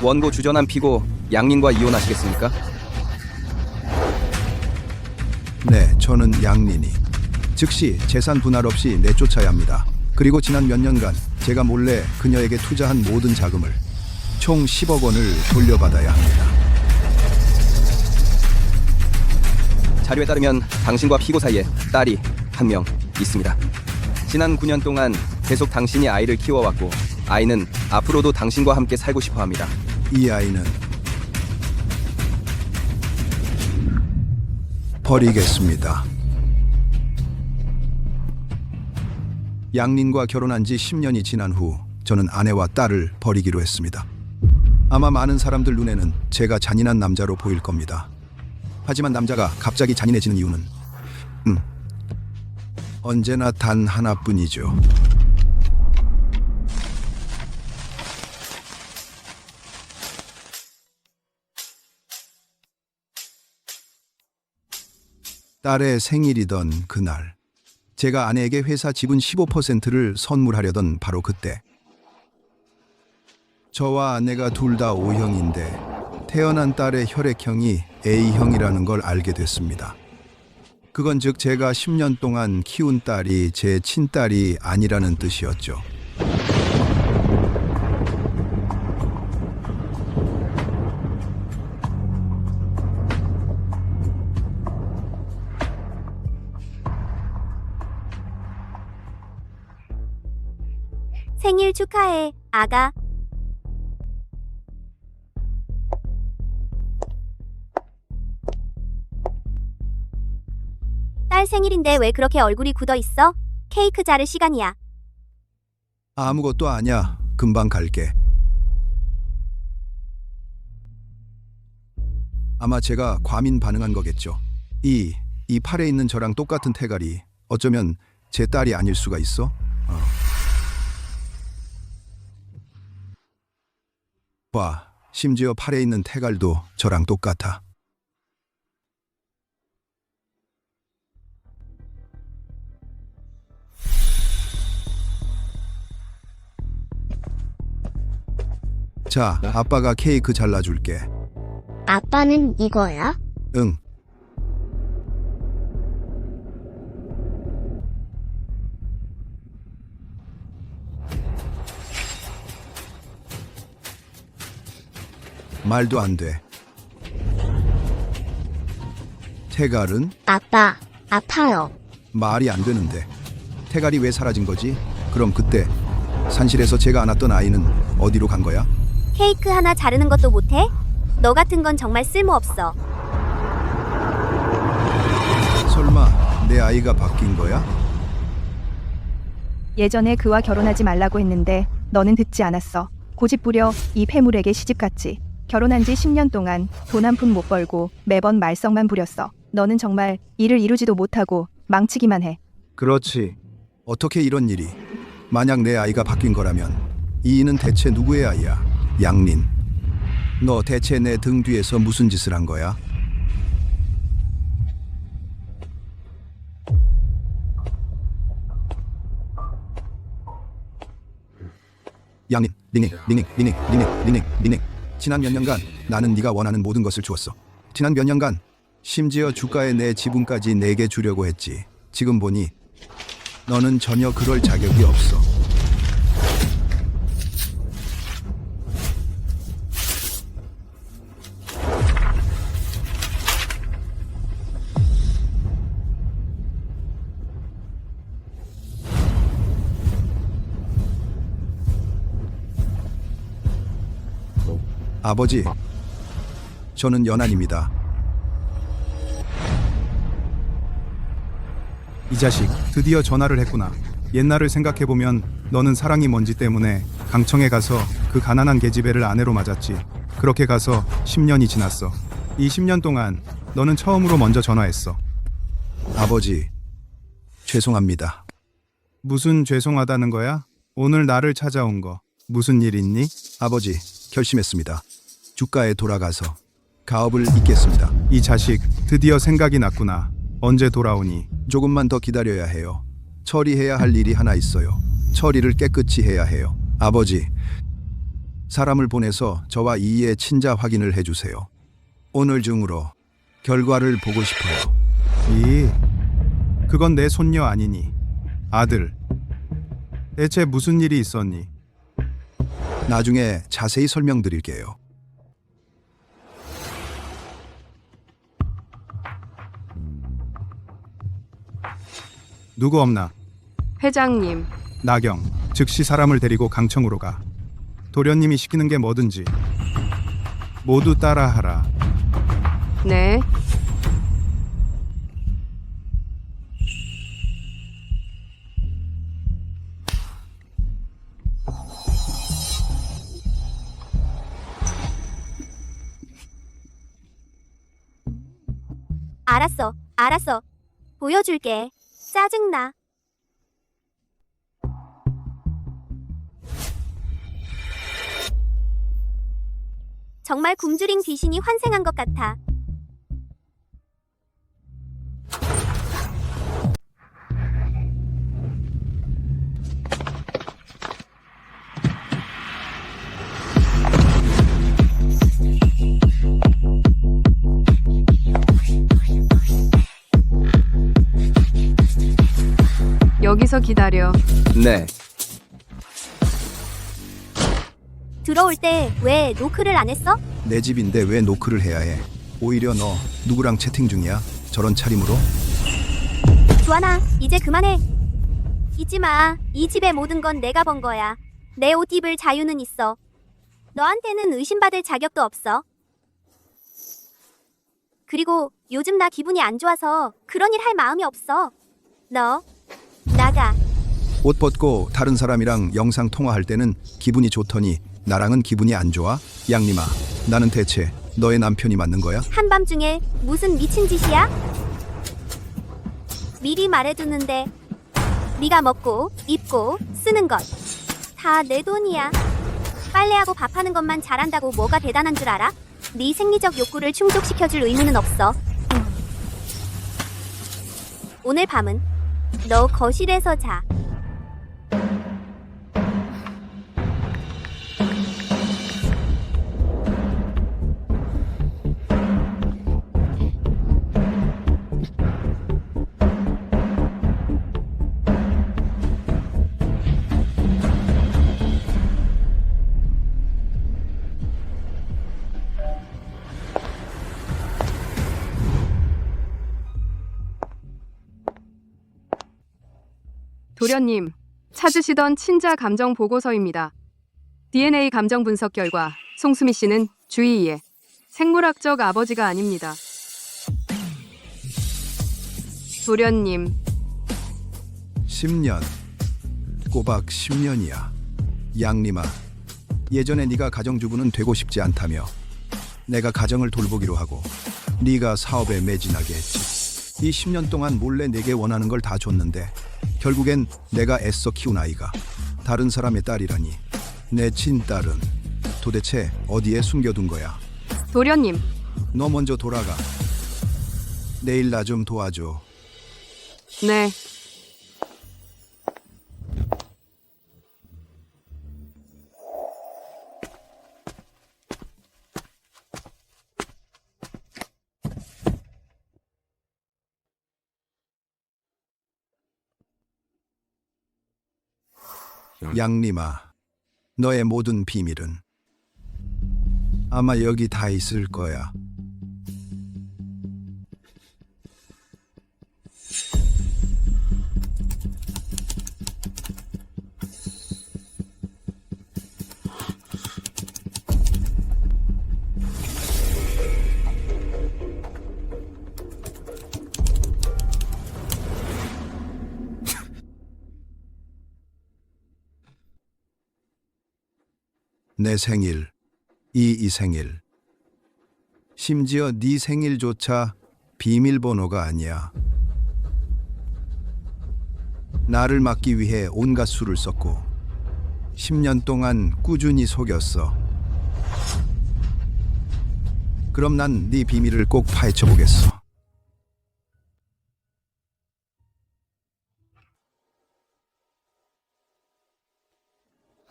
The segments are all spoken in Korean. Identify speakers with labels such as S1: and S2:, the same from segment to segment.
S1: 원고 주전한 피고 양린과 이혼하시겠습니까?
S2: 네, 저는 양린이. 즉시 재산 분할 없이 내쫓아야 합니다. 그리고 지난 몇 년간 제가 몰래 그녀에게 투자한 모든 자금을 총 10억 원을 돌려받아야 합니다.
S1: 자료에 따르면 당신과 피고 사이에 딸이 한 명 있습니다. 지난 9년 동안 계속 당신이 아이를 키워왔고 아이는 앞으로도 당신과 함께 살고 싶어 합니다.
S2: 이 아이는 버리겠습니다. 양린과 결혼한 지 10년이 지난 후 저는 아내와 딸을 버리기로 했습니다. 아마 많은 사람들 눈에는 제가 잔인한 남자로 보일 겁니다. 하지만 남자가 갑자기 잔인해지는 이유는 언제나 단 하나뿐이죠. 딸의 생일이던 그날, 제가 아내에게 회사 지분 15%를 선물하려던 바로 그때, 저와 아내가 둘 다 O형인데 태어난 딸의 혈액형이 A형이라는 걸 알게 됐습니다. 그건 즉 제가 10년 동안 키운 딸이 제 친딸이 아니라는 뜻이었죠.
S3: 생일 축하해, 아가. 딸 생일인데 왜 그렇게 얼굴이 굳어 있어? 케이크 자를 시간이야.
S2: 아무것도 아냐. 금방 갈게. 아마 제가 과민 반응한 거겠죠. 이 팔에 있는 저랑 똑같은 태갈이 어쩌면 제 딸이 아닐 수가 있어? 봐, 심지어 팔에 있는 태갈도 저랑 똑같아. 자, 아빠가 케이크 잘라줄게.
S4: 아빠는 이거야?
S2: 응. 말도 안 돼. 태갈은?
S4: 아빠, 아파요.
S2: 말이 안 되는데. 태갈이 왜 사라진 거지? 그럼 그때 산실에서 제가 안았던 아이는 어디로 간 거야?
S3: 케이크 하나 자르는 것도 못해? 너 같은 건 정말 쓸모없어.
S2: 설마 내 아이가 바뀐 거야?
S5: 예전에 그와 결혼하지 말라고 했는데 너는 듣지 않았어. 고집부려 이 폐물에게 시집갔지. 결혼한 지 10년 동안 돈 한 푼 못 벌고 매번 말썽만 부렸어. 너는 정말 일을 이루지도 못하고 망치기만 해.
S2: 그렇지. 어떻게 이런 일이? 만약 내 아이가 바뀐 거라면 이 이는 대체 누구의 아이야? 양린. 너 대체 내 등 뒤에서 무슨 짓을 한 거야? 양린, 닝닝. 지난 몇 년간 나는 네가 원하는 모든 것을 주었어. 지난 몇 년간 심지어 주가의 내 지분까지 내게 주려고 했지. 지금 보니 너는 전혀 그럴 자격이 없어. 아버지, 저는 연한입니다.
S6: 이 자식, 드디어 전화를 했구나. 옛날을 생각해보면 너는 사랑이 뭔지 때문에 강청에 가서 그 가난한 계집애를 아내로 맞았지. 그렇게 가서 10년이 지났어. 이 10년 동안 너는 처음으로 먼저 전화했어.
S2: 아버지, 죄송합니다.
S6: 무슨 죄송하다는 거야? 오늘 나를 찾아온 거 무슨 일 있니?
S2: 아버지, 결심했습니다. 주가에 돌아가서 가업을 잇겠습니다.
S6: 이 자식, 드디어 생각이 났구나. 언제 돌아오니?
S2: 조금만 더 기다려야 해요. 처리해야 할 일이 하나 있어요. 처리를 깨끗이 해야 해요. 아버지, 사람을 보내서 저와 이의 친자 확인을 해주세요. 오늘 중으로 결과를 보고 싶어요.
S6: 그건 내 손녀 아니니? 아들. 대체 무슨 일이 있었니?
S2: 나중에 자세히 설명드릴게요.
S6: 누구 없나?
S7: 회장님,
S6: 나경, 즉시 사람을 데리고 강청으로 가. 도련님이 시키는 게 뭐든지 모두 따라하라.
S7: 네.
S3: 알았어. 보여줄게. 짜증나. 정말 굶주린 귀신이 환생한 것 같아.
S7: 여기서 기다려.
S1: 네,
S3: 들어올 때 왜 노크를 안 했어?
S2: 내 집인데 왜 노크를 해야 해? 오히려 너 누구랑 채팅 중이야? 저런 차림으로?
S3: 주하나, 이제 그만해. 잊지 마. 이 집의 모든 건 내가 번 거야. 내 옷 입을 자유는 있어. 너한테는 의심받을 자격도 없어. 그리고 요즘 나 기분이 안 좋아서 그런 일 할 마음이 없어. 너 나가.
S2: 옷 벗고 다른 사람이랑 영상 통화할 때는 기분이 좋더니 나랑은 기분이 안 좋아? 양님아, 나는 대체 너의 남편이 맞는 거야?
S3: 한밤중에 무슨 미친 짓이야? 미리 말해두는데 네가 먹고 입고 쓰는 것 다 내 돈이야. 빨래하고 밥하는 것만 잘한다고 뭐가 대단한 줄 알아? 네 생리적 욕구를 충족시켜줄 의무는 없어. 오늘 밤은 너 거실에서 자.
S7: 도련님, 찾으시던 친자 감정 보고서입니다. DNA 감정 분석 결과 송수미 씨는 주의의 생물학적 아버지가 아닙니다. 도련님,
S2: 10년. 꼬박 10년이야. 양님아, 예전에 네가 가정주부는 되고 싶지 않다며 내가 가정을 돌보기로 하고 네가 사업에 매진하게 했지. 이 10년 동안 몰래 내게 원하는 걸 다 줬는데 결국엔 내가 애써 키운 아이가 다른 사람의 딸이라니. 내 친딸은 도대체 어디에 숨겨둔 거야?
S7: 도련님,
S2: 너 먼저 돌아가. 내일 나 좀 도와줘.
S7: 네.
S2: 양님아, 너의 모든 비밀은 아마 여기 다 있을 거야. 내 생일, 이 생일. 심지어 네 생일조차 비밀번호가 아니야. 나를 막기 위해 온갖 수를 썼고 10년 동안 꾸준히 속였어. 그럼 난 네 비밀을 꼭 파헤쳐 보겠어.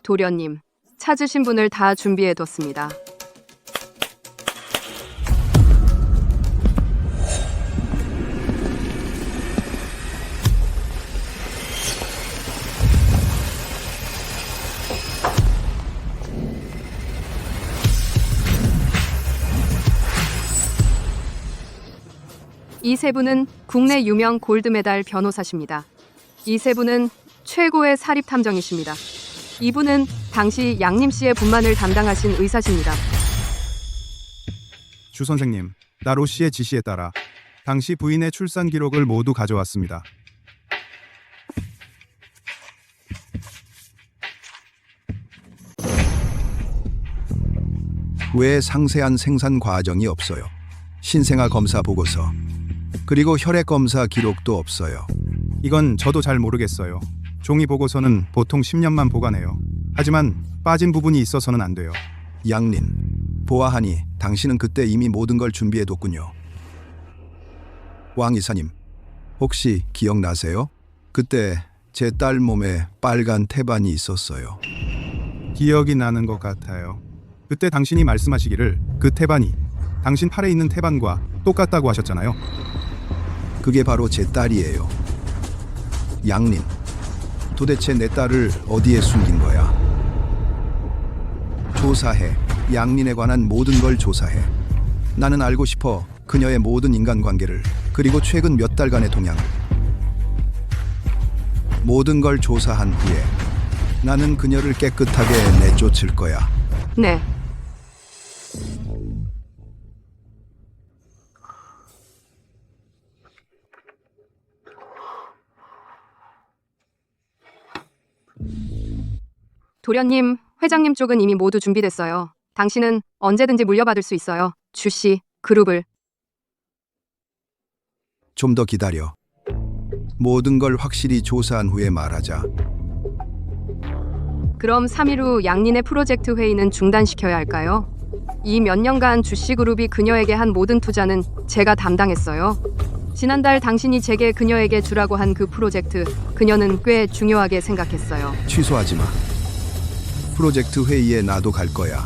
S7: 도련님, 찾으신 분을 다 준비해뒀습니다. 이 세 분은 국내 유명 골드메달 변호사십니다. 이 세 분은 최고의 사립 탐정이십니다. 이분은 당시 양님 씨의 분만을 담당하신 의사십니다.
S6: 주 선생님, 나로 씨의 지시에 따라 당시 부인의 출산 기록을 모두 가져왔습니다.
S2: 왜 상세한 생산 과정이 없어요? 신생아 검사 보고서, 그리고 혈액 검사 기록도 없어요.
S6: 이건 저도 잘 모르겠어요. 종이 보고서는 보통 10년만 보관해요. 하지만 빠진 부분이 있어서는 안 돼요.
S2: 양린, 보아하니 당신은 그때 이미 모든 걸 준비해뒀군요. 왕 이사님, 혹시 기억나세요? 그때 제 딸 몸에 빨간 태반이 있었어요.
S6: 기억이 나는 것 같아요. 그때 당신이 말씀하시기를 그 태반이 당신 팔에 있는 태반과 똑같다고 하셨잖아요.
S2: 그게 바로 제 딸이에요. 양린, 도대체 내 딸을 어디에 숨긴 거야? 조사해. 양린에 관한 모든 걸 조사해. 나는 알고 싶어. 그녀의 모든 인간관계를, 그리고 최근 몇 달간의 동향을. 모든 걸 조사한 후에 나는 그녀를 깨끗하게 내쫓을 거야.
S7: 네. 도련님, 회장님 쪽은 이미 모두 준비됐어요. 당신은 언제든지 물려받을 수 있어요. 주씨, 그룹을.
S2: 좀 더 기다려. 모든 걸 확실히 조사한 후에 말하자.
S7: 그럼 3일 후 양린의 프로젝트 회의는 중단시켜야 할까요? 이 몇 년간 주씨 그룹이 그녀에게 한 모든 투자는 제가 담당했어요. 지난달 당신이 제게 그녀에게 주라고 한 그 프로젝트, 그녀는 꽤 중요하게 생각했어요.
S2: 취소하지 마. 프로젝트 회의에 나도 갈 거야.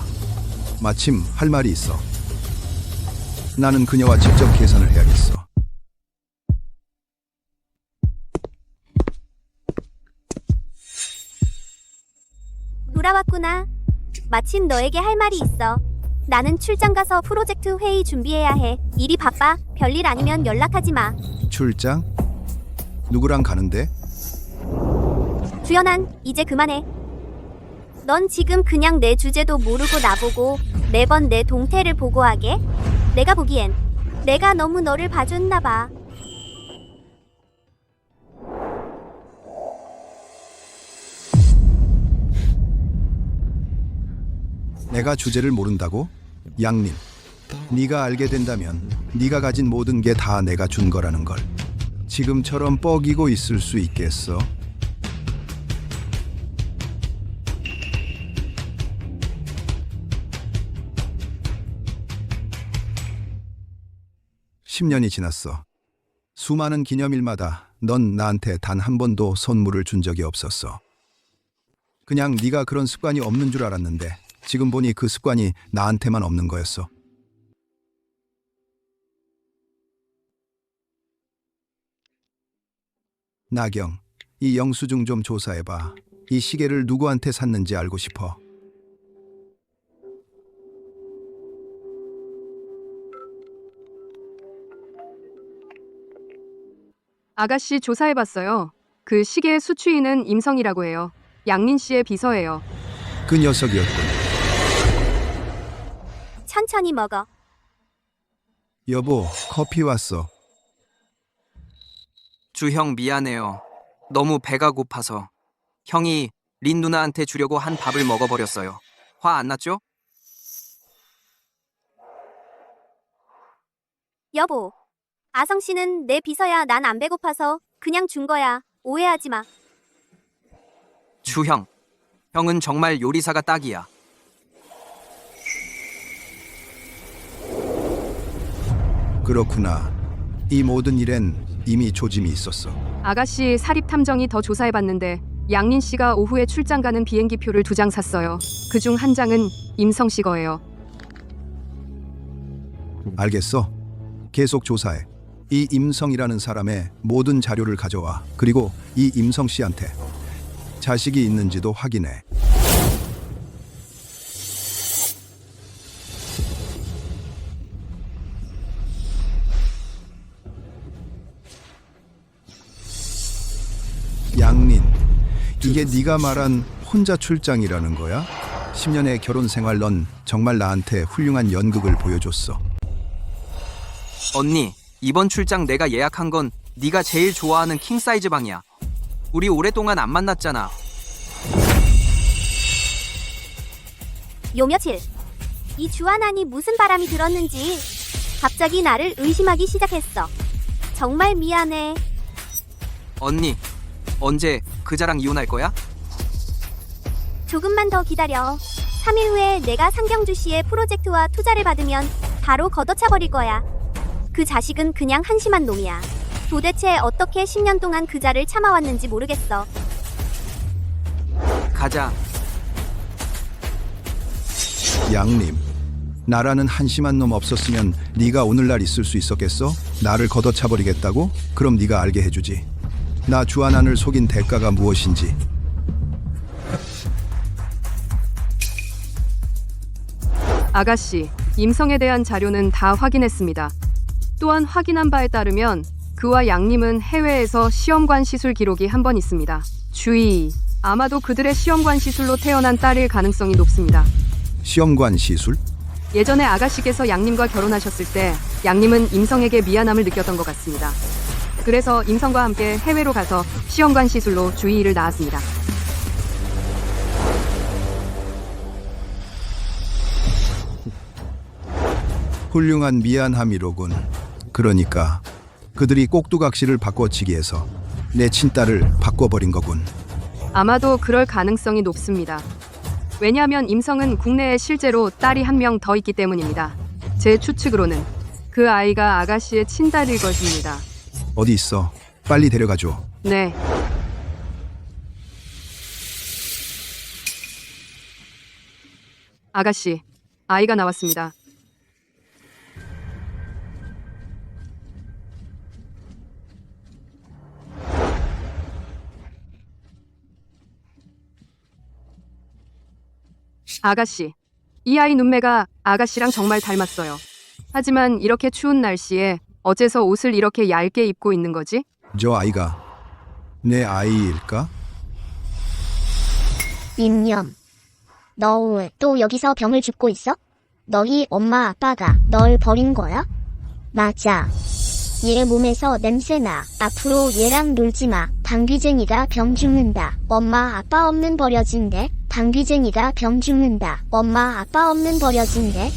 S2: 마침 할 말이 있어. 나는 그녀와 직접 계산을 해야겠어.
S3: 돌아왔구나. 마침 너에게 할 말이 있어. 나는 출장 가서 프로젝트 회의 준비해야 해. 일이 바빠. 별일 아니면 연락하지 마.
S2: 출장? 누구랑 가는데?
S3: 주연아, 이제 그만해. 넌 지금 그냥 내 주제도 모르고 나보고 매번 내 동태를 보고하게? 내가 보기엔 내가 너무 너를 봐줬나 봐.
S2: 내가 주제를 모른다고? 양린, 네가 알게 된다면 네가 가진 모든 게 다 내가 준 거라는 걸. 지금처럼 뻐기고 있을 수 있겠어? (10년이) 지났어. 수많은 기념일마다 넌 나한테 단 한 번도 선물을 준 적이 없었어. 그냥 네가 그런 습관이 없는 줄 알았는데 지금 보니 그 습관이 나한테만 없는 거였어. 나경, 이 영수증 좀 조사해봐. 이 시계를 누구한테 샀는지 알고 싶어.
S7: 아가씨 조사해봤어요. 그 시계의 수취인은 임성이라고 해요. 양린 씨의 비서예요.
S2: 그 녀석이었군.
S3: 천천히 먹어.
S2: 여보, 커피 왔어.
S1: 주형 미안해요. 너무 배가 고파서. 형이 린 누나한테 주려고 한 밥을 먹어버렸어요. 화 안 났죠?
S3: 여보, 아성 씨는 내 비서야. 난 안 배고파서 그냥 준 거야. 오해하지 마.
S1: 주형, 형은 정말 요리사가 딱이야.
S2: 그렇구나. 이 모든 일엔 이미 조짐이 있었어.
S7: 아가씨 사립 탐정이 더 조사해봤는데 양린 씨가 오후에 출장 가는 비행기 표를 2장 샀어요. 그중 한 장은 임성 씨 거예요.
S2: 알겠어. 계속 조사해. 이 임성이라는 사람의 모든 자료를 가져와. 그리고 이 임성 씨한테 자식이 있는지도 확인해. 양린, 이게 네가 말한 혼자 출장이라는 거야? 10년의 결혼 생활 넌 정말 나한테 훌륭한 연극을 보여줬어.
S8: 언니, 이번 출장 내가 예약한 건 네가 제일 좋아하는 킹 사이즈 방이야. 우리 오랫동안 안 만났잖아.
S3: 요 며칠 이 주한안이 무슨 바람이 들었는지 갑자기 나를 의심하기 시작했어. 정말 미안해.
S8: 언니, 언제 그자랑 이혼할 거야?
S3: 조금만 더 기다려. 3일 후에 내가 상경주 씨의 프로젝트와 투자를 받으면 바로 걷어차버릴 거야. 그 자식은 그냥 한심한 놈이야. 도대체 어떻게 10년 동안 그자를 참아왔는지 모르겠어.
S8: 가자.
S2: 양님, 나라는 한심한 놈 없었으면 네가 오늘날 있을 수 있었겠어? 나를 걷어차버리겠다고? 그럼 네가 알게 해주지. 나 주한안을 속인 대가가 무엇인지.
S7: 아가씨, 임성에 대한 자료는 다 확인했습니다. 또한 확인한 바에 따르면 그와 양님은 해외에서 시험관 시술 기록이 한 번 있습니다. 주의, 아마도 그들의 시험관 시술로 태어난 딸일 가능성이 높습니다.
S2: 시험관 시술?
S7: 예전에 아가씨께서 양님과 결혼하셨을 때 양님은 임성에게 미안함을 느꼈던 것 같습니다. 그래서 임성과 함께 해외로 가서 시험관 시술로 주의를 낳았습니다.
S2: 훌륭한 미안함이로군. 그러니까 그들이 꼭두각시를 바꿔치기 해서 내 친딸을 바꿔버린 거군.
S7: 아마도 그럴 가능성이 높습니다. 왜냐하면 임성은 국내에 실제로 딸이 한 명 더 있기 때문입니다. 제 추측으로는 그 아이가 아가씨의 친딸일 것입니다.
S2: 어디 있어? 빨리 데려가줘.
S7: 네. 아가씨, 아이가 나왔습니다. 아가씨, 이 아이 눈매가 아가씨랑 정말 닮았어요. 하지만 이렇게 추운 날씨에 어째서 옷을 이렇게 얇게 입고 있는 거지?
S2: 저 아이가 내 아이일까?
S4: 임념. 너 왜 또 여기서 병을 줍고 있어? 너희 엄마 아빠가 널 버린 거야? 맞아. 얘 몸에서 냄새나. 앞으로 얘랑 놀지 마. 방귀쟁이가 병 죽는다. 엄마 아빠 없는 버려진대. 방귀쟁이가 병 죽는다. 엄마 아빠 없는 버려진대.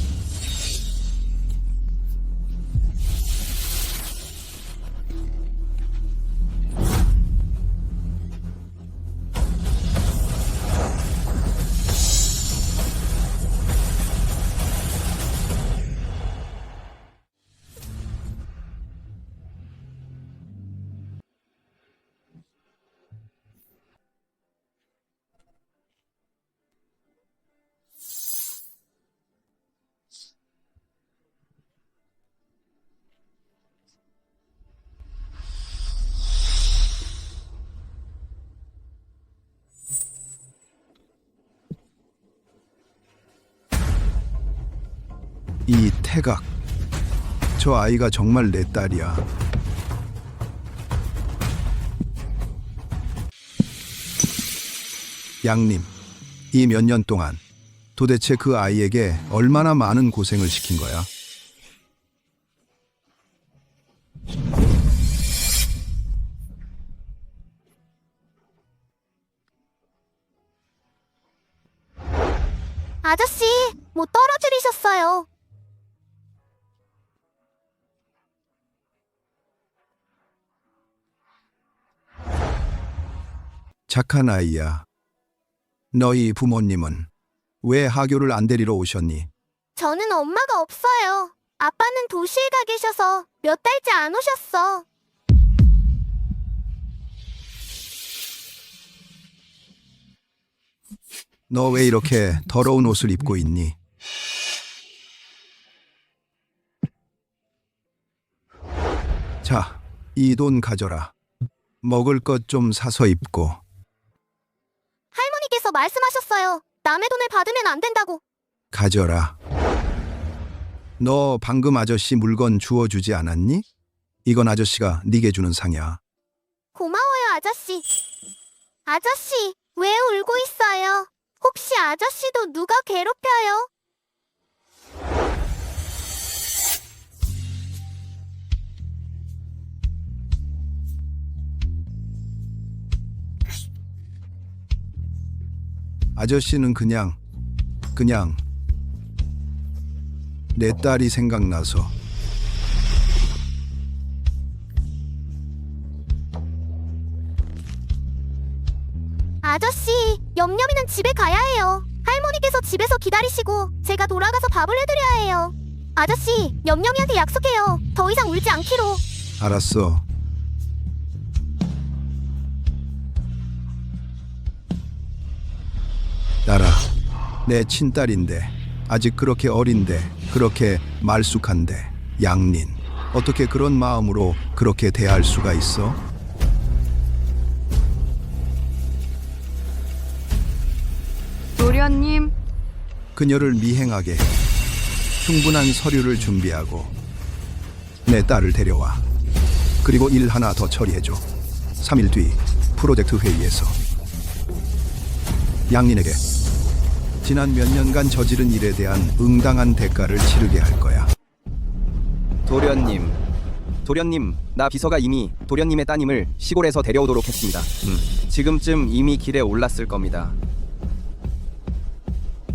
S2: 이 태각. 저 아이가 정말 내 딸이야. 양님, 이 몇 년 동안 도대체 그 아이에게 얼마나 많은 고생을 시킨 거야?
S3: 아저씨, 뭐 떨어뜨리셨어요.
S2: 착한 아이야. 너희 부모님은 왜 하교를 안 데리러 오셨니?
S3: 저는 엄마가 없어요. 아빠는 도시에 가 계셔서 몇 달째 안 오셨어.
S2: 너 왜 이렇게 더러운 옷을 입고 있니? 자, 이 돈 가져라. 먹을 것 좀 사서 입고.
S3: 할머니께서 말씀하셨어요. 남의 돈을 받으면 안 된다고.
S2: 가져라. 너 방금 아저씨 물건 주워주지 않았니? 이건 아저씨가 네게 주는 상이야.
S3: 고마워요, 아저씨. 아저씨, 왜 울고 있어요? 혹시 아저씨도 누가 괴롭혀요?
S2: 아저씨는 그냥 내 딸이 생각나서.
S3: 아저씨, 염염이는 집에 가야 해요. 할머니께서 집에서 기다리시고 제가 돌아가서 밥을 해드려야 해요. 아저씨, 염염이한테 약속해요. 더 이상 울지 않기로.
S2: 알았어. 딸아, 내 친딸인데 아직 그렇게 어린데 그렇게 말쑥한데 양린 어떻게 그런 마음으로 그렇게 대할 수가 있어?
S7: 도련님,
S2: 그녀를 미행하게 충분한 서류를 준비하고 내 딸을 데려와. 그리고 일 하나 더 처리해줘. 3일 뒤 프로젝트 회의에서 양린에게 지난 몇 년간 저지른 일에 대한 응당한 대가를 치르게 할 거야.
S1: 도련님, 나 비서가 이미 도련님의 따님을 시골에서 데려오도록 했습니다. 지금쯤 이미 길에 올랐을 겁니다.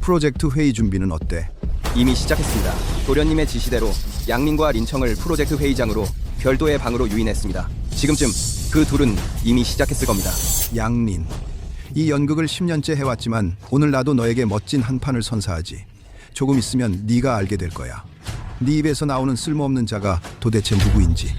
S2: 프로젝트 회의 준비는 어때?
S1: 이미 시작했습니다. 도련님의 지시대로 양민과 린청을 프로젝트 회의장으로 별도의 방으로 유인했습니다. 지금쯤 그 둘은 이미 시작했을 겁니다.
S2: 양린, 이 연극을 10년째 해왔지만 오늘 나도 너에게 멋진 한 판을 선사하지. 조금 있으면 네가 알게 될 거야. 네 입에서 나오는 쓸모없는 자가 도대체 누구인지.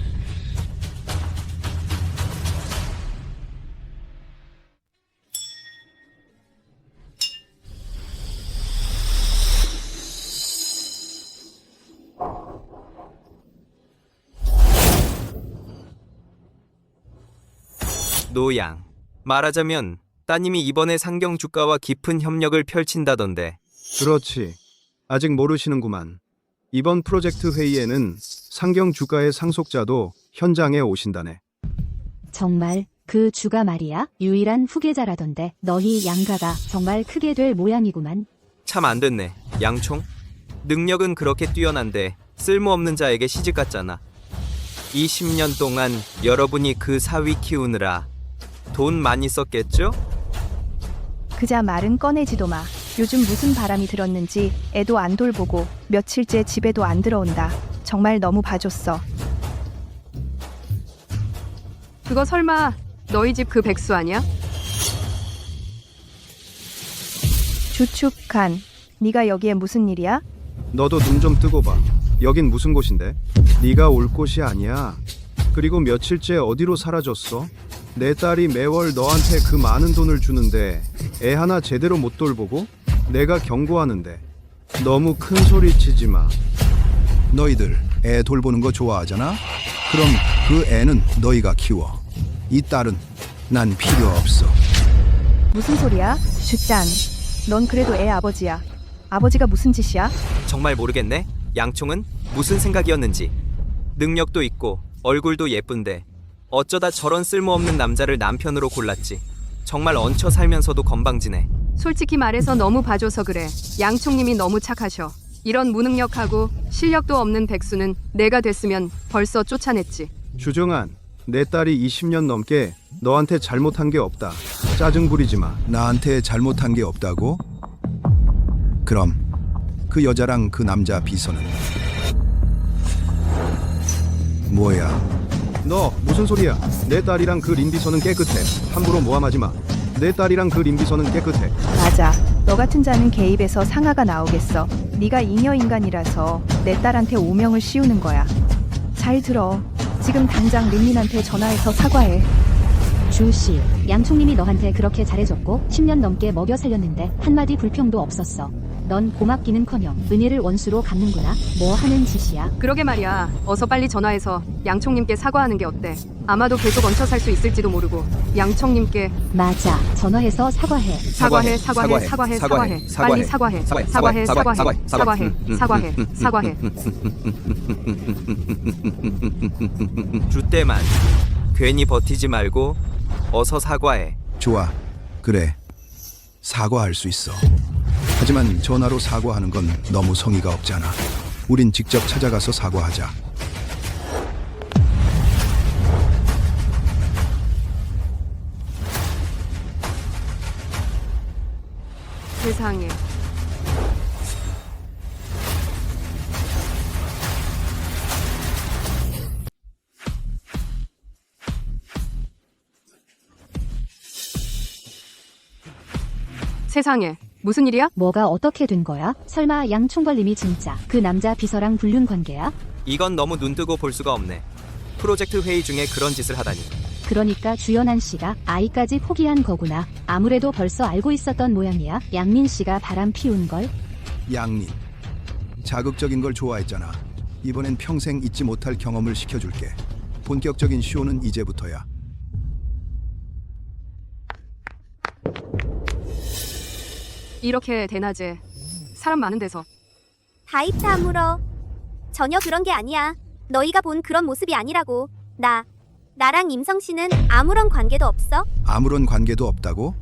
S9: 노양, 말하자면 따님이 이번에 상경 주가와 깊은 협력을 펼친다던데.
S6: 그렇지. 아직 모르시는구만. 이번 프로젝트 회의에는 상경 주가의 상속자도 현장에 오신다네.
S10: 정말 그 주가 말이야? 유일한 후계자라던데 너희 양가가 정말 크게 될 모양이구만.
S9: 참 안 됐네. 양총? 능력은 그렇게 뛰어난데 쓸모없는 자에게 시집 갔잖아. 20년 동안 여러분이 그 사위 키우느라 돈 많이 썼겠죠?
S5: 그자 말은 꺼내지도 마. 요즘 무슨 바람이 들었는지 애도 안 돌보고 며칠째 집에도 안 들어온다. 정말 너무 봐줬어.
S7: 그거 설마 너희 집 그 백수 아니야?
S5: 주축한, 네가 여기에 무슨 일이야?
S6: 너도 눈 좀 뜨고 봐. 여긴 무슨 곳인데? 네가 올 곳이 아니야. 그리고 며칠째 어디로 사라졌어? 내 딸이 매월 너한테 그 많은 돈을 주는데 애 하나 제대로 못 돌보고? 내가 경고하는데 너무 큰 소리 치지 마.
S2: 너희들 애 돌보는 거 좋아하잖아? 그럼 그 애는 너희가 키워. 이 딸은 난 필요 없어.
S5: 무슨 소리야? 주짠, 넌 그래도 애 아버지야. 아버지가 무슨 짓이야?
S9: 정말 모르겠네. 양총은 무슨 생각이었는지. 능력도 있고 얼굴도 예쁜데 어쩌다 저런 쓸모없는 남자를 남편으로 골랐지. 정말 얹혀 살면서도 건방지네.
S7: 솔직히 말해서 너무 봐줘서 그래. 양총님이 너무 착하셔. 이런 무능력하고 실력도 없는 백수는 내가 됐으면 벌써 쫓아냈지.
S6: 주정한, 내 딸이 20년 넘게 너한테 잘못한 게 없다. 짜증 부리지 마.
S2: 나한테 잘못한 게 없다고? 그럼 그 여자랑 그 남자 비서는 뭐야?
S6: 너 무슨 소리야? 내 딸이랑 그 린비서는 깨끗해. 함부로 모함하지 마. 내 딸이랑 그 린비서는 깨끗해.
S5: 맞아. 너 같은 자는 개입에서 상하가 나오겠어. 네가 잉여 인간이라서 내 딸한테 오명을 씌우는 거야. 잘 들어. 지금 당장 린린한테 전화해서 사과해.
S10: 주씨, 양총님이 너한테 그렇게 잘해줬고 10년 넘게 먹여 살렸는데 한마디 불평도 없었어. 넌 고맙기는커녕 은혜를 원수로 갚는구나. 뭐 하는 짓이야?
S7: 그러게 말이야. 어서 빨리 전화해서 양총님께 사과하는 게 어때? 아마도 계속 얹혀 살 수 있을지도 모르고 양총님께
S10: 맞아. 전화해서 사과해.
S7: 사과해. 빨리 사과해.
S9: 주때만 괜히 버티지 말고 어서 사과해.
S2: 좋아. 그래. 사과할 수 있어. 하지만 전화로 사과하는 건 너무 성의가 없잖아. 우린 직접 찾아가서 사과하자.
S7: 세상에. 세상에. 무슨 일이야?
S10: 뭐가 어떻게 된 거야? 설마 양총괄님이 진짜 그 남자 비서랑 불륜 관계야?
S9: 이건 너무 눈뜨고 볼 수가 없네. 프로젝트 회의 중에 그런 짓을 하다니.
S10: 그러니까 주연한 씨가 아이까지 포기한 거구나. 아무래도 벌써 알고 있었던 모양이야. 양민 씨가 바람 피운 걸.
S2: 양민. 자극적인 걸 좋아했잖아. 이번엔 평생 잊지 못할 경험을 시켜줄게. 본격적인 쇼는 이제부터야.
S7: 이렇게 대낮에 사람 많은 데서.
S3: 다 입 다물어. 전혀 그런 게 아니야. 너희가 본 그런 모습이 아니라고. 나랑 임성 씨는 아무런 관계도 없어.
S2: 아무런 관계도 없다고?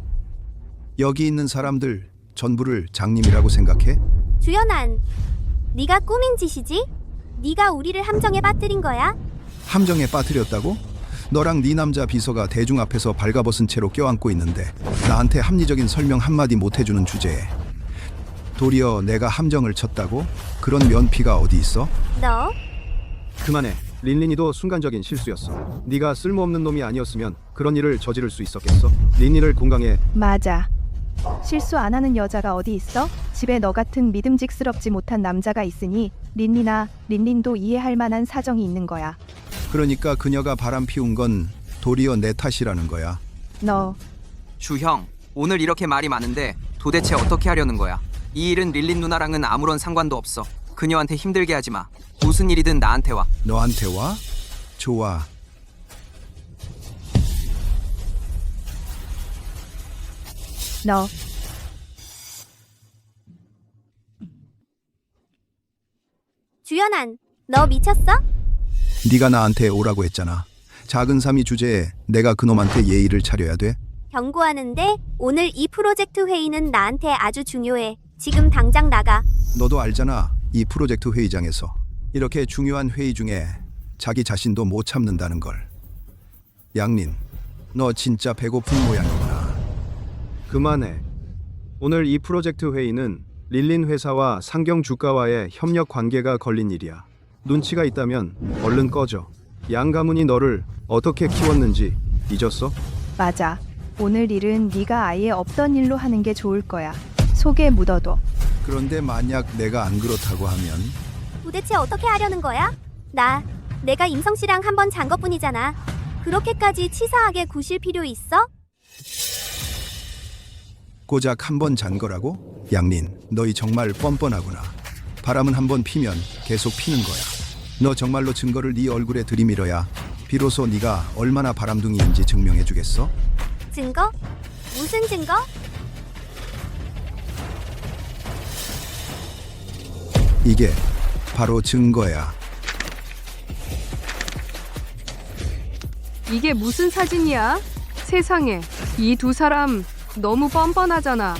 S2: 여기 있는 사람들 전부를 장님이라고 생각해?
S3: 주연한, 네가 꾸민 짓이지? 네가 우리를 함정에 빠뜨린 거야?
S2: 함정에 빠뜨렸다고? 너랑 네 남자 비서가 대중 앞에서 발가벗은 채로 껴안고 있는데 나한테 합리적인 설명 한마디 못 해주는 주제에 도리어 내가 함정을 쳤다고? 그런 면피가 어디 있어?
S3: 너?
S6: 그만해. 린린이도 순간적인 실수였어. 네가 쓸모없는 놈이 아니었으면 그런 일을 저지를 수 있었겠어? 린린을 공강해.
S5: 맞아. 실수 안 하는 여자가 어디 있어? 집에 너 같은 믿음직스럽지 못한 남자가 있으니 린린도 이해할 만한 사정이 있는 거야.
S2: 그러니까 그녀가 바람 피운 건 도리어 내 탓이라는 거야.
S5: 너
S8: 주형, 오늘 이렇게 말이 많은데 도대체 어떻게 하려는 거야? 이 일은 릴린 누나랑은 아무런 상관도 없어. 그녀한테 힘들게 하지 마. 무슨 일이든 나한테 와.
S2: 너한테 와? 좋아.
S5: 너
S3: 주연한, 너 미쳤어?
S2: 네가 나한테 오라고 했잖아. 작은 삼이 주제에 내가 그놈한테 예의를 차려야 돼?
S3: 경고하는데 오늘 이 프로젝트 회의는 나한테 아주 중요해. 지금 당장 나가.
S2: 너도 알잖아. 이 프로젝트 회의장에서 이렇게 중요한 회의 중에 자기 자신도 못 참는다는 걸. 양린, 너 진짜 배고픈 모양이구나.
S6: 그만해. 오늘 이 프로젝트 회의는 릴린 회사와 상경 주가와의 협력 관계가 걸린 일이야. 눈치가 있다면 얼른 꺼져. 양 가문이 너를 어떻게 키웠는지 잊었어?
S5: 맞아. 오늘 일은 네가 아예 없던 일로 하는 게 좋을 거야. 속에 묻어둬.
S2: 그런데 만약 내가 안 그렇다고 하면
S3: 도대체 어떻게 하려는 거야? 내가 임성 씨랑 한 번 잔 것뿐이잖아. 그렇게까지 치사하게 구실 필요 있어?
S2: 고작 한 번 잔 거라고? 양린, 너희 정말 뻔뻔하구나. 바람은 한 번 피면 계속 피는 거야. 너 정말로 증거를 네 얼굴에 들이밀어야 비로소 네가 얼마나 바람둥이인지 증명해 주겠어?
S3: 증거? 무슨 증거?
S2: 이게 바로 증거야.
S7: 이게 무슨 사진이야? 세상에. 이 두 사람 너무 뻔뻔하잖아.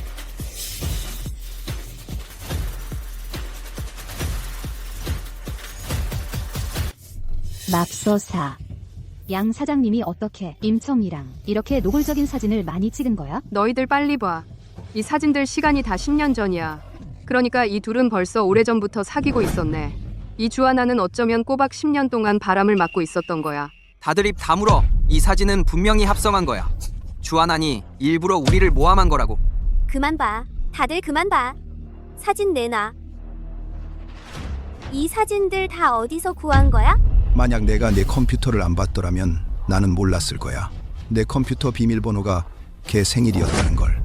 S10: 맙소사. 양 사장님이 어떻게 임청이랑 이렇게 노골적인 사진을 많이 찍은 거야?
S7: 너희들 빨리 봐. 이 사진들 시간이 다 10년 전이야. 그러니까 이 둘은 벌써 오래전부터 사귀고 있었네. 이 주하나는 어쩌면 꼬박 10년 동안 바람을 맞고 있었던 거야.
S8: 다들 입 다물어. 이 사진은 분명히 합성한 거야. 주하나니 일부러 우리를 모함한 거라고.
S3: 그만 봐. 다들 그만 봐. 사진 내놔. 이 사진들 다 어디서 구한 거야?
S2: 만약 내가 네 컴퓨터를 안 봤더라면 나는 몰랐을 거야. 내 컴퓨터 비밀번호가 걔 생일이었다는 걸.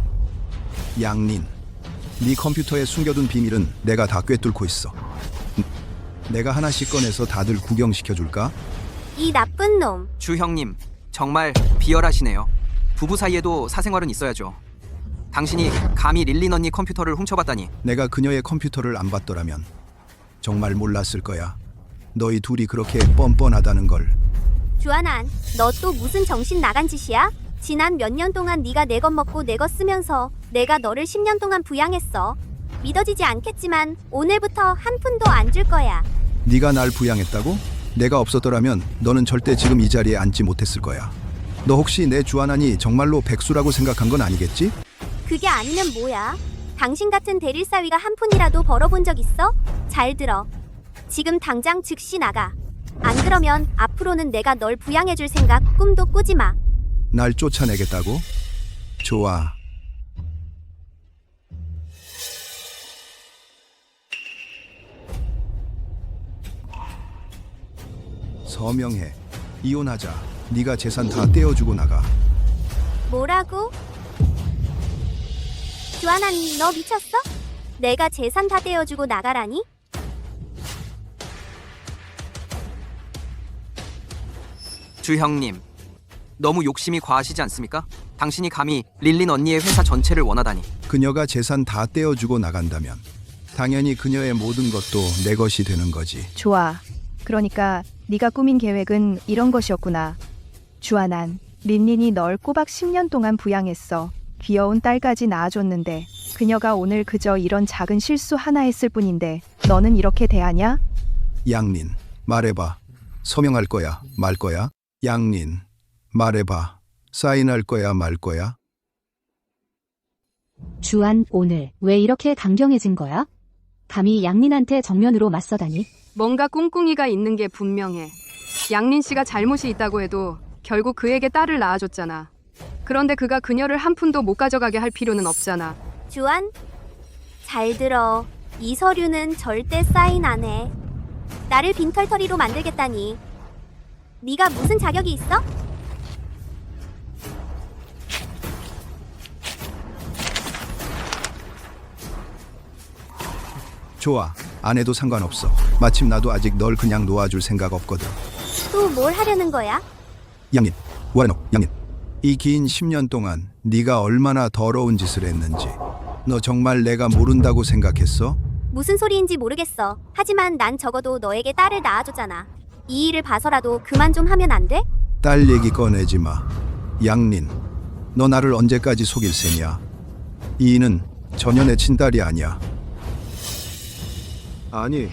S2: 양린, 네 컴퓨터에 숨겨둔 비밀은 내가 다 꿰뚫고 있어. 내가 하나씩 꺼내서 다들 구경시켜줄까?
S3: 이 나쁜 놈.
S8: 주 형님, 정말 비열하시네요. 부부 사이에도 사생활은 있어야죠. 당신이 감히 릴린 언니 컴퓨터를 훔쳐봤다니.
S2: 내가 그녀의 컴퓨터를 안 봤더라면 정말 몰랐을 거야. 너희 둘이 그렇게 뻔뻔하다는 걸.
S3: 주한안, 너 또 무슨 정신 나간 짓이야? 지난 몇 년 동안 네가 내 것 먹고 내 것 쓰면서 내가 너를 10년 동안 부양했어. 믿어지지 않겠지만 오늘부터 한 푼도 안 줄 거야.
S2: 네가 날 부양했다고? 내가 없었더라면 너는 절대 지금 이 자리에 앉지 못했을 거야. 너 혹시 내 주한안이 정말로 백수라고 생각한 건 아니겠지?
S3: 그게 아니면 뭐야? 당신 같은 대릴사위가 한 푼이라도 벌어본 적 있어? 잘 들어. 지금 당장 즉시 나가. 안 그러면 앞으로는 내가 널 부양해줄 생각 꿈도 꾸지 마.
S2: 날 쫓아내겠다고? 좋아. 서명해. 이혼하자. 네가 재산 다 떼어주고 나가.
S3: 뭐라고? 주한안, 너 미쳤어? 내가 재산 다 떼어주고 나가라니?
S8: 주 형님, 너무 욕심이 과하시지 않습니까? 당신이 감히 릴린 언니의 회사 전체를 원하다니.
S2: 그녀가 재산 다 떼어주고 나간다면 당연히 그녀의 모든 것도 내 것이 되는 거지.
S5: 좋아. 그러니까 네가 꾸민 계획은 이런 것이었구나. 주한안, 린린이 널 꼬박 10년 동안 부양했어. 귀여운 딸까지 낳아줬는데 그녀가 오늘 그저 이런 작은 실수 하나 했을 뿐인데 너는 이렇게 대하냐?
S2: 양린, 말해봐. 서명할 거야, 말 거야? 양린, 말해봐. 사인할 거야, 말 거야?
S10: 주한, 오늘 왜 이렇게 강경해진 거야? 감히 양린한테 정면으로 맞서다니.
S7: 뭔가 꿍꿍이가 있는 게 분명해. 양린 씨가 잘못이 있다고 해도 결국 그에게 딸을 낳아줬잖아. 그런데 그가 그녀를 한 푼도 못 가져가게 할 필요는 없잖아.
S3: 주한, 잘 들어. 이 서류는 절대 사인 안 해. 나를 빈털터리로 만들겠다니. 네가 무슨 자격이 있어?
S2: 좋아. 안 해도 상관없어. 마침 나도 아직 널 그냥 놓아줄 생각 없거든.
S3: 또 뭘 하려는 거야?
S2: 양린, 와노, 양린. 이 긴 10년 동안 네가 얼마나 더러운 짓을 했는지 너 정말 내가 모른다고 생각했어?
S3: 무슨 소리인지 모르겠어. 하지만 난 적어도 너에게 딸을 낳아줬잖아. 이 일을 봐서라도 그만 좀 하면 안 돼?
S2: 딸 얘기 꺼내지 마. 양린, 너 나를 언제까지 속일 셈이야? 이인은 전혀 내 친딸이 아니야.
S6: 아니,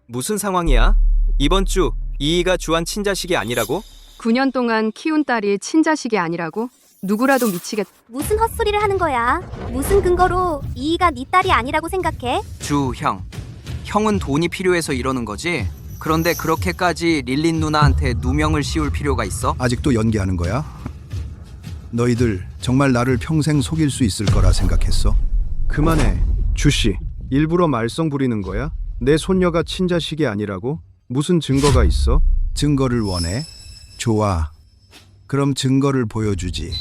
S9: 무슨 상황이야? 이번 주 이이가 주한 친자식이 아니라고?
S7: 9년 동안 키운 딸이 친자식이 아니라고? 누구라도 미치겠...
S3: 무슨 헛소리를 하는 거야? 무슨 근거로 이이가 네 딸이 아니라고 생각해?
S8: 주 형, 형은 돈이 필요해서 이러는 거지? 그런데 그렇게까지 릴린 누나한테 누명을 씌울 필요가 있어?
S2: 아직도 연기하는 거야? 너희들 정말 나를 평생 속일 수 있을 거라 생각했어?
S6: 그만해. 주씨, 일부러 말썽 부리는 거야? 내 손녀가 친자식이 아니라고? 무슨 증거가 있어?
S2: 증거를 원해? 좋아. 그럼 증거를 보여주지.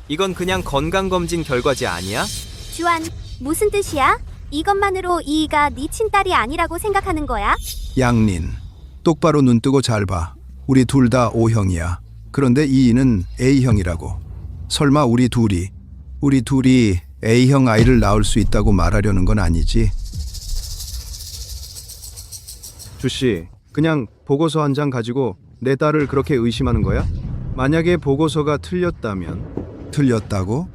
S9: 이건 그냥 건강검진 결과지 아니야?
S3: 주한, 무슨 뜻이야? 이것만으로 이이가 네 친딸이 아니라고 생각하는 거야?
S2: 양린, 똑바로 눈 뜨고 잘 봐. 우리 둘 다 O형이야. 그런데 이인은 A형이라고. 설마 우리 둘이 A형 아이를 낳을 수 있다고 말하려는 건 아니지?
S6: 주씨, 그냥 보고서 한 장 가지고 내 딸을 그렇게 의심하는 거야? 만약에 보고서가 틀렸다면?
S2: 틀렸다고?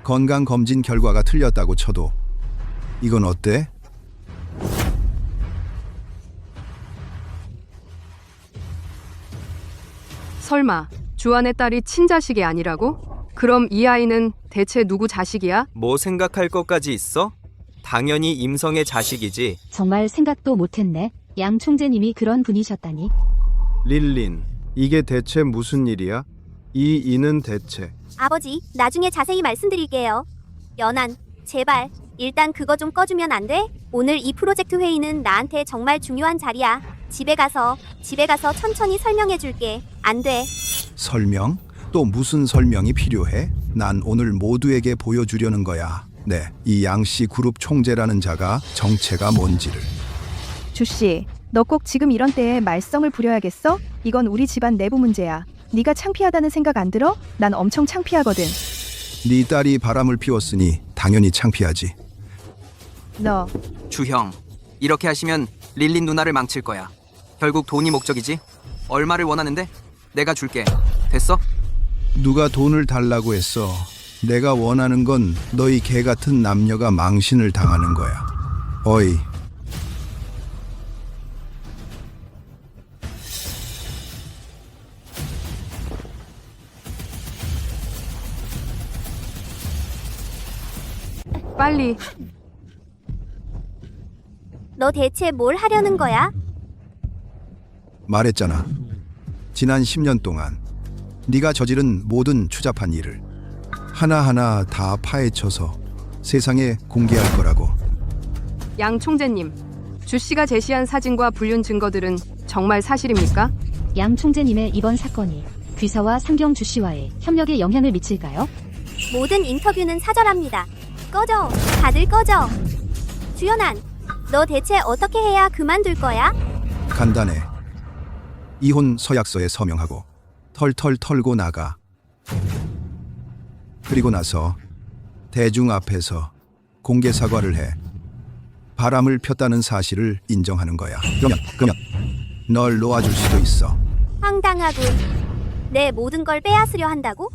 S2: 건강검진 결과가 틀렸다고 쳐도 이건 어때?
S7: 설마 주한의 딸이 친자식이 아니라고? 그럼 이 아이는 대체 누구 자식이야?
S9: 뭐 생각할 것까지 있어? 당연히 임성의 자식이지.
S10: 정말 생각도 못했네. 양 총재님이 그런 분이셨다니.
S6: 릴린, 이게 대체 무슨 일이야? 이 이는 대체...
S3: 아버지, 나중에 자세히 말씀드릴게요. 연한, 제발 일단 그거 좀 꺼주면 안 돼? 오늘 이 프로젝트 회의는 나한테 정말 중요한 자리야. 집에 가서 천천히 설명해 줄게. 안 돼.
S2: 설명? 또 무슨 설명이 필요해? 난 오늘 모두에게 보여주려는 거야. 네, 이 양씨 그룹 총재라는 자가 정체가 뭔지를.
S5: 주씨, 너 꼭 지금 이런 때에 말썽을 부려야겠어? 이건 우리 집안 내부 문제야. 네가 창피하다는 생각 안 들어? 난 엄청 창피하거든.
S2: 네 딸이 바람을 피웠으니 당연히 창피하지.
S5: 너
S8: 주형, 이렇게 하시면 릴린 누나를 망칠 거야. 결국 돈이 목적이지? 얼마를 원하는데? 내가 줄게. 됐어?
S2: 누가 돈을 달라고 했어. 내가 원하는 건 너희 개 같은 남녀가 망신을 당하는 거야. 어이,
S7: 빨리.
S3: 너 대체 뭘 하려는 거야?
S2: 말했잖아. 지난 10년 동안 네가 저지른 모든 추잡한 일을 하나하나 다 파헤쳐서 세상에 공개할 거라고.
S7: 양 총재님, 주씨가 제시한 사진과 불륜 증거들은 정말 사실입니까?
S10: 양 총재님의 이번 사건이 귀사와 상경 주씨와의 협력에 영향을 미칠까요?
S3: 모든 인터뷰는 사절합니다. 꺼져. 다들 꺼져. 주연한, 너 대체 어떻게 해야 그만둘 거야?
S2: 간단해. 이혼 서약서에 서명하고 털털 털고 나가. 그리고 나서 대중 앞에서 공개 사과를 해. 바람을 폈다는 사실을 인정하는 거야. 그러면 널 놓아줄 수도 있어.
S3: 황당하군. 내 모든 걸 빼앗으려 한다고?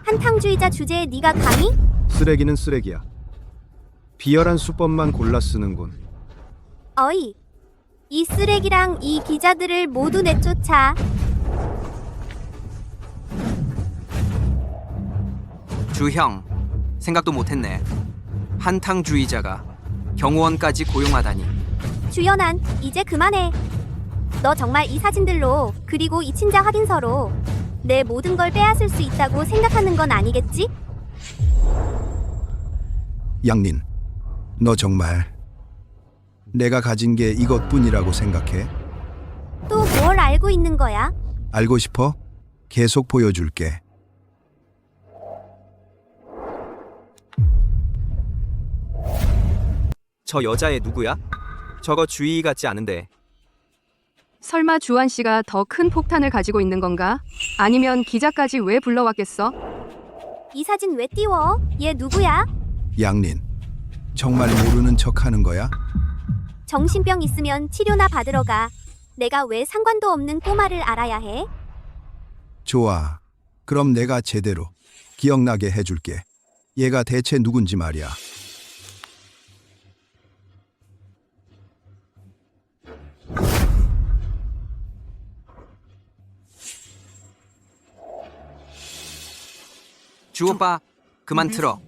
S3: 한탕주의자 주제에 네가 감히?
S6: 쓰레기는 쓰레기야. 비열한 수법만 골라 쓰는군.
S3: 어이. 이 쓰레기랑 이 기자들을 모두 내쫓아.
S8: 주형, 생각도 못했네. 한탕주의자가 경호원까지 고용하다니.
S3: 주연한, 이제 그만해. 너 정말 이 사진들로, 그리고 이 친자 확인서로 내 모든 걸 빼앗을 수 있다고 생각하는 건 아니겠지?
S2: 양린, 너 정말 내가 가진 게 이것뿐이라고 생각해?
S3: 또 뭘 알고 있는 거야?
S2: 알고 싶어? 계속 보여줄게.
S9: 저 여자애 누구야? 저거 주의 같지 않은데.
S7: 설마 주한 씨가 더 큰 폭탄을 가지고 있는 건가? 아니면 기자까지 왜 불러왔겠어?
S3: 이 사진 왜 띄워? 얘 누구야?
S2: 양린, 정말 모르는 척 하는 거야?
S3: 정신병 있으면 치료나 받으러 가. 내가 왜 상관도 없는 꼬마를 알아야 해?
S2: 좋아. 그럼 내가 제대로 기억나게 해줄게. 얘가 대체 누군지 말이야.
S8: 주 오빠, 그만 틀어.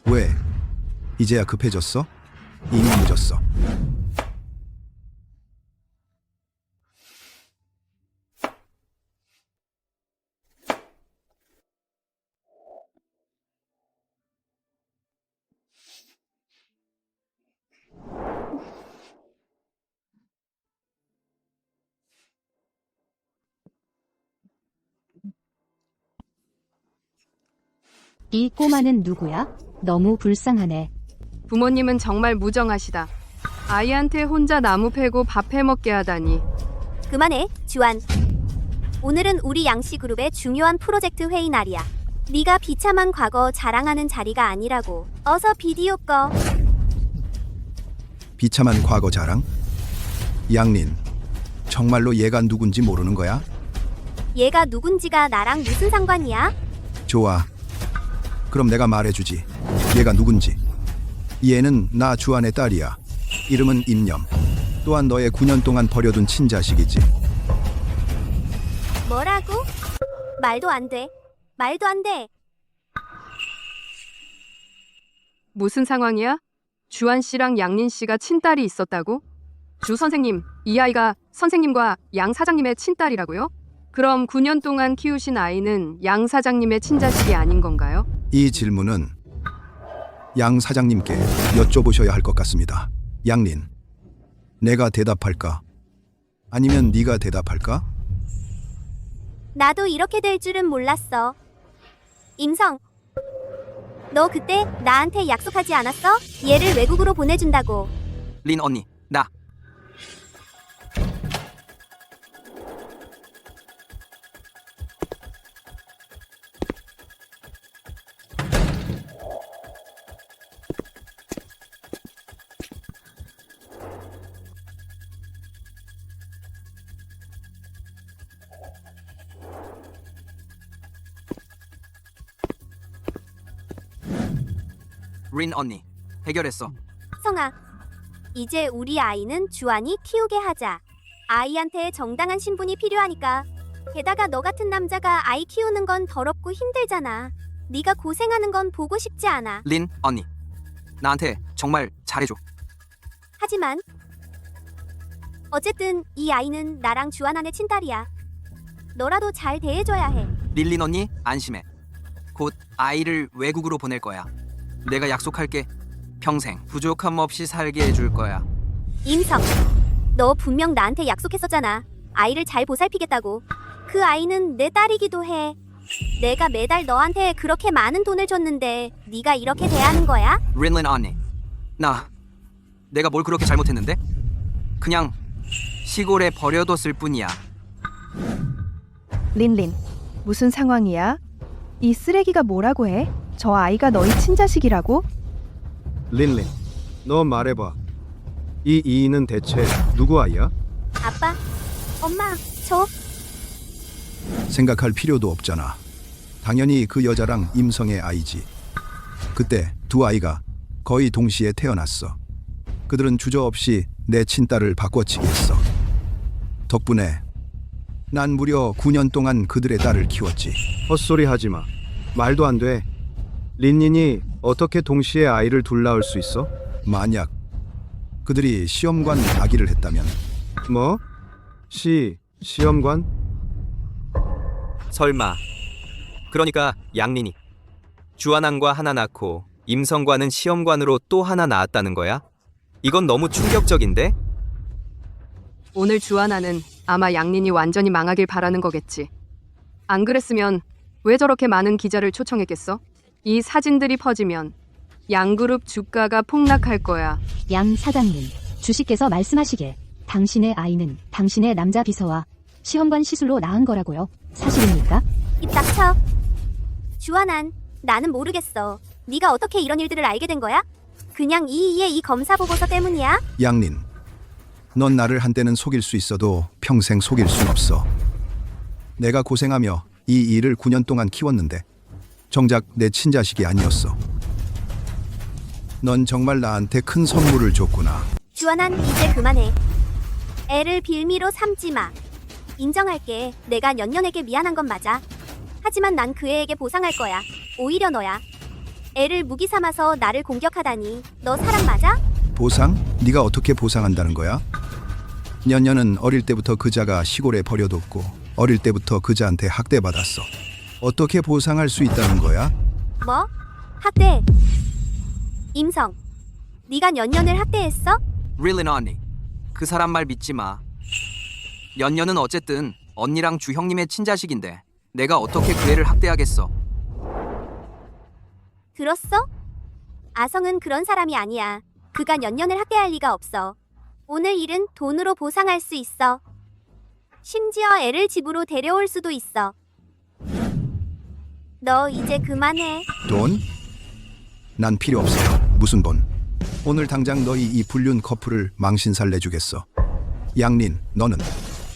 S2: 왜? 이제야 급해졌어? 이미 늦었어.
S10: 이 꼬마는 누구야? 너무 불쌍하네.
S7: 부모님은 정말 무정하시다. 아이한테 혼자 나무 패고 밥 해먹게 하다니.
S3: 그만해, 주한. 오늘은 우리 양씨 그룹의 중요한 프로젝트 회의 날이야. 네가 비참한 과거 자랑하는 자리가 아니라고. 어서 비디오 꺼.
S2: 비참한 과거 자랑? 양린, 정말로 얘가 누군지 모르는 거야?
S3: 얘가 누군지가 나랑 무슨 상관이야?
S2: 좋아. 그럼 내가 말해주지. 얘가 누군지. 얘는 나 주한의 딸이야. 이름은 임념. 또한 너의 9년 동안 버려둔 친자식이지.
S3: 뭐라고? 말도 안 돼. 말도 안 돼.
S7: 무슨 상황이야? 주한 씨랑 양린 씨가 친딸이 있었다고? 주 선생님, 이 아이가 선생님과 양 사장님의 친딸이라고요? 그럼 9년 동안 키우신 아이는 양 사장님의 친자식이 아닌 건가요?
S2: 이 질문은 양 사장님께 여쭤보셔야 할 것 같습니다. 양린, 내가 대답할까? 아니면 네가 대답할까?
S3: 나도 이렇게 될 줄은 몰랐어. 임성, 너 그때 나한테 약속하지 않았어? 얘를 외국으로 보내준다고.
S8: 린 언니, 나 린 언니 해결했어.
S3: 성아, 이제 우리 아이는 주안이 키우게 하자. 아이한테 정당한 신분이 필요하니까. 게다가 너 같은 남자가 아이 키우는 건 더럽고 힘들잖아. 네가 고생하는 건 보고 싶지 않아.
S8: 린 언니, 나한테 정말 잘해줘.
S3: 하지만 어쨌든 이 아이는 나랑 주안한의 친딸이야. 너라도 잘 대해줘야 해.
S8: 릴린 언니 안심해. 곧 아이를 외국으로 보낼 거야. 내가 약속할게. 평생 부족함 없이 살게 해줄 거야.
S3: 임성, 너 분명 나한테 약속했었잖아. 아이를 잘 보살피겠다고. 그 아이는 내 딸이기도 해. 내가 매달 너한테 그렇게 많은 돈을 줬는데 네가 이렇게 대하는 거야?
S8: 린린 언니, 내가 뭘 그렇게 잘못했는데? 그냥 시골에 버려뒀을 뿐이야.
S5: 린린, 무슨 상황이야? 이 쓰레기가 뭐라고 해? 저 아이가 너희 친자식이라고?
S6: 린린, 너 말해봐. 이 이인은 대체 누구 아이야?
S3: 아빠, 엄마, 저
S2: 생각할 필요도 없잖아. 당연히 그 여자랑 임성의 아이지. 그때 두 아이가 거의 동시에 태어났어. 그들은 주저없이 내 친딸을 바꿔치기 했어. 덕분에 난 무려 9년 동안 그들의 딸을 키웠지.
S6: 헛소리 하지 마. 말도 안 돼. 린린이 어떻게 동시에 아이를 둘 낳을 수 있어?
S2: 만약 그들이 시험관 아기를 했다면
S6: 뭐? 시험관?
S9: 설마. 그러니까 양린이 주한왕과 하나 낳고 임성과는 시험관으로 또 하나 낳았다는 거야? 이건 너무 충격적인데?
S7: 오늘 주하나는 아마 양린이 완전히 망하길 바라는 거겠지. 안 그랬으면 왜 저렇게 많은 기자를 초청했겠어? 이 사진들이 퍼지면 양그룹 주가가 폭락할 거야.
S10: 양 사장님, 주식께서 말씀하시길 당신의 아이는 당신의 남자 비서와 시험관 시술로 낳은 거라고요. 사실입니까?
S3: 입 닥쳐. 주한한, 나는 모르겠어. 네가 어떻게 이런 일들을 알게 된 거야? 그냥 이의 이 검사 보고서 때문이야?
S2: 양린, 넌 나를 한때는 속일 수 있어도 평생 속일 순 없어. 내가 고생하며 이 일을 9년 동안 키웠는데 정작 내 친자식이 아니었어. 넌 정말 나한테 큰 선물을 줬구나.
S3: 주한한, 이제 그만해. 애를 빌미로 삼지 마. 인정할게. 내가 년년에게 미안한 건 맞아. 하지만 난 그 애에게 보상할 거야. 오히려 너야. 애를 무기 삼아서 나를 공격하다니. 너 사람 맞아?
S2: 보상? 네가 어떻게 보상한다는 거야? 년년은 어릴 때부터 그자가 시골에 버려뒀고 어릴 때부터 그자한테 학대받았어. 어떻게 보상할 수 있다는 거야?
S3: 뭐? 학대. 임성, 네가 년년을 학대했어?
S8: 릴린 언니, 그 사람 말 믿지 마. 연년은 어쨌든 언니랑 주 형님의 친자식인데 내가 어떻게 그 애를 학대하겠어?
S3: 들었어? 아성은 그런 사람이 아니야. 그가 년년을 학대할 리가 없어. 오늘 일은 돈으로 보상할 수 있어. 심지어 애를 집으로 데려올 수도 있어. 너 이제 그만해.
S2: 돈? 난 필요 없어. 무슨 돈? 오늘 당장 너희 이 불륜 커플을 망신살 내주겠어. 양린, 너는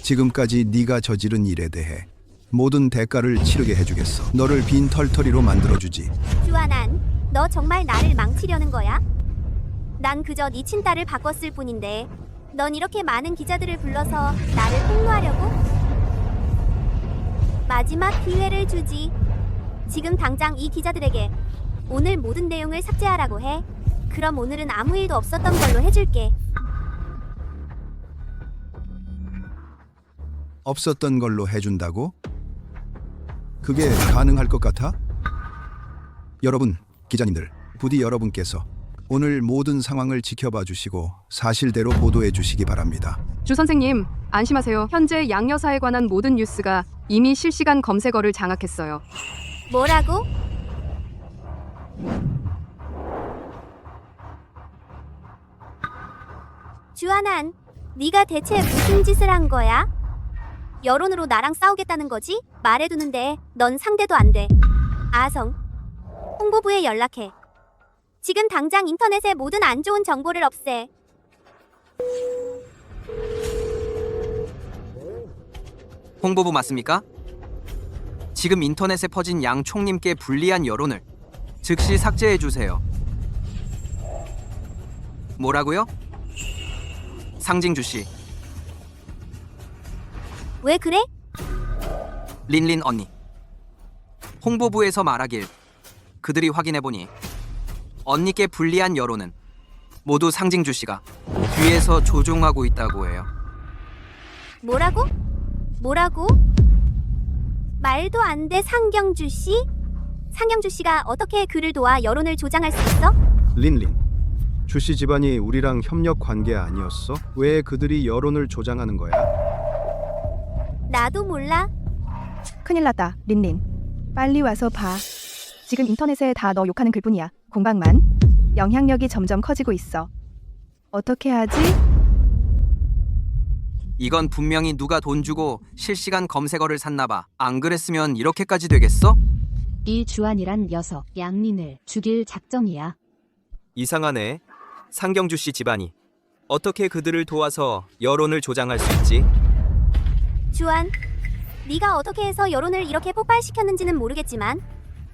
S2: 지금까지 네가 저지른 일에 대해 모든 대가를 치르게 해주겠어. 너를 빈 털터리로 만들어주지.
S3: 주한한, 너 정말 나를 망치려는 거야? 난 그저 네 친딸을 바꿨을 뿐인데 넌 이렇게 많은 기자들을 불러서 나를 폭로하려고? 마지막 기회를 주지. 지금 당장 이 기자들에게 오늘 모든 내용을 삭제하라고 해. 그럼 오늘은 아무 일도 없었던 걸로 해줄게.
S2: 없었던 걸로 해준다고? 그게 가능할 것 같아? 여러분, 기자님들, 부디 여러분께서 오늘 모든 상황을 지켜봐 주시고 사실대로 보도해 주시기 바랍니다.
S7: 주 선생님, 안심하세요. 현재 양 여사에 관한 모든 뉴스가 이미 실시간 검색어를 장악했어요.
S3: 뭐라고? 주한한, 네가 대체 무슨 짓을 한 거야? 여론으로 나랑 싸우겠다는 거지? 말해두는데 넌 상대도 안 돼. 아성, 홍보부에 연락해. 지금 당장 인터넷의 모든 안 좋은 정보를 없애.
S8: 홍보부 맞습니까? 지금 인터넷에 퍼진 양 총님께 불리한 여론을 즉시 삭제해 주세요. 뭐라고요? 상징주 씨,
S3: 왜 그래?
S8: 린린 언니. 홍보부에서 말하길 그들이 확인해보니 언니께 불리한 여론은 모두 상징주 씨가 뒤에서 조종하고 있다고 해요.
S3: 뭐라고? 뭐라고? 말도 안 돼, 상경주 씨? 상경주 씨가 어떻게 그를 도와 여론을 조장할 수 있어?
S6: 린린, 주씨 집안이 우리랑 협력 관계 아니었어? 왜 그들이 여론을 조장하는 거야?
S3: 나도 몰라.
S5: 큰일 났다, 린린. 빨리 와서 봐. 지금 인터넷에 다 너 욕하는 글뿐이야. 공방만. 영향력이 점점 커지고 있어. 어떻게 하지?
S8: 이건 분명히 누가 돈 주고 실시간 검색어를 샀나봐. 안 그랬으면 이렇게까지 되겠어?
S10: 이 주한이란 녀석 양린을 죽일 작정이야.
S9: 이상하네. 상경주 씨 집안이 어떻게 그들을 도와서 여론을 조장할 수 있지?
S3: 주한, 네가 어떻게 해서 여론을 이렇게 폭발시켰는지는 모르겠지만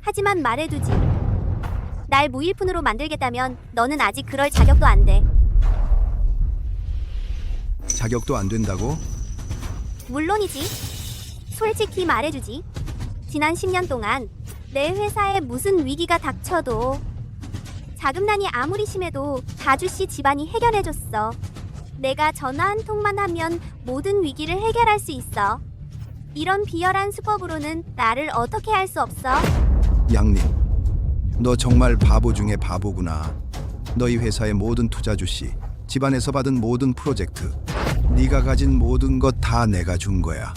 S3: 하지만 말해두지. 날 무일푼으로 만들겠다면 너는 아직 그럴 자격도 안 돼.
S2: 자격도 안 된다고?
S3: 물론이지. 솔직히 말해주지. 지난 10년 동안 내 회사에 무슨 위기가 닥쳐도 자금난이 아무리 심해도 다주씨 집안이 해결해줬어. 내가 전화 한 통만 하면 모든 위기를 해결할 수 있어. 이런 비열한 수법으로는 나를 어떻게 할 수 없어.
S2: 양님, 너 정말 바보 중에 바보구나. 너희 회사의 모든 투자 주씨, 집안에서 받은 모든 프로젝트, 네가 가진 모든 것 다 내가 준 거야.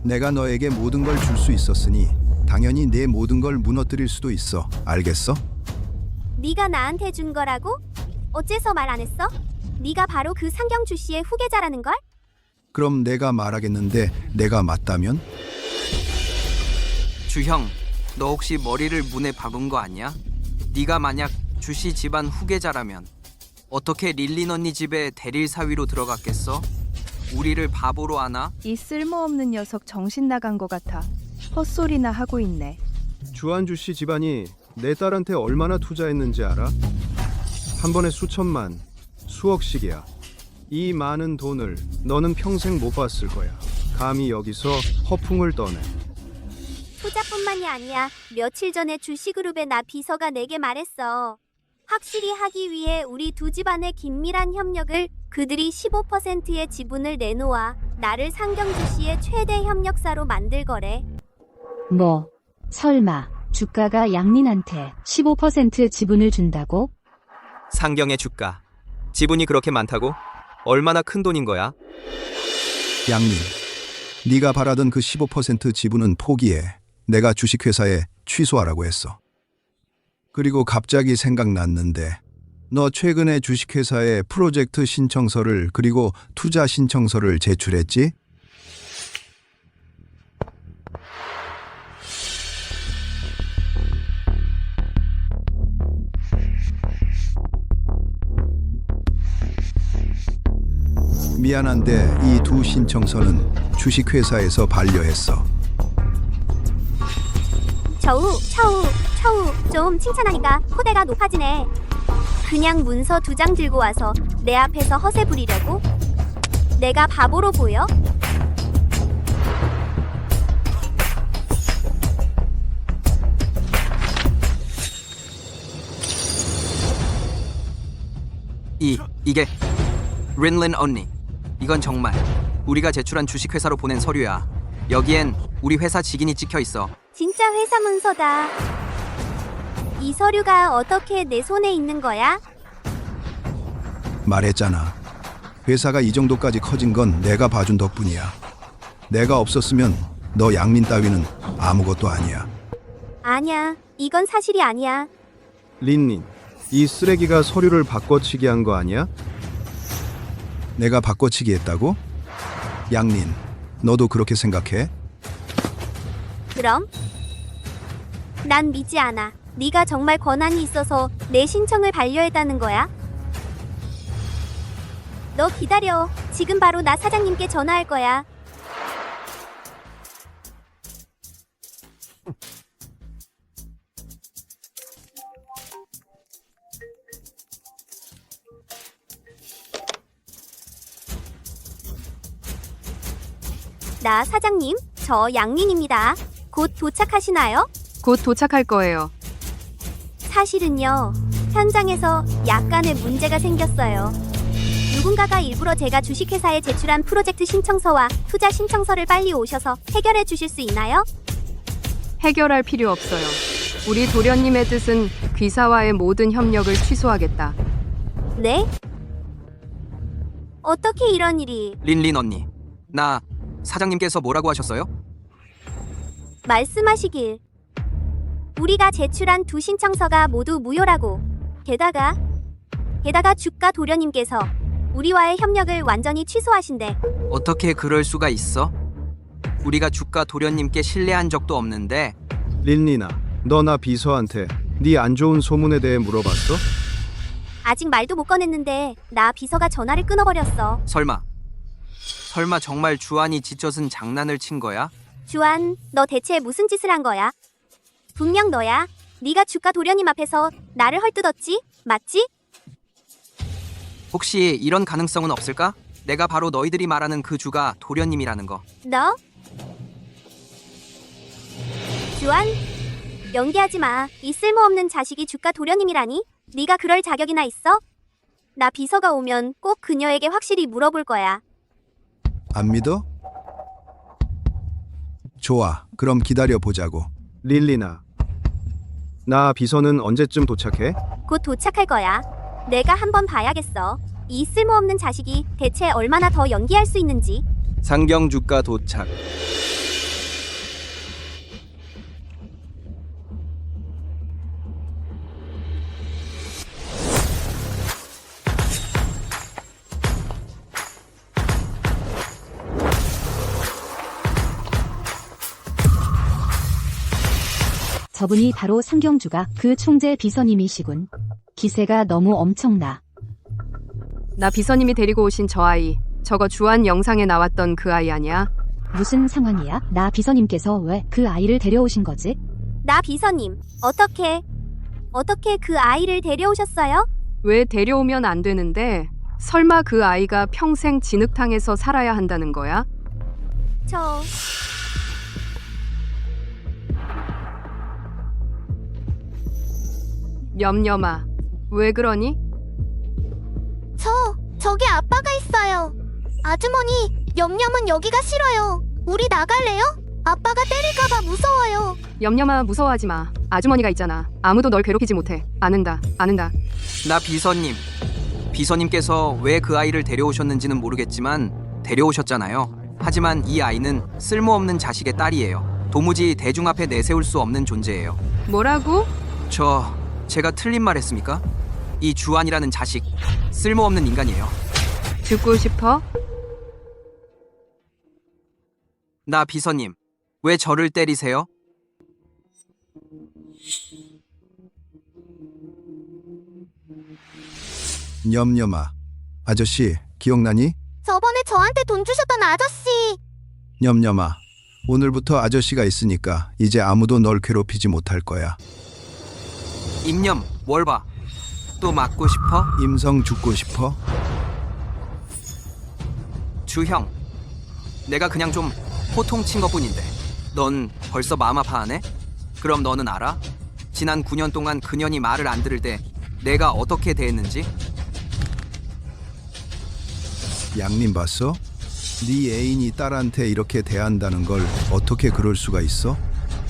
S2: 내가 너에게 모든 걸 줄 수 있었으니 당연히 내 모든 걸 무너뜨릴 수도 있어. 알겠어?
S3: 네가 나한테 준 거라고? 어째서 말 안 했어? 네가 바로 그 상경주 씨의 후계자라는 걸?
S2: 그럼 내가 말하겠는데 내가 맞다면?
S8: 주형, 너 혹시 머리를 문에 박은 거 아니야? 네가 만약 주씨 집안 후계자라면 어떻게 릴린 언니 집에 대릴 사위로 들어갔겠어? 우리를 바보로 아나?
S5: 이 쓸모없는 녀석 정신 나간 것 같아. 헛소리나 하고 있네.
S6: 주한주 씨 집안이 내 딸한테 얼마나 투자했는지 알아? 한 번에 수천만, 수억씩이야. 이 많은 돈을 너는 평생 못 봤을 거야. 감히 여기서 허풍을 떠내.
S3: 투자뿐만이 아니야. 며칠 전에 주식그룹의 나 비서가 내게 말했어. 확실히 하기 위해 우리 두 집안의 긴밀한 협력을 그들이 15%의 지분을 내놓아 나를 상경주 씨의 최대 협력사로 만들 거래.
S10: 뭐, 설마 주가가 양린한테 15% 지분을 준다고?
S9: 상경의 주가. 지분이 그렇게 많다고? 얼마나 큰 돈인 거야?
S2: 양님, 네가 바라던 그 15% 지분은 포기해. 내가 주식회사에 취소하라고 했어. 그리고 갑자기 생각났는데 너 최근에 주식회사에 프로젝트 신청서를 그리고 투자 신청서를 제출했지? 미안한데 이 두 신청서는 주식회사에서 반려했어.
S3: 저우, 좀 칭찬하니까 호대가 높아지네. 그냥 문서 2장 들고 와서 내 앞에서 허세 부리려고? 내가 바보로 보여?
S8: 이게 린린 언니. 이건 정말 우리가 제출한 주식회사로 보낸 서류야. 여기엔 우리 회사 직인이 찍혀 있어.
S3: 진짜 회사 문서다. 이 서류가 어떻게 내 손에 있는 거야?
S2: 말했잖아. 회사가 이 정도까지 커진 건 내가 봐준 덕분이야. 내가 없었으면 너 양민 따위는 아무것도 아니야.
S3: 아니야. 이건 사실이 아니야.
S6: 린린, 이 쓰레기가 서류를 바꿔치기 한 거 아니야?
S2: 내가 바꿔치기 했다고? 양민, 너도 그렇게 생각해?
S3: 그럼? 난 믿지 않아. 네가 정말 권한이 있어서 내 신청을 반려했다는 거야? 너 기다려. 지금 바로 나 사장님께 전화할 거야. 나 사장님, 저 양민입니다. 곧 도착하시나요?
S7: 곧 도착할 거예요.
S3: 사실은요, 현장에서 약간의 문제가 생겼어요. 누군가가 일부러 제가 주식회사에 제출한 프로젝트 신청서와 투자 신청서를 빨리 오셔서 해결해 주실 수 있나요?
S7: 해결할 필요 없어요. 우리 도련님의 뜻은 귀사와의 모든 협력을 취소하겠다.
S3: 네? 어떻게 이런 일이?
S8: 린린 언니, 나 사장님께서 뭐라고 하셨어요?
S3: 말씀하시길. 우리가 제출한 두 신청서가 모두 무효라고. 게다가 주가 도련님께서 우리와의 협력을 완전히 취소하신대.
S8: 어떻게 그럴 수가 있어? 우리가 주가 도련님께 신뢰한 적도 없는데.
S6: 린린아, 너 나 비서한테 네 안 좋은 소문에 대해 물어봤어?
S3: 아직 말도 못 꺼냈는데 나 비서가 전화를 끊어버렸어.
S8: 설마 정말 주한이 지쳐슨 장난을 친 거야?
S3: 주한, 너 대체 무슨 짓을 한 거야? 분명 너야. 네가 주가 도련님 앞에서 나를 헐뜯었지? 맞지?
S8: 혹시 이런 가능성은 없을까? 내가 바로 너희들이 말하는 그 주가 도련님이라는 거.
S3: 너? 주한, 연기하지 마. 이 쓸모없는 자식이 주가 도련님이라니? 네가 그럴 자격이나 있어? 나 비서가 오면 꼭 그녀에게 확실히 물어볼 거야.
S2: 안 믿어? 좋아, 그럼 기다려 보자고.
S6: 린린아, 나 비서는 언제쯤 도착해?
S3: 곧 도착할 거야. 내가 한번 봐야겠어. 이 쓸모없는 자식이 대체 얼마나 더 연기할 수 있는지.
S1: 상경 주가 도착.
S10: 저분이 바로 상경주가 그 총재 비서님이시군. 기세가 너무 엄청나.
S7: 나 비서님이 데리고 오신 저 아이, 저거 주한 영상에 나왔던 그 아이 아니야?
S10: 무슨 상황이야? 나 비서님께서 왜 그 아이를 데려오신 거지?
S3: 나 비서님, 어떻게 그 아이를 데려오셨어요?
S7: 왜 데려오면 안 되는데? 설마 그 아이가 평생 진흙탕에서 살아야 한다는 거야?
S3: 저...
S7: 염염아, 왜 그러니?
S3: 저기 아빠가 있어요. 아주머니, 염염은 여기가 싫어요. 우리 나갈래요? 아빠가 때릴까봐 무서워요.
S7: 염염아, 무서워하지 마. 아주머니가 있잖아. 아무도 널 괴롭히지 못해. 아는다.
S8: 나 비서님께서 왜 그 아이를 데려오셨는지는 모르겠지만 데려오셨잖아요. 하지만 이 아이는 쓸모없는 자식의 딸이에요. 도무지 대중 앞에 내세울 수 없는 존재예요.
S7: 뭐라고?
S8: 제가 틀린 말 했습니까? 이 주한이라는 자식, 쓸모없는 인간이에요.
S7: 죽고 싶어?
S8: 나 비서님, 왜 저를 때리세요?
S2: 염염아, 아저씨 기억나니?
S3: 저번에 저한테 돈 주셨던 아저씨.
S2: 염염아, 오늘부터 아저씨가 있으니까 이제 아무도 널 괴롭히지 못할 거야.
S8: 임념, 뭘 봐? 또 맞고 싶어?
S2: 임성 죽고 싶어?
S8: 주형, 내가 그냥 좀 호통친 것뿐인데 넌 벌써 마음 아파하네? 그럼 너는 알아? 지난 9년 동안 그년이 말을 안 들을 때 내가 어떻게 대했는지?
S2: 양민 봤어? 네 애인이 딸한테 이렇게 대한다는 걸 어떻게 그럴 수가 있어?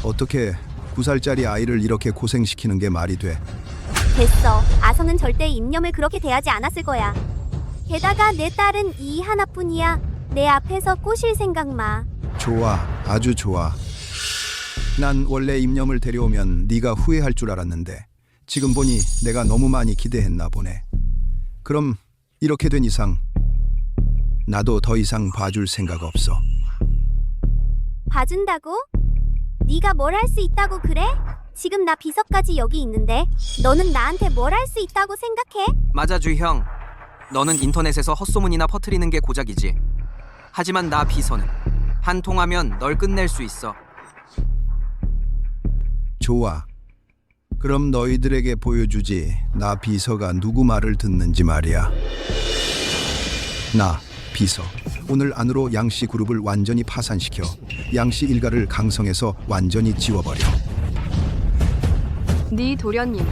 S2: 어떻게 9살짜리 아이를 이렇게 고생시키는 게 말이 돼?
S3: 됐어. 아서는 절대 임념을 그렇게 대하지 않았을 거야. 게다가 내 딸은 이 하나뿐이야. 내 앞에서 꼬실 생각 마.
S2: 좋아, 아주 좋아. 난 원래 임념을 데려오면 네가 후회할 줄 알았는데 지금 보니 내가 너무 많이 기대했나 보네. 그럼 이렇게 된 이상 나도 더 이상 봐줄 생각 없어.
S3: 봐준다고? 네가 뭘 할 수 있다고 그래? 지금 나 비서까지 여기 있는데 너는 나한테 뭘 할 수 있다고 생각해?
S8: 맞아 주형. 너는 인터넷에서 헛소문이나 퍼뜨리는 게 고작이지. 하지만 나 비서는 한 통하면 널 끝낼 수 있어.
S2: 좋아. 그럼 너희들에게 보여주지. 나 비서가 누구 말을 듣는지 말이야. 나 비서. 오늘 안으로 양씨 그룹을 완전히 파산시켜 양씨 일가를 강성에서 완전히 지워버려.
S7: 네 도련님.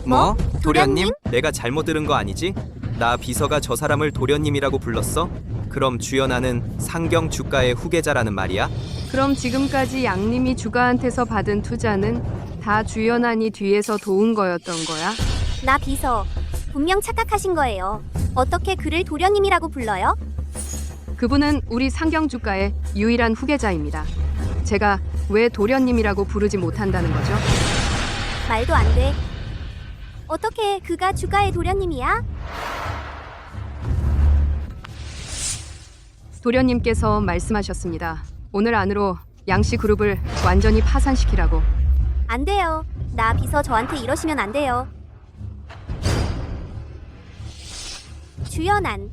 S8: 뭐? 도련님?
S9: 내가 잘못 들은 거 아니지? 나 비서가 저 사람을 도련님이라고 불렀어? 그럼 주연아는 상경 주가의 후계자라는 말이야?
S7: 그럼 지금까지 양님이 주가한테서 받은 투자는 다 주연안이 뒤에서 도운 거였던 거야?
S3: 나 비서. 분명 착각하신 거예요. 어떻게 그를 도련님이라고 불러요?
S7: 그분은 우리 상경 주가의 유일한 후계자입니다. 제가 왜 도련님이라고 부르지 못한다는 거죠?
S3: 말도 안 돼. 어떻게 그가 주가의 도련님이야?
S7: 도련님께서 말씀하셨습니다. 오늘 안으로 양씨 그룹을 완전히 파산시키라고.
S3: 안 돼요. 나 비서 저한테 이러시면 안 돼요. 주연안.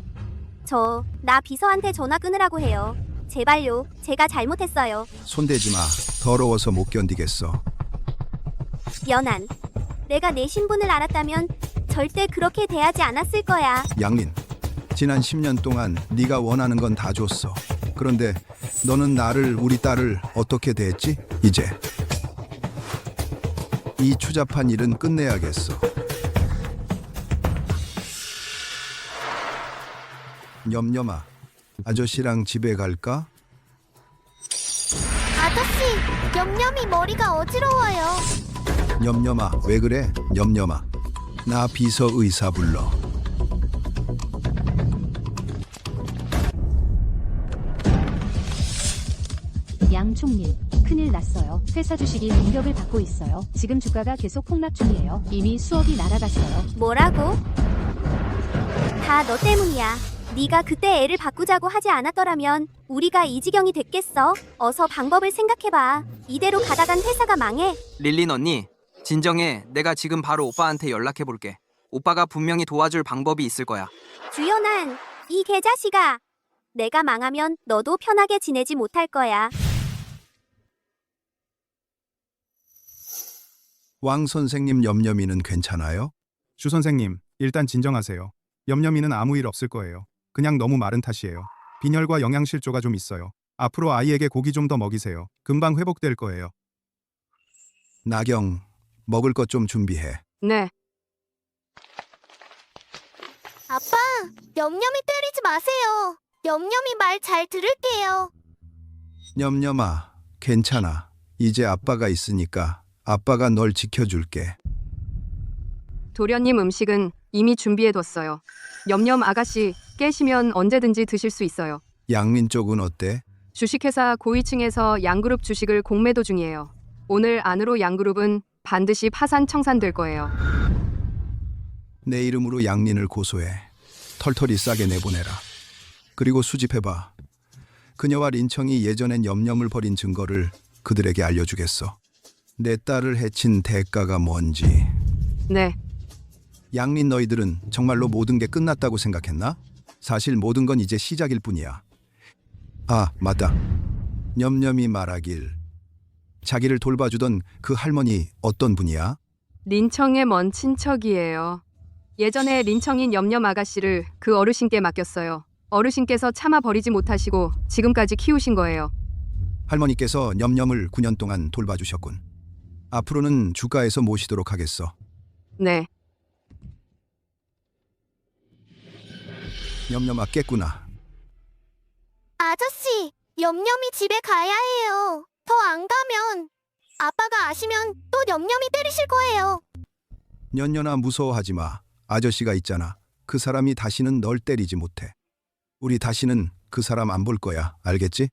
S3: 나 비서한테 전화 끊으라고 해요. 제발요. 제가 잘못했어요.
S2: 손대지 마. 더러워서 못 견디겠어.
S3: 연안. 내가 내 신분을 알았다면 절대 그렇게 대하지 않았을 거야.
S2: 양린, 지난 10년 동안 네가 원하는 건 다 줬어. 그런데 너는 나를, 우리 딸을 어떻게 대했지? 이제 이 추잡한 일은 끝내야겠어. 염염아, 아저씨랑 집에 갈까?
S3: 아저씨, 염염이 머리가 어지러워요.
S2: 염염아, 왜 그래? 염염아, 나 비서 의사 불러.
S10: 양 총리, 큰일 났어요. 회사 주식이 공격을 받고 있어요. 지금 주가가 계속 폭락 중이에요. 이미 수억이 날아갔어요.
S3: 뭐라고? 다 너 때문이야. 네가 그때 애를 바꾸자고 하지 않았더라면 우리가 이 지경이 됐겠어. 어서 방법을 생각해봐. 이대로 가다간 회사가 망해.
S8: 릴린 언니, 진정해. 내가 지금 바로 오빠한테 연락해 볼게. 오빠가 분명히 도와줄 방법이 있을 거야.
S3: 주연한, 이 개자식아. 내가 망하면 너도 편하게 지내지 못할 거야.
S2: 왕 선생님, 염염이는 괜찮아요?
S6: 주 선생님, 일단 진정하세요. 염염이는 아무 일 없을 거예요. 그냥 너무 마른 탓이에요. 빈혈과 영양실조가 좀 있어요. 앞으로 아이에게 고기 좀 더 먹이세요. 금방 회복될 거예요.
S2: 나경, 먹을 것 좀 준비해.
S7: 네.
S3: 아빠, 염염이 때리지 마세요. 염염이 말 잘 들을게요.
S2: 염염아, 괜찮아. 이제 아빠가 있으니까 아빠가 널 지켜줄게.
S7: 도련님 음식은 이미 준비해뒀어요. 염염 아가씨, 깨시면 언제든지 드실 수 있어요.
S2: 양민 쪽은 어때?
S7: 주식회사 고위층에서 양그룹 주식을 공매도 중이에요. 오늘 안으로 양그룹은 반드시 파산 청산될 거예요.
S2: 내 이름으로 양린을 고소해. 털털이 싸게 내보내라. 그리고 수집해봐. 그녀와 린청이 예전엔 염염을 벌인 증거를 그들에게 알려주겠어. 내 딸을 해친 대가가 뭔지.
S7: 네.
S2: 양린, 너희들은 정말로 모든 게 끝났다고 생각했나? 사실 모든 건 이제 시작일 뿐이야. 아, 맞다. 염염이 말하길. 자기를 돌봐주던 그 할머니 어떤 분이야?
S7: 린청의 먼 친척이에요. 예전에 린청인 염염 아가씨를 그 어르신께 맡겼어요. 어르신께서 참아 버리지 못하시고 지금까지 키우신 거예요.
S2: 할머니께서 염염을 9년 동안 돌봐주셨군. 앞으로는 주가에서 모시도록 하겠어.
S7: 네.
S2: 염염아, 깼구나.
S3: 냠냠이 집에 가야 해요. 더 안 가면 아빠가 아시면 또 냠냠이 때리실 거예요.
S2: 년년아 무서워하지 마. 아저씨가 있잖아. 그 사람이 다시는 널 때리지 못해. 우리 다시는 그 사람 안 볼 거야. 알겠지?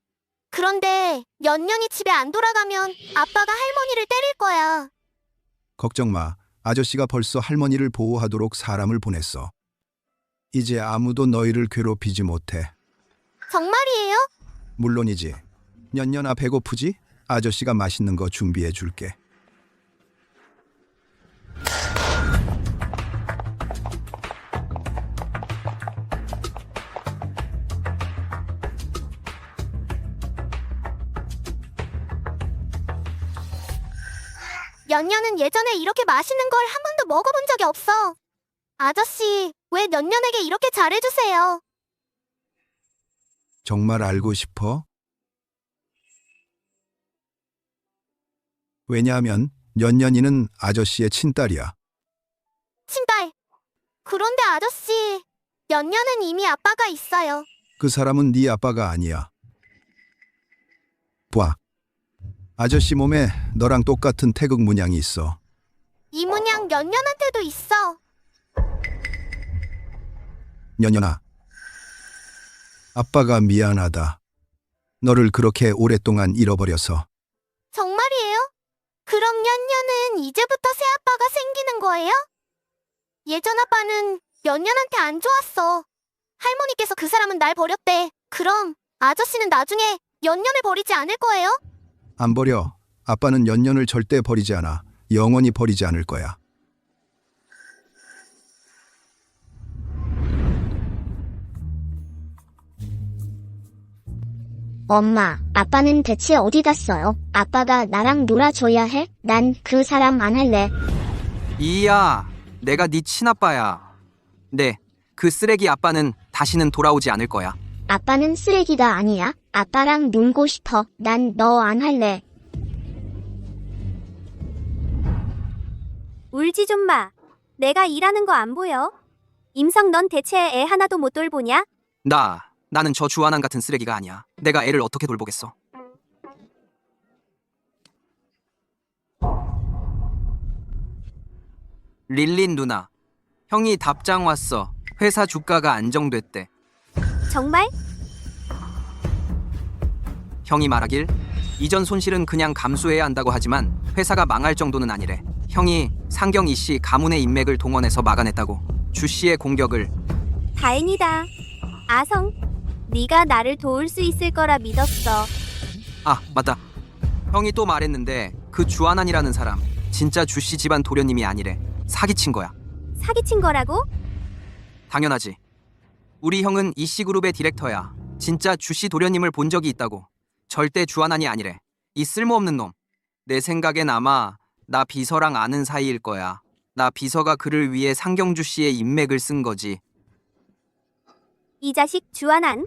S3: 그런데 냠냠이 집에 안 돌아가면 아빠가 할머니를 때릴 거야.
S2: 걱정 마. 아저씨가 벌써 할머니를 보호하도록 사람을 보냈어. 이제 아무도 너희를 괴롭히지 못해.
S3: 정말이에요?
S2: 물론이지. 년년아 배고프지? 아저씨가 맛있는 거 준비해 줄게.
S3: 냠냠은 예전에 이렇게 맛있는 걸 한 번도 먹어본 적이 없어. 아저씨, 왜 냠냠에게 이렇게 잘해주세요?
S2: 정말 알고 싶어? 왜냐하면 년년이는 아저씨의 친딸이야.
S3: 친딸. 그런데 아저씨, 냠냠은 이미 아빠가 있어요.
S2: 그 사람은 네 아빠가 아니야. 봐. 아저씨 몸에 너랑 똑같은 태극 문양이 있어.
S3: 이 문양 냠냠한테도 있어.
S2: 년년아. 아빠가 미안하다. 너를 그렇게 오랫동안 잃어버려서.
S3: 정말이에요? 그럼 냠냠은 이제부터 새 아빠가 생기는 거예요? 예전 아빠는 냠냠한테 안 좋았어. 할머니께서 그 사람은 날 버렸대. 그럼 아저씨는 나중에 냠냠을 버리지 않을 거예요?
S2: 안 버려. 아빠는 년년을 절대 버리지 않아. 영원히 버리지 않을 거야.
S4: 엄마, 아빠는 대체 어디 갔어요? 아빠가 나랑 놀아줘야 해? 난 그 사람 안 할래.
S8: 이야, 내가 네 친아빠야. 네, 그 쓰레기 아빠는 다시는 돌아오지 않을 거야.
S4: 아빠는 쓰레기가 아니야. 아빠랑 놀고 싶어. 난 너 안 할래.
S3: 울지 좀 마. 내가 일하는 거 안 보여? 임성, 넌 대체 애 하나도 못 돌보냐?
S8: 나는 저 주한왕 같은 쓰레기가 아니야. 내가 애를 어떻게 돌보겠어? 릴린 누나, 형이 답장 왔어. 회사 주가가 안정됐대.
S3: 정말?
S8: 형이 말하길 이전 손실은 그냥 감수해야 한다고 하지만 회사가 망할 정도는 아니래. 형이 상경 이씨 가문의 인맥을 동원해서 막아냈다고. 주 씨의 공격을.
S3: 다행이다. 아성, 네가 나를 도울 수 있을 거라 믿었어.
S8: 아, 맞다. 형이 또 말했는데 그 주한안이라는 사람 진짜 주 씨 집안 도련님이 아니래. 사기친 거야.
S3: 사기친 거라고?
S8: 당연하지. 우리 형은 이씨 그룹의 디렉터야. 진짜 주 씨 도련님을 본 적이 있다고. 절대 주한안이 아니래. 이 쓸모없는 놈. 내 생각엔 아마 나 비서랑 아는 사이일 거야. 나 비서가 그를 위해 상경주 씨의 인맥을 쓴 거지.
S3: 이 자식 주한안.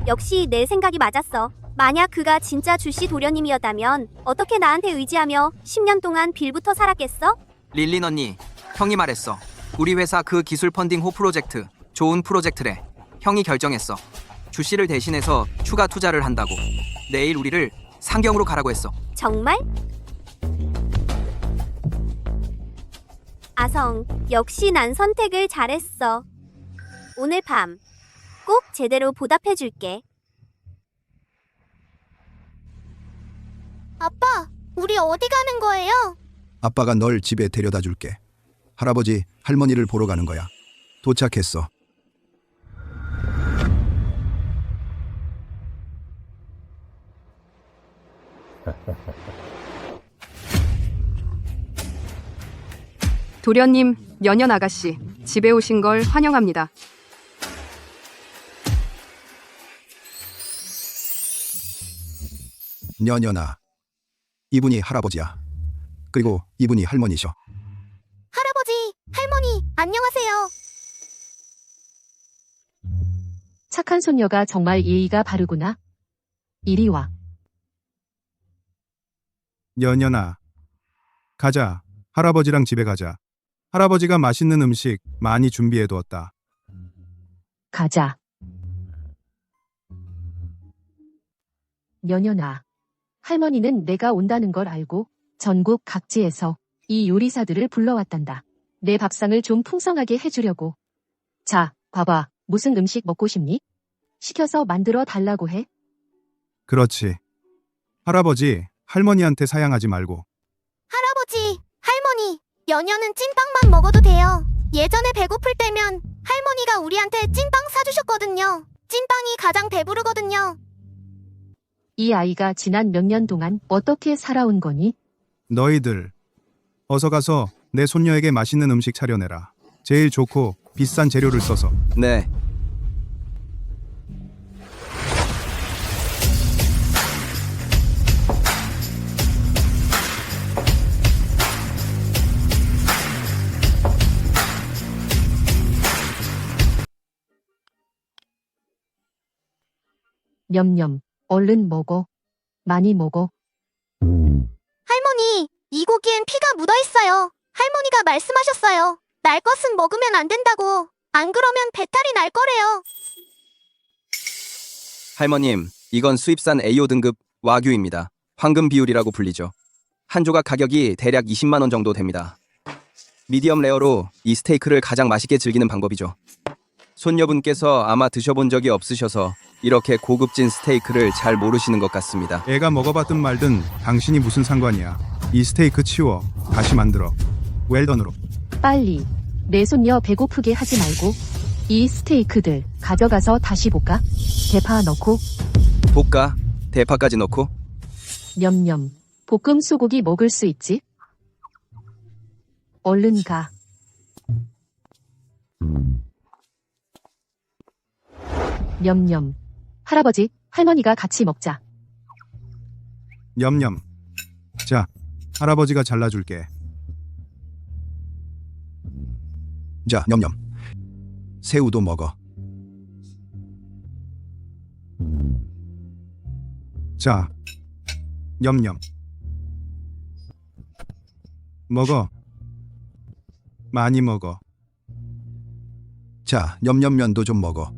S3: 역시 내 생각이 맞았어. 만약 그가 진짜 주씨 도련님이었다면 어떻게 나한테 의지하며 10년 동안 빌부터 살았겠어?
S8: 릴린 언니, 형이 말했어. 우리 회사 그 기술 펀딩 호 프로젝트 좋은 프로젝트래. 형이 결정했어. 주 씨를 대신해서 추가 투자를 한다고. 내일 우리를 상경으로 가라고 했어.
S3: 정말? 아성, 역시 난 선택을 잘했어. 오늘 밤 꼭 제대로 보답해줄게. 아빠, 우리 어디 가는 거예요?
S2: 아빠가 널 집에 데려다 줄게. 할아버지, 할머니를 보러 가는 거야. 도착했어.
S7: 도련님, 연연 아가씨, 집에 오신 걸 환영합니다.
S2: 년년아. 이분이 할아버지야. 그리고 이분이 할머니셔.
S3: 할아버지, 할머니, 안녕하세요.
S10: 착한 손녀가 정말 예의가 바르구나. 이리 와.
S6: 연연아. 가자. 할아버지랑 집에 가자. 할아버지가 맛있는 음식 많이 준비해 두었다.
S10: 가자. 연연아. 할머니는 내가 온다는 걸 알고 전국 각지에서 이 요리사들을 불러왔단다. 내 밥상을 좀 풍성하게 해주려고. 자, 봐봐. 무슨 음식 먹고 싶니? 시켜서 만들어 달라고 해.
S6: 그렇지. 할아버지, 할머니한테 사양하지 말고.
S3: 할아버지, 할머니, 연연은 찐빵만 먹어도 돼요. 예전에 배고플 때면 할머니가 우리한테 찐빵 사주셨거든요. 찐빵이 가장 배부르거든요.
S10: 이 아이가 지난 몇 년 동안 어떻게 살아온 거니?
S6: 너희들, 어서 가서 내 손녀에게 맛있는 음식 차려내라. 제일 좋고 비싼 재료를 써서.
S1: 네.
S10: 냠냠. 얼른 먹어. 많이 먹어.
S3: 할머니, 이 고기엔 피가 묻어 있어요. 할머니가 말씀하셨어요. 날 것은 먹으면 안 된다고. 안 그러면 배탈이 날 거래요.
S1: 할머님, 이건 수입산 A호 등급 와규입니다. 황금 비율이라고 불리죠. 한 조각 가격이 대략 20만 원 정도 됩니다. 미디엄 레어로 이 스테이크를 가장 맛있게 즐기는 방법이죠. 손녀분께서 아마 드셔본 적이 없으셔서 이렇게 고급진 스테이크를 잘 모르시는 것 같습니다.
S6: 애가 먹어봤든 말든 당신이 무슨 상관이야. 이 스테이크 치워. 다시 만들어. 웰던으로.
S10: 빨리. 내 손녀 배고프게 하지 말고 이 스테이크들 가져가서 다시 볶아. 대파 넣고.
S1: 볶아, 대파까지 넣고.
S10: 냠냠. 볶음 소고기 먹을 수 있지? 얼른 가. 냠냠. 할아버지, 할머니가 같이 먹자.
S6: 냠냠. 자, 할아버지가 잘라줄게.
S2: 자, 냠냠. 새우도 먹어.
S6: 자, 냠냠. 먹어. 많이 먹어.
S2: 자, 냠냠면도 좀 먹어.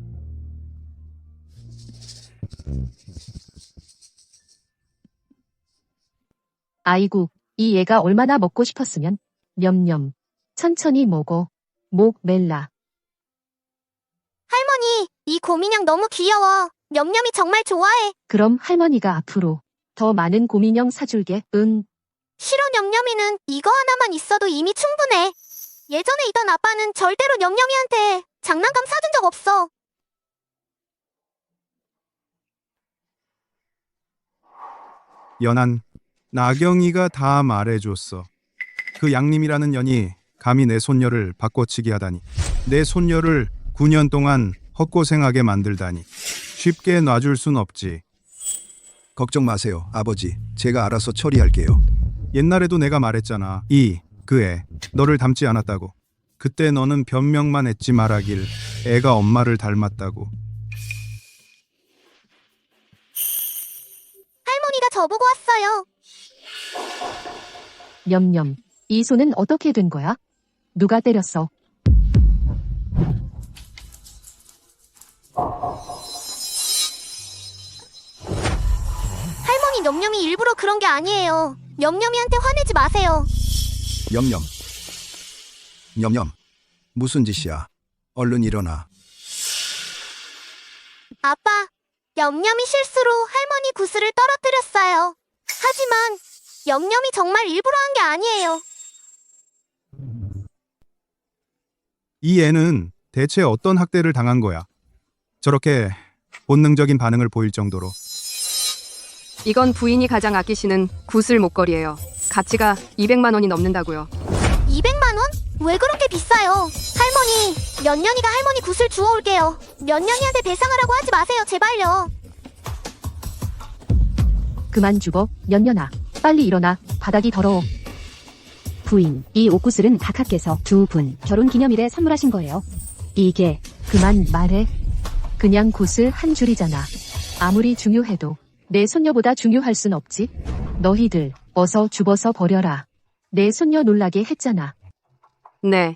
S10: 아이고, 이 애가 얼마나 먹고 싶었으면. 냠냠. 천천히 먹어. 목 멜라.
S3: 할머니, 이 곰인형 너무 귀여워. 냠냠이 정말 좋아해.
S10: 그럼 할머니가 앞으로 더 많은 곰인형 사줄게. 응.
S3: 싫어, 냠냠이는 이거 하나만 있어도 이미 충분해. 예전에 있던 아빠는 절대로 냠냠이한테 장난감 사준 적 없어.
S6: 연한, 나경이가 다 말해줬어. 그 양님이라는 년이 감히 내 손녀를 바꿔치기 하다니. 내 손녀를 9년 동안 헛고생하게 만들다니. 쉽게 놔줄 순 없지.
S2: 걱정 마세요, 아버지. 제가 알아서 처리할게요.
S6: 옛날에도 내가 말했잖아. 그 애, 너를 닮지 않았다고. 그때 너는 변명만 했지 말하길. 애가 엄마를 닮았다고.
S3: 할머니가 저보고 왔어요.
S10: 냠냠. 이 손은 어떻게 된 거야? 누가 때렸어?
S3: 할머니, 냠냠이 일부러 그런 게 아니에요. 냠냠이한테 화내지 마세요.
S2: 냠냠. 냠냠. 무슨 짓이야? 얼른 일어나.
S3: 아빠, 냠냠이 실수로 할머니 구슬을 떨어뜨렸어요. 하지만 냠냠이 정말 일부러 한 게 아니에요.
S6: 이 애는 대체 어떤 학대를 당한 거야? 저렇게 본능적인 반응을 보일 정도로.
S7: 이건 부인이 가장 아끼시는 구슬 목걸이에요. 가치가 200만 원이 넘는다고요.
S3: 200만 원? 왜 그렇게 비싸요? 할머니, 연년이가 할머니 구슬 주워올게요. 연년이한테 배상하라고 하지 마세요, 제발요.
S10: 그만 죽어. 연년아. 빨리 일어나. 바닥이 더러워. 부인, 이 옷구슬은 각하께서 두 분 결혼 기념일에 선물하신 거예요. 이게 그만 말해. 그냥 구슬 한 줄이잖아. 아무리 중요해도 내 손녀보다 중요할 순 없지. 너희들 어서 주워서 버려라. 내 손녀 놀라게 했잖아.
S7: 네.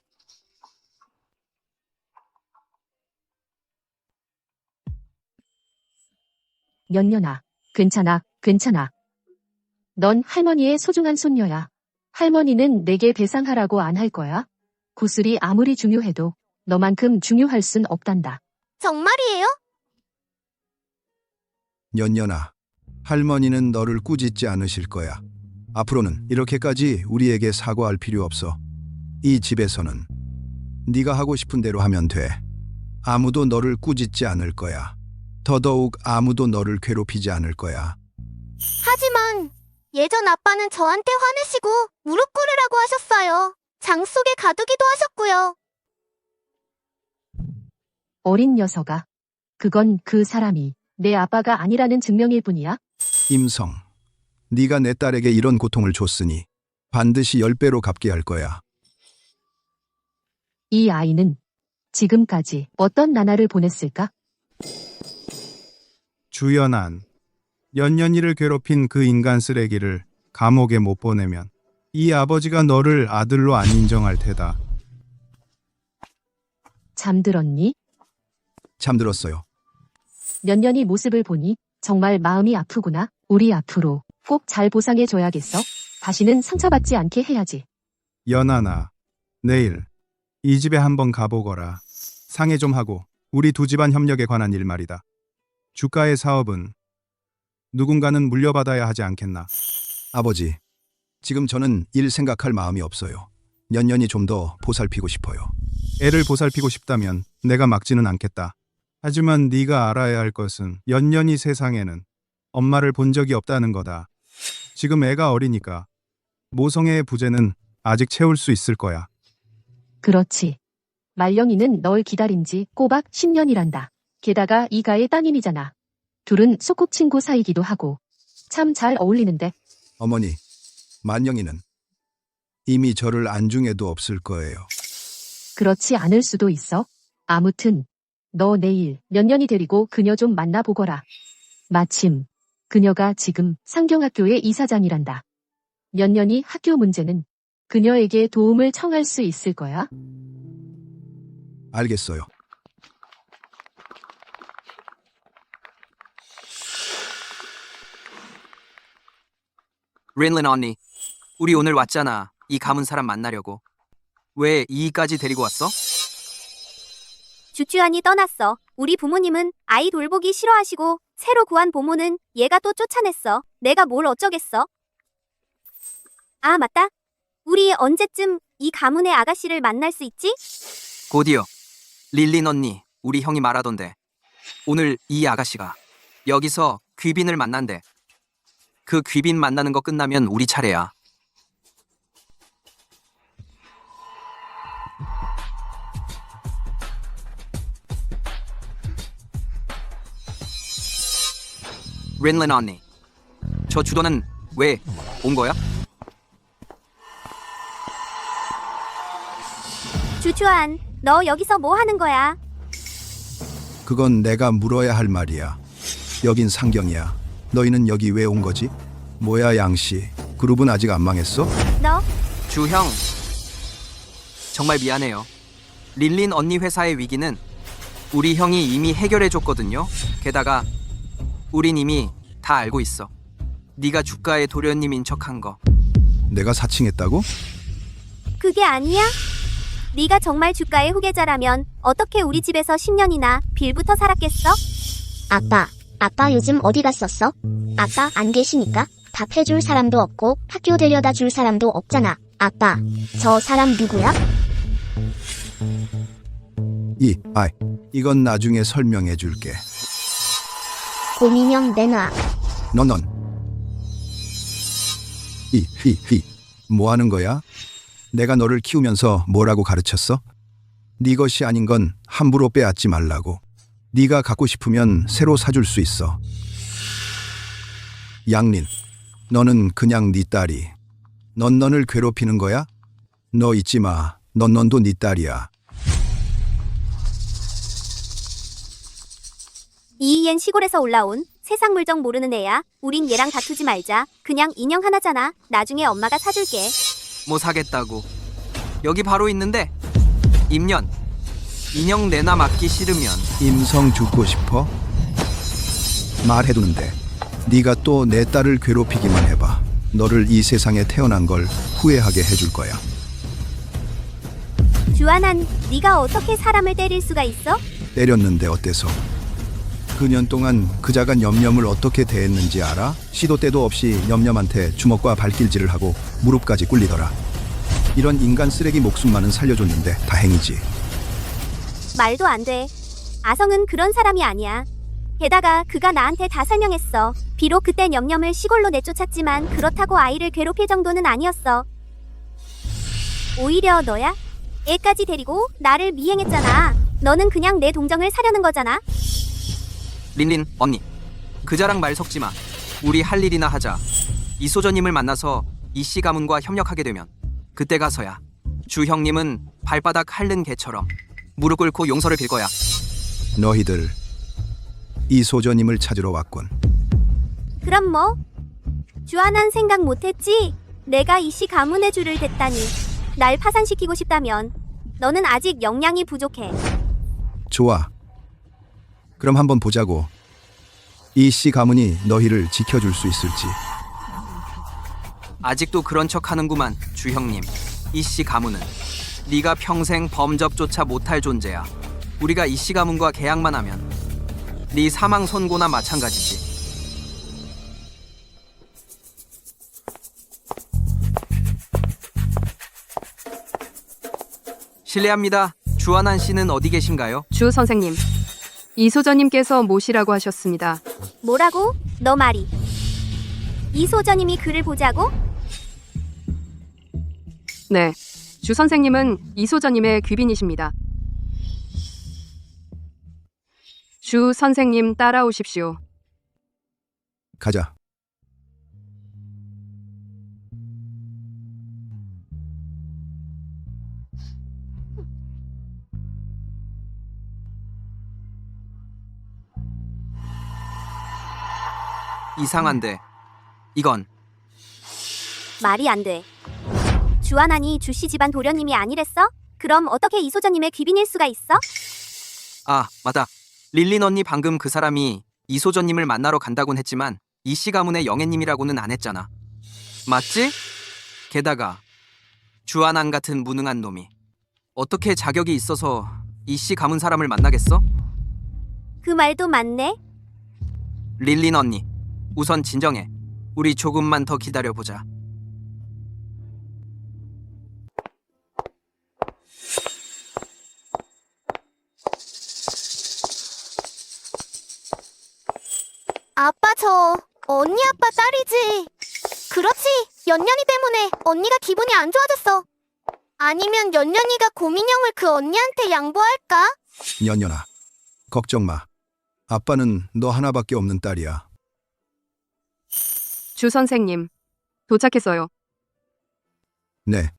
S10: 연년아. 괜찮아, 괜찮아. 넌 할머니의 소중한 손녀야. 할머니는 내게 배상하라고 안 할 거야. 구슬이 아무리 중요해도 너만큼 중요할 순 없단다.
S3: 정말이에요?
S2: 연연아, 할머니는 너를 꾸짖지 않으실 거야. 앞으로는 이렇게까지 우리에게 사과할 필요 없어. 이 집에서는 네가 하고 싶은 대로 하면 돼. 아무도 너를 꾸짖지 않을 거야. 더더욱 아무도 너를 괴롭히지 않을 거야.
S3: 하지만 예전 아빠는 저한테 화내시고 무릎 꿇으라고 하셨어요. 장 속에 가두기도 하셨고요.
S10: 어린 녀석아. 그건 그 사람이 내 아빠가 아니라는 증명일 뿐이야.
S2: 임성, 네가 내 딸에게 이런 고통을 줬으니 반드시 10배로 갚게 할 거야.
S10: 이 아이는 지금까지 어떤 나날을 보냈을까?
S6: 주연한, 연년이를 괴롭힌 그 인간 쓰레기를 감옥에 못 보내면 이 아버지가 너를 아들로 안 인정할 테다.
S10: 잠들었니?
S2: 잠들었어요.
S10: 몇 년이 모습을 보니 정말 마음이 아프구나. 우리 앞으로 꼭 잘 보상해줘야겠어. 다시는 상처받지 않게 해야지.
S6: 연하나, 내일 이 집에 한번 가보거라. 상의 좀 하고 우리 두 집안 협력에 관한 일 말이다. 주가의 사업은 누군가는 물려받아야 하지 않겠나.
S2: 아버지, 지금 저는 일 생각할 마음이 없어요. 연년이 좀 더 보살피고 싶어요.
S6: 애를 보살피고 싶다면 내가 막지는 않겠다. 하지만 네가 알아야 할 것은 연년이 세상에는 엄마를 본 적이 없다는 거다. 지금 애가 어리니까 모성애의 부재는 아직 채울 수 있을 거야.
S10: 그렇지. 말령이는 널 기다린 지 꼬박 10년이란다. 게다가 이가의 따님이잖아. 둘은 소꿉친구 사이기도 하고 참 잘 어울리는데.
S2: 어머니, 만영이는 이미 저를 안중에도 없을 거예요.
S10: 그렇지 않을 수도 있어. 아무튼 너 내일 연년이 데리고 그녀 좀 만나보거라. 마침 그녀가 지금 상경학교의 이사장이란다. 연년이 학교 문제는 그녀에게 도움을 청할 수 있을 거야.
S2: 알겠어요.
S8: 린린 언니, 우리 오늘 왔잖아. 이 가문 사람 만나려고. 왜 이까지 데리고 왔어?
S3: 주주안이 떠났어. 우리 부모님은 아이 돌보기 싫어하시고 새로 구한 보모는 얘가 또 쫓아냈어. 내가 뭘 어쩌겠어. 아, 맞다. 우리 언제쯤 이 가문의 아가씨를 만날 수 있지?
S8: 곧이요. 릴린 언니, 우리 형이 말하던데 오늘 이 아가씨가 여기서 귀빈을 만난대. 그 귀빈 만나는 거 끝나면 우리 차례야. 린린 언니, 저 주도는 왜 온 거야?
S3: 주주안, 너 여기서 뭐 하는 거야?
S2: 그건 내가 물어야 할 말이야. 여긴 상경이야. 너희는 여기 왜 온 거지? 뭐야 양씨, 그룹은 아직 안 망했어?
S3: 너
S8: 주형, 정말 미안해요. 릴린 언니 회사의 위기는 우리 형이 이미 해결해줬거든요. 게다가 우린 이미 다 알고 있어. 네가 주가의 도련님인 척한 거.
S2: 내가 사칭했다고?
S3: 그게 아니야? 네가 정말 주가의 후계자라면 어떻게 우리 집에서 10년이나 빌붙어 살았겠어?
S4: 아빠 요즘 어디 갔었어? 아빠 안 계시니까 답해줄 사람도 없고 학교 데려다 줄 사람도 없잖아. 아빠, 저 사람 누구야?
S2: 이건 나중에 설명해 줄게.
S4: 고민형 내놔.
S2: 넌. 뭐 하는 거야? 내가 너를 키우면서 뭐라고 가르쳤어? 네 것이 아닌 건 함부로 빼앗지 말라고. 네가 갖고 싶으면 새로 사줄 수 있어. 양린, 너는 그냥 네 딸이. 넌넌을 괴롭히는 거야? 너 잊지 마. 넌넌도 네 딸이야.
S3: 이희엔 시골에서 올라온 세상 물정 모르는 애야. 우린 얘랑 다투지 말자. 그냥 인형 하나잖아. 나중에 엄마가 사줄게.
S8: 뭐 사겠다고. 여기 바로 있는데. 임년, 인형 내나 맡기 싫으면
S2: 임성 죽고 싶어? 말해두는데. 네가 또 내 딸을 괴롭히기만 해봐. 너를 이 세상에 태어난 걸 후회하게 해줄 거야.
S3: 주한한, 네가 어떻게 사람을 때릴 수가 있어?
S2: 때렸는데 어때서? 그 년 동안 그자가 냠냠을 어떻게 대했는지 알아? 시도 때도 없이 냠냠한테 주먹과 발길질을 하고 무릎까지 꿇리더라. 이런 인간 쓰레기 목숨만은 살려줬는데 다행이지.
S3: 말도 안 돼. 아성은 그런 사람이 아니야. 게다가 그가 나한테 다 설명했어. 비록 그때 냠냠을 시골로 내쫓았지만 그렇다고 아이를 괴롭힐 정도는 아니었어. 오히려 너야? 애까지 데리고 나를 미행했잖아. 너는 그냥 내 동정을 사려는 거잖아.
S8: 린린 언니, 그자랑 말 섞지 마. 우리 할 일이나 하자. 이소저님을 만나서 이씨 가문과 협력하게 되면 그때 가서야 주 형님은 발바닥 핥는 개처럼 무릎 꿇고 용서를 빌 거야.
S2: 너희들 이소저님을 찾으러 왔군.
S3: 그럼 뭐? 주한한 생각 못했지? 내가 이씨 가문의 주를 댔다니. 날 파산시키고 싶다면 너는 아직 역량이 부족해.
S2: 좋아. 그럼 한번 보자고. 이씨 가문이 너희를 지켜줄 수 있을지.
S8: 아직도 그런 척 하는구만, 주 형님. 이씨 가문은 네가 평생 범접조차 못할 존재야. 우리가 이씨 가문과 계약만 하면 네 사망 선고나 마찬가지지. 실례합니다. 주한한 씨는 어디 계신가요?
S7: 주 선생님, 이소저님께서 모시라고 하셨습니다.
S3: 뭐라고? 너 말이. 이소저님이 글을 보자고?
S7: 네, 주 선생님은 이소저님의 귀빈이십니다. 주 선생님 따라오십시오.
S2: 가자.
S8: 이상한데 이건
S3: 말이 안 돼. 주한한이 주씨 집안 도련님이 아니랬어? 그럼 어떻게 이소저님의 귀빈일 수가 있어?
S8: 아, 맞다. 릴린 언니 방금 그 사람이 이소저님을 만나러 간다곤 했지만 이씨 가문의 영애님이라고는 안 했잖아. 맞지? 게다가 주한한 같은 무능한 놈이 어떻게 자격이 있어서 이씨 가문 사람을 만나겠어?
S3: 그 말도 맞네.
S8: 릴린 언니, 우선 진정해. 우리 조금만 더 기다려보자.
S11: 아빠 저 언니 아빠 딸이지. 그렇지. 연년이 때문에 언니가 기분이 안 좋아졌어. 아니면 연년이가 고민형을 그 언니한테 양보할까?
S2: 연연아, 걱정 마. 아빠는 너 하나밖에 없는 딸이야.
S7: 주 선생님, 도착했어요.
S2: 네.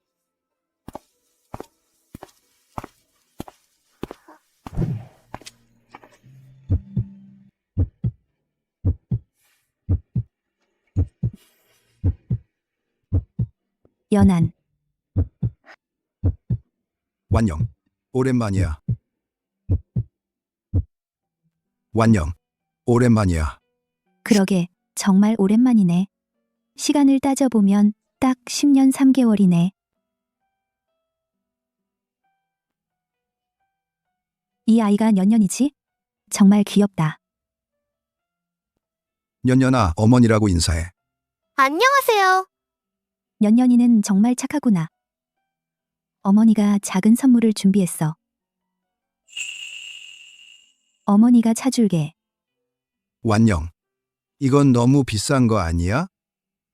S5: 연한,
S2: 완영, 오랜만이야. 완영, 오랜만이야.
S5: 그러게 정말 오랜만이네. 시간을 따져보면 딱 10년 3개월이네. 이 아이가 연년이지? 정말 귀엽다.
S2: 연연아, 어머니라고 인사해.
S11: 안녕하세요.
S5: 연년이는 정말 착하구나. 어머니가 작은 선물을 준비했어. 어머니가 차줄게.
S2: 완영, 이건 너무 비싼 거 아니야?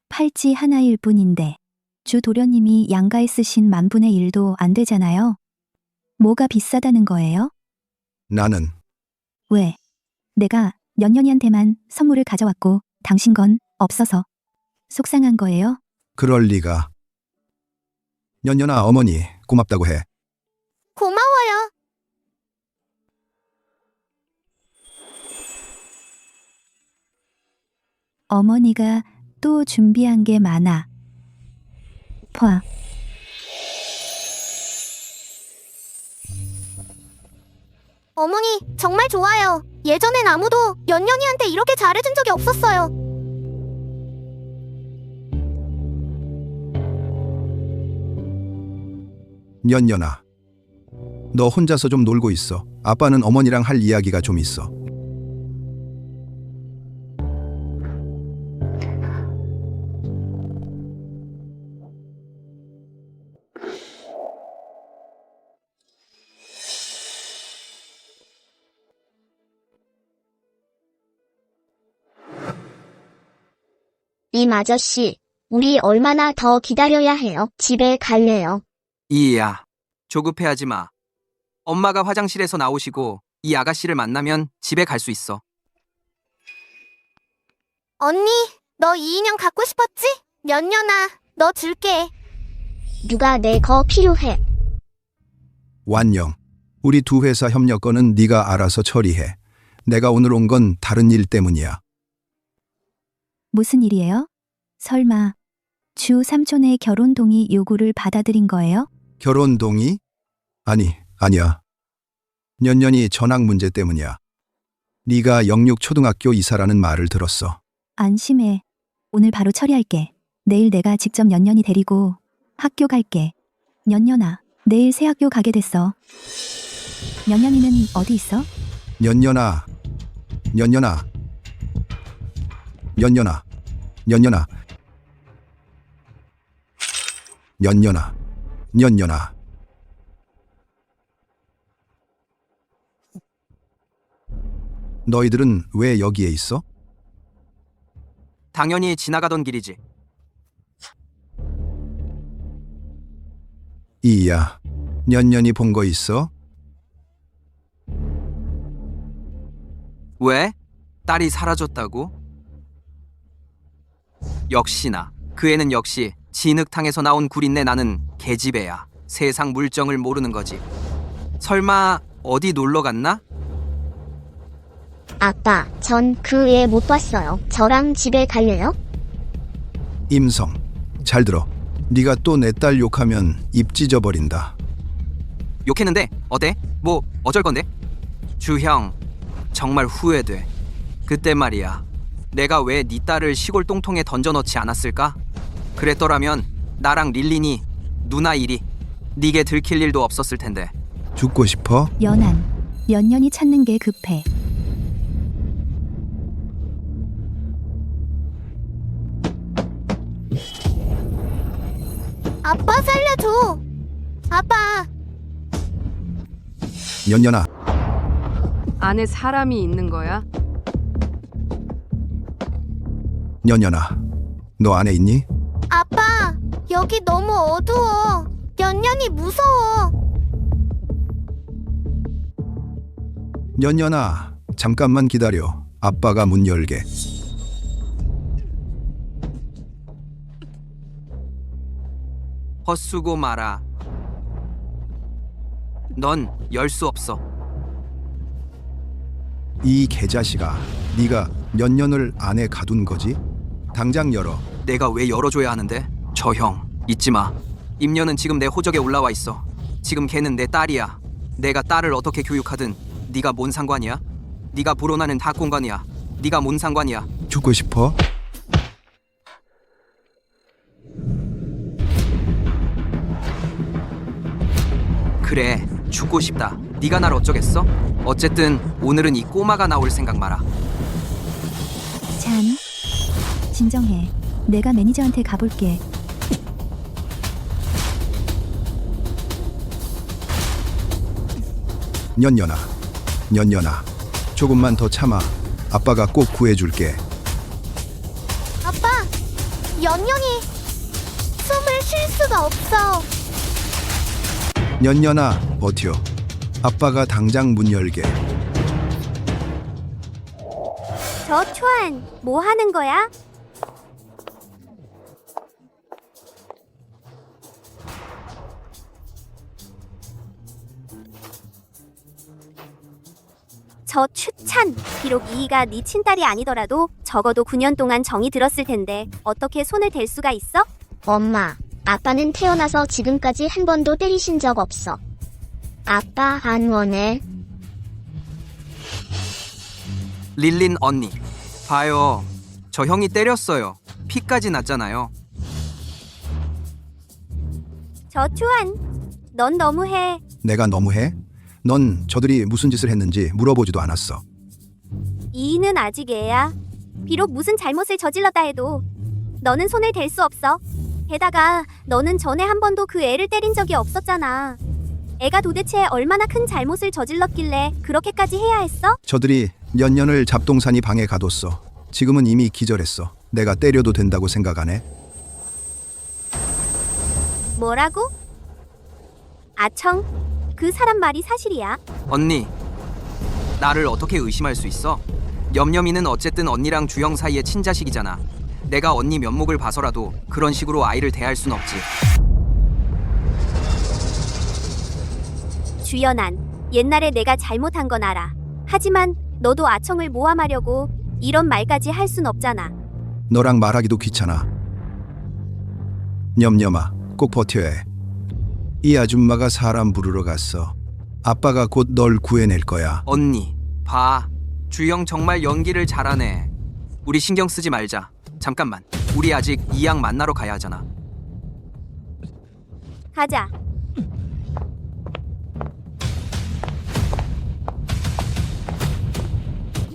S5: 팔찌 하나일 뿐인데 주 도련님이 양가에 쓰신 1/1000도 안 되잖아요. 뭐가 비싸다는 거예요?
S2: 나는
S5: 왜? 내가 연년이한테만 선물을 가져왔고 당신 건 없어서 속상한 거예요?
S2: 그럴 리가. 연연아, 어머니 고맙다고 해.
S11: 고마워요.
S5: 어머니가 또 준비한 게 많아. 봐.
S11: 어머니 정말 좋아요. 예전엔 아무도 연년이한테 이렇게 잘해준 적이 없었어요.
S2: 년년아, 너 혼자서 좀 놀고 있어. 아빠는 어머니랑 할 이야기가 좀 있어.
S4: 임 아저씨, 우리 얼마나 더 기다려야 해요? 집에 갈래요.
S8: 이야, 조급해하지 마. 엄마가 화장실에서 나오시고 이 아가씨를 만나면 집에 갈 수 있어.
S11: 언니, 너 이 인형 갖고 싶었지? 연년아, 너 줄게.
S4: 누가 내 거 필요해.
S2: 완영, 우리 두 회사 협력 건은 네가 알아서 처리해. 내가 오늘 온 건 다른 일 때문이야.
S12: 무슨 일이에요? 설마 주 삼촌의 결혼 동의 요구를 받아들인 거예요?
S2: 결혼 동의? 아니야. 년년이 전학 문제 때문이야. 네가 영육 초등학교 이사라는 말을 들었어.
S12: 안심해. 오늘 바로 처리할게. 내일 내가 직접 년년이 데리고 학교 갈게. 년년아, 내일 새 학교 가게 됐어. 년년이는 어디 있어?
S2: 년년아. 너희들은 왜 여기에 있어?
S8: 당연히 지나가던 길이지.
S2: 이야, 년년이 본 거 있어?
S8: 왜? 딸이 사라졌다고? 역시나 그 애는 역시 진흙탕에서 나온 구린내 나는 계집애야. 세상 물정을 모르는 거지. 설마 어디 놀러 갔나?
S4: 아빠, 전 그 애 못 봤어요. 저랑 집에 갈래요?
S2: 임성, 잘 들어. 네가 또 내 딸 욕하면 입 찢어버린다.
S8: 욕했는데 어때? 뭐 어쩔 건데? 주형, 정말 후회돼. 그때 말이야, 내가 왜 네 딸을 시골 똥통에 던져넣지 않았을까? 그랬더라면 나랑 릴린이 누나 일이 네게 들킬 일도 없었을 텐데.
S2: 죽고 싶어?
S12: 연한, 년년이 찾는 게 급해.
S11: 아빠 살려줘. 아빠.
S2: 년년아,
S7: 안에 사람이 있는 거야?
S2: 년년아, 너 안에 있니?
S11: 아빠, 여기 너무 어두워. 연년이 무서워.
S2: 년년아, 잠깐만 기다려. 아빠가 문 열게.
S8: 헛수고 마라. 넌 열 수 없어.
S2: 이 개자식아, 네가 년년을 안에 가둔 거지? 당장 열어.
S8: 내가 왜 열어줘야 하는데? 저 형, 잊지 마. 임년은 지금 내 호적에 올라와 있어. 지금 걔는 내 딸이야. 내가 딸을 어떻게 교육하든 네가 뭔 상관이야? 네가 불어나는 학공간이야. 네가 뭔 상관이야?
S2: 죽고 싶어?
S8: 그래, 죽고 싶다. 네가 날 어쩌겠어? 어쨌든 오늘은 이 꼬마가 나올 생각 마라.
S12: 잔, 진정해. 내가 매니저한테 가볼게.
S2: 년년아, 조금만 더 참아. 아빠가 꼭 구해줄게.
S11: 아빠, 연년이 숨을 쉴 수가 없어.
S2: 년년아, 버텨. 아빠가 당장 문 열게.
S3: 저 초안, 뭐 하는 거야? 저 추찬, 비록 이이가 네 친딸이 아니더라도 적어도 9년 동안 정이 들었을 텐데 어떻게 손을 댈 수가 있어?
S4: 엄마, 아빠는 태어나서 지금까지 한 번도 때리신 적 없어. 아빠 안 원해.
S8: 릴린 언니, 봐요. 저 형이 때렸어요. 피까지 났잖아요.
S3: 저 초안, 넌 너무해.
S2: 내가 너무해? 넌 저들이 무슨 짓을 했는지 물어보지도 않았어.
S3: 이인은 아직 애야. 비록 무슨 잘못을 저질렀다 해도 너는 손을 댈 수 없어. 게다가 너는 전에 한 번도 그 애를 때린 적이 없었잖아. 애가 도대체 얼마나 큰 잘못을 저질렀길래 그렇게까지 해야 했어?
S2: 저들이 연년을 잡동사니 방에 가뒀어. 지금은 이미 기절했어. 내가 때려도 된다고 생각하네.
S3: 뭐라고? 아청, 그 사람 말이 사실이야?
S8: 언니, 나를 어떻게 의심할 수 있어? 염염이는 어쨌든 언니랑 주영 사이의 친자식이잖아. 내가 언니 면목을 봐서라도 그런 식으로 아이를 대할 순 없지.
S3: 주연안, 옛날에 내가 잘못한 건 알아. 하지만 너도 아청을 모함하려고 이런 말까지 할 순 없잖아.
S2: 너랑 말하기도 귀찮아. 염염아, 꼭 버텨야 해. 이 아줌마가 사람 부르러 갔어. 아빠가 곧 널 구해낼 거야.
S8: 언니, 봐. 주영 정말 연기를 잘하네. 우리 신경 쓰지 말자. 잠깐만. 우리 아직 이양 만나러 가야 하잖아.
S3: 가자.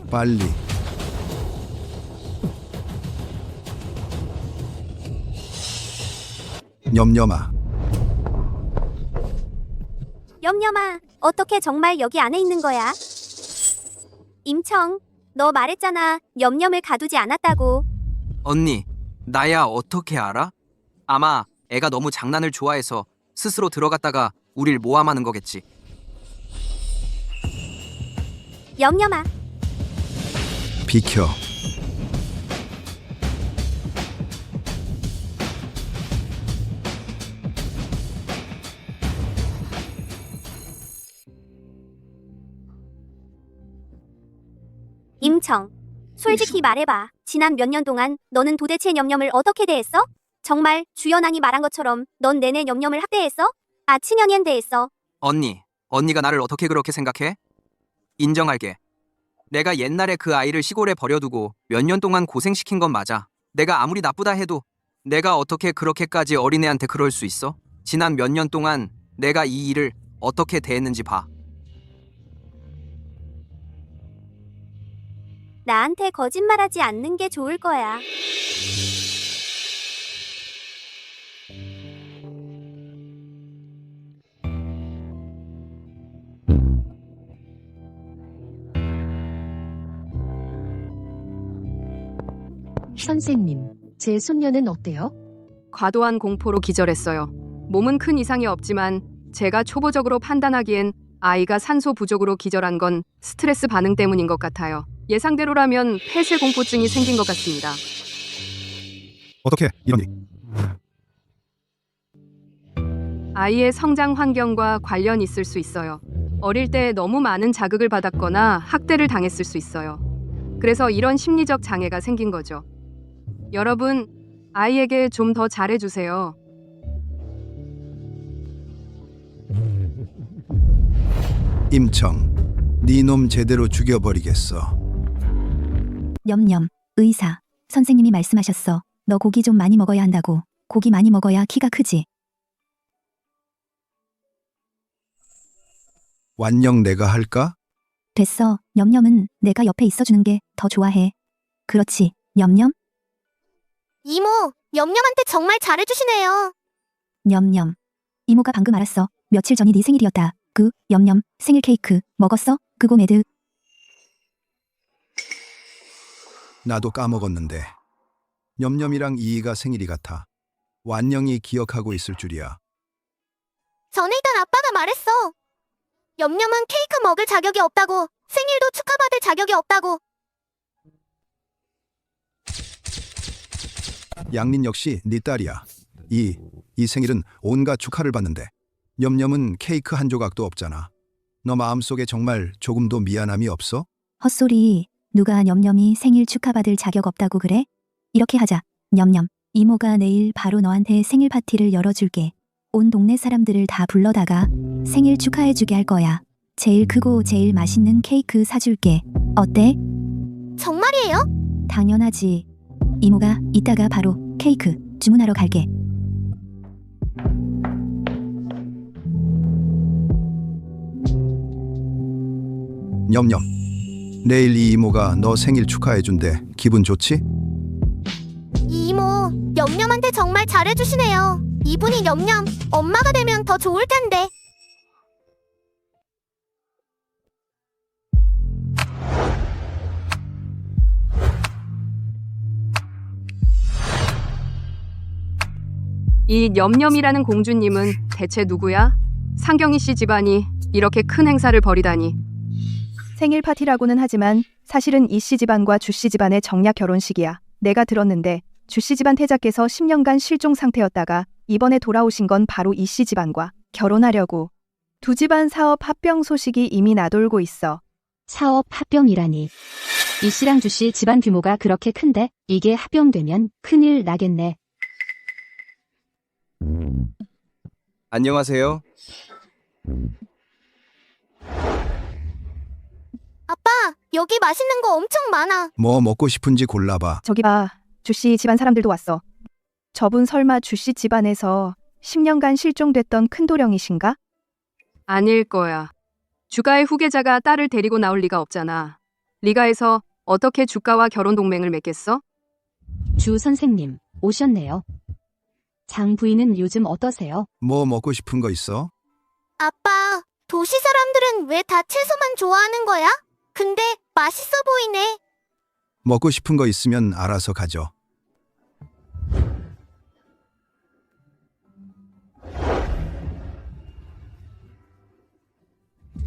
S2: 빨리. 염염아,
S3: 염염아, 어떻게 정말 여기 안에 있는 거야? 임청, 너 말했잖아. 염염을 가두지 않았다고.
S8: 언니, 나야 어떻게 알아? 아마 애가 너무 장난을 좋아해서 스스로 들어갔다가 우릴 모함하는 거겠지.
S3: 염염아,
S2: 비켜.
S3: 임청. 솔직히 말해봐. 지난 몇 년 동안 너는 도대체 염염을 어떻게 대했어? 정말 주연안이 말한 것처럼 넌 내내 염염을 학대했어? 아, 친연이엔 대했어.
S8: 언니, 언니가 나를 어떻게 그렇게 생각해? 인정할게. 내가 옛날에 그 아이를 시골에 버려두고 몇 년 동안 고생시킨 건 맞아. 내가 아무리 나쁘다 해도 내가 어떻게 그렇게까지 어린애한테 그럴 수 있어? 지난 몇 년 동안 내가 이 일을 어떻게 대했는지 봐.
S3: 나한테 거짓말하지 않는 게 좋을 거야.
S10: 선생님, 제 손녀는 어때요?
S7: 과도한 공포로 기절했어요. 몸은 큰 이상이 없지만 제가 초보적으로 판단하기엔 아이가 산소 부족으로 기절한 건 스트레스 반응 때문인 것 같아요. 예상대로라면 폐쇄 공포증이 생긴 것 같습니다.
S6: 어떻게 이러니?
S7: 아이의 성장 환경과 관련 있을 수 있어요. 어릴 때 너무 많은 자극을 받았거나 학대를 당했을 수 있어요. 그래서 이런 심리적 장애가 생긴 거죠. 여러분, 아이에게 좀 더 잘해주세요.
S2: 임청, 네 놈 제대로 죽여버리겠어.
S12: 염염, 의사, 선생님이 말씀하셨어. 너 고기 좀 많이 먹어야 한다고. 고기 많이 먹어야 키가 크지.
S2: 완영 내가 할까?
S12: 됐어. 염염은 내가 옆에 있어주는 게 더 좋아해. 그렇지, 염염?
S11: 이모, 염염한테 정말 잘해주시네요.
S12: 염염. 이모가 방금 알았어. 며칠 전이 네 생일이었다. 그 염염 생일 케이크 먹었어? 그거 매드.
S2: 나도 까먹었는데. 염염이랑 이이가 생일이 같아. 완영이 기억하고 있을 줄이야.
S11: 전에 있던 아빠가 말했어. 염염은 케이크 먹을 자격이 없다고. 생일도 축하받을 자격이 없다고.
S2: 양린 역시 네 딸이야. 이 생일은 온갖 축하를 받는데 염염은 케이크 한 조각도 없잖아. 너 마음속에 정말 조금도 미안함이 없어?
S12: 헛소리. 누가 염염이 생일 축하받을 자격 없다고 그래? 이렇게 하자. 염염. 이모가 내일 바로 너한테 생일 파티를 열어줄게. 온 동네 사람들을 다 불러다가 생일 축하해주게 할 거야. 제일 크고 제일 맛있는 케이크 사줄게. 어때?
S11: 정말이에요?
S12: 당연하지. 이모가 이따가 바로 케이크 주문하러 갈게.
S2: 냠냠. 내일 이 이모가 너 생일 축하해준대. 기분 좋지?
S11: 이모, 냠냠한테 정말 잘해주시네요. 이분이 냠냠 엄마가 되면 더 좋을 텐데.
S7: 이 냠냠이라는 공주님은 대체 누구야? 상경희 씨 집안이 이렇게 큰 행사를 벌이다니.
S5: 생일 파티라고는 하지만 사실은 이 씨 집안과 주 씨 집안의 정략 결혼식이야. 내가 들었는데 주 씨 집안 태자께서 10년간 실종 상태였다가 이번에 돌아오신 건 바로 이 씨 집안과 결혼하려고. 두 집안 사업 합병 소식이 이미 나돌고 있어.
S10: 사업 합병이라니. 이 씨랑 주 씨 집안 규모가 그렇게 큰데 이게 합병되면 큰일 나겠네.
S1: 안녕하세요.
S11: 아빠, 여기 맛있는 거 엄청 많아.
S2: 뭐 먹고 싶은지 골라봐.
S5: 저기 봐. 주 씨 집안 사람들도 왔어. 저분 설마 주 씨 집안에서 10년간 실종됐던 큰도령이신가?
S7: 아닐 거야. 주가의 후계자가 딸을 데리고 나올 리가 없잖아. 리가에서 어떻게 주가와 결혼 동맹을 맺겠어?
S10: 주 선생님, 오셨네요. 장 부인은 요즘 어떠세요?
S2: 뭐 먹고 싶은 거 있어?
S11: 아빠, 도시 사람들은 왜 다 채소만 좋아하는 거야? 근데 맛있어 보이네.
S2: 먹고 싶은 거 있으면 알아서 가져.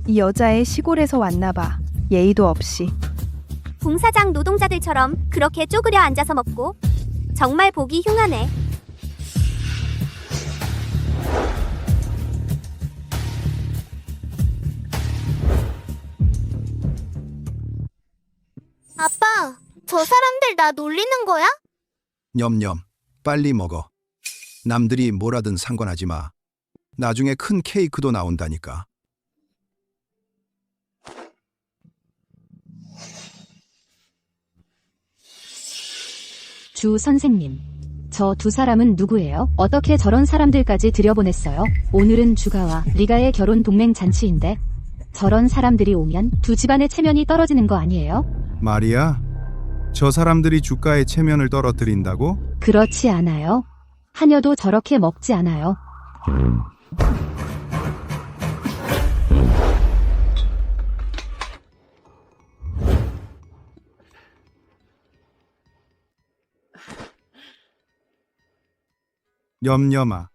S5: 이 여자애 시골에서 왔나 봐. 예의도 없이.
S3: 공사장 노동자들처럼 그렇게 쪼그려 앉아서 먹고 정말 보기 흉하네.
S11: 아빠, 저 사람들 나 놀리는 거야?
S2: 냠냠. 빨리 먹어. 남들이 뭐라든 상관하지 마. 나중에 큰 케이크도 나온다니까.
S10: 주 선생님, 저 두 사람은 누구예요? 어떻게 저런 사람들까지 들여보냈어요? 오늘은 주가와 리가의 결혼 동맹 잔치인데 저런 사람들이 오면 두 집안의 체면이 떨어지는 거 아니에요?
S6: 말이야. 저 사람들이 주가의 체면을 떨어뜨린다고?
S10: 그렇지 않아요. 하녀도 저렇게 먹지 않아요.
S6: 냠냠아.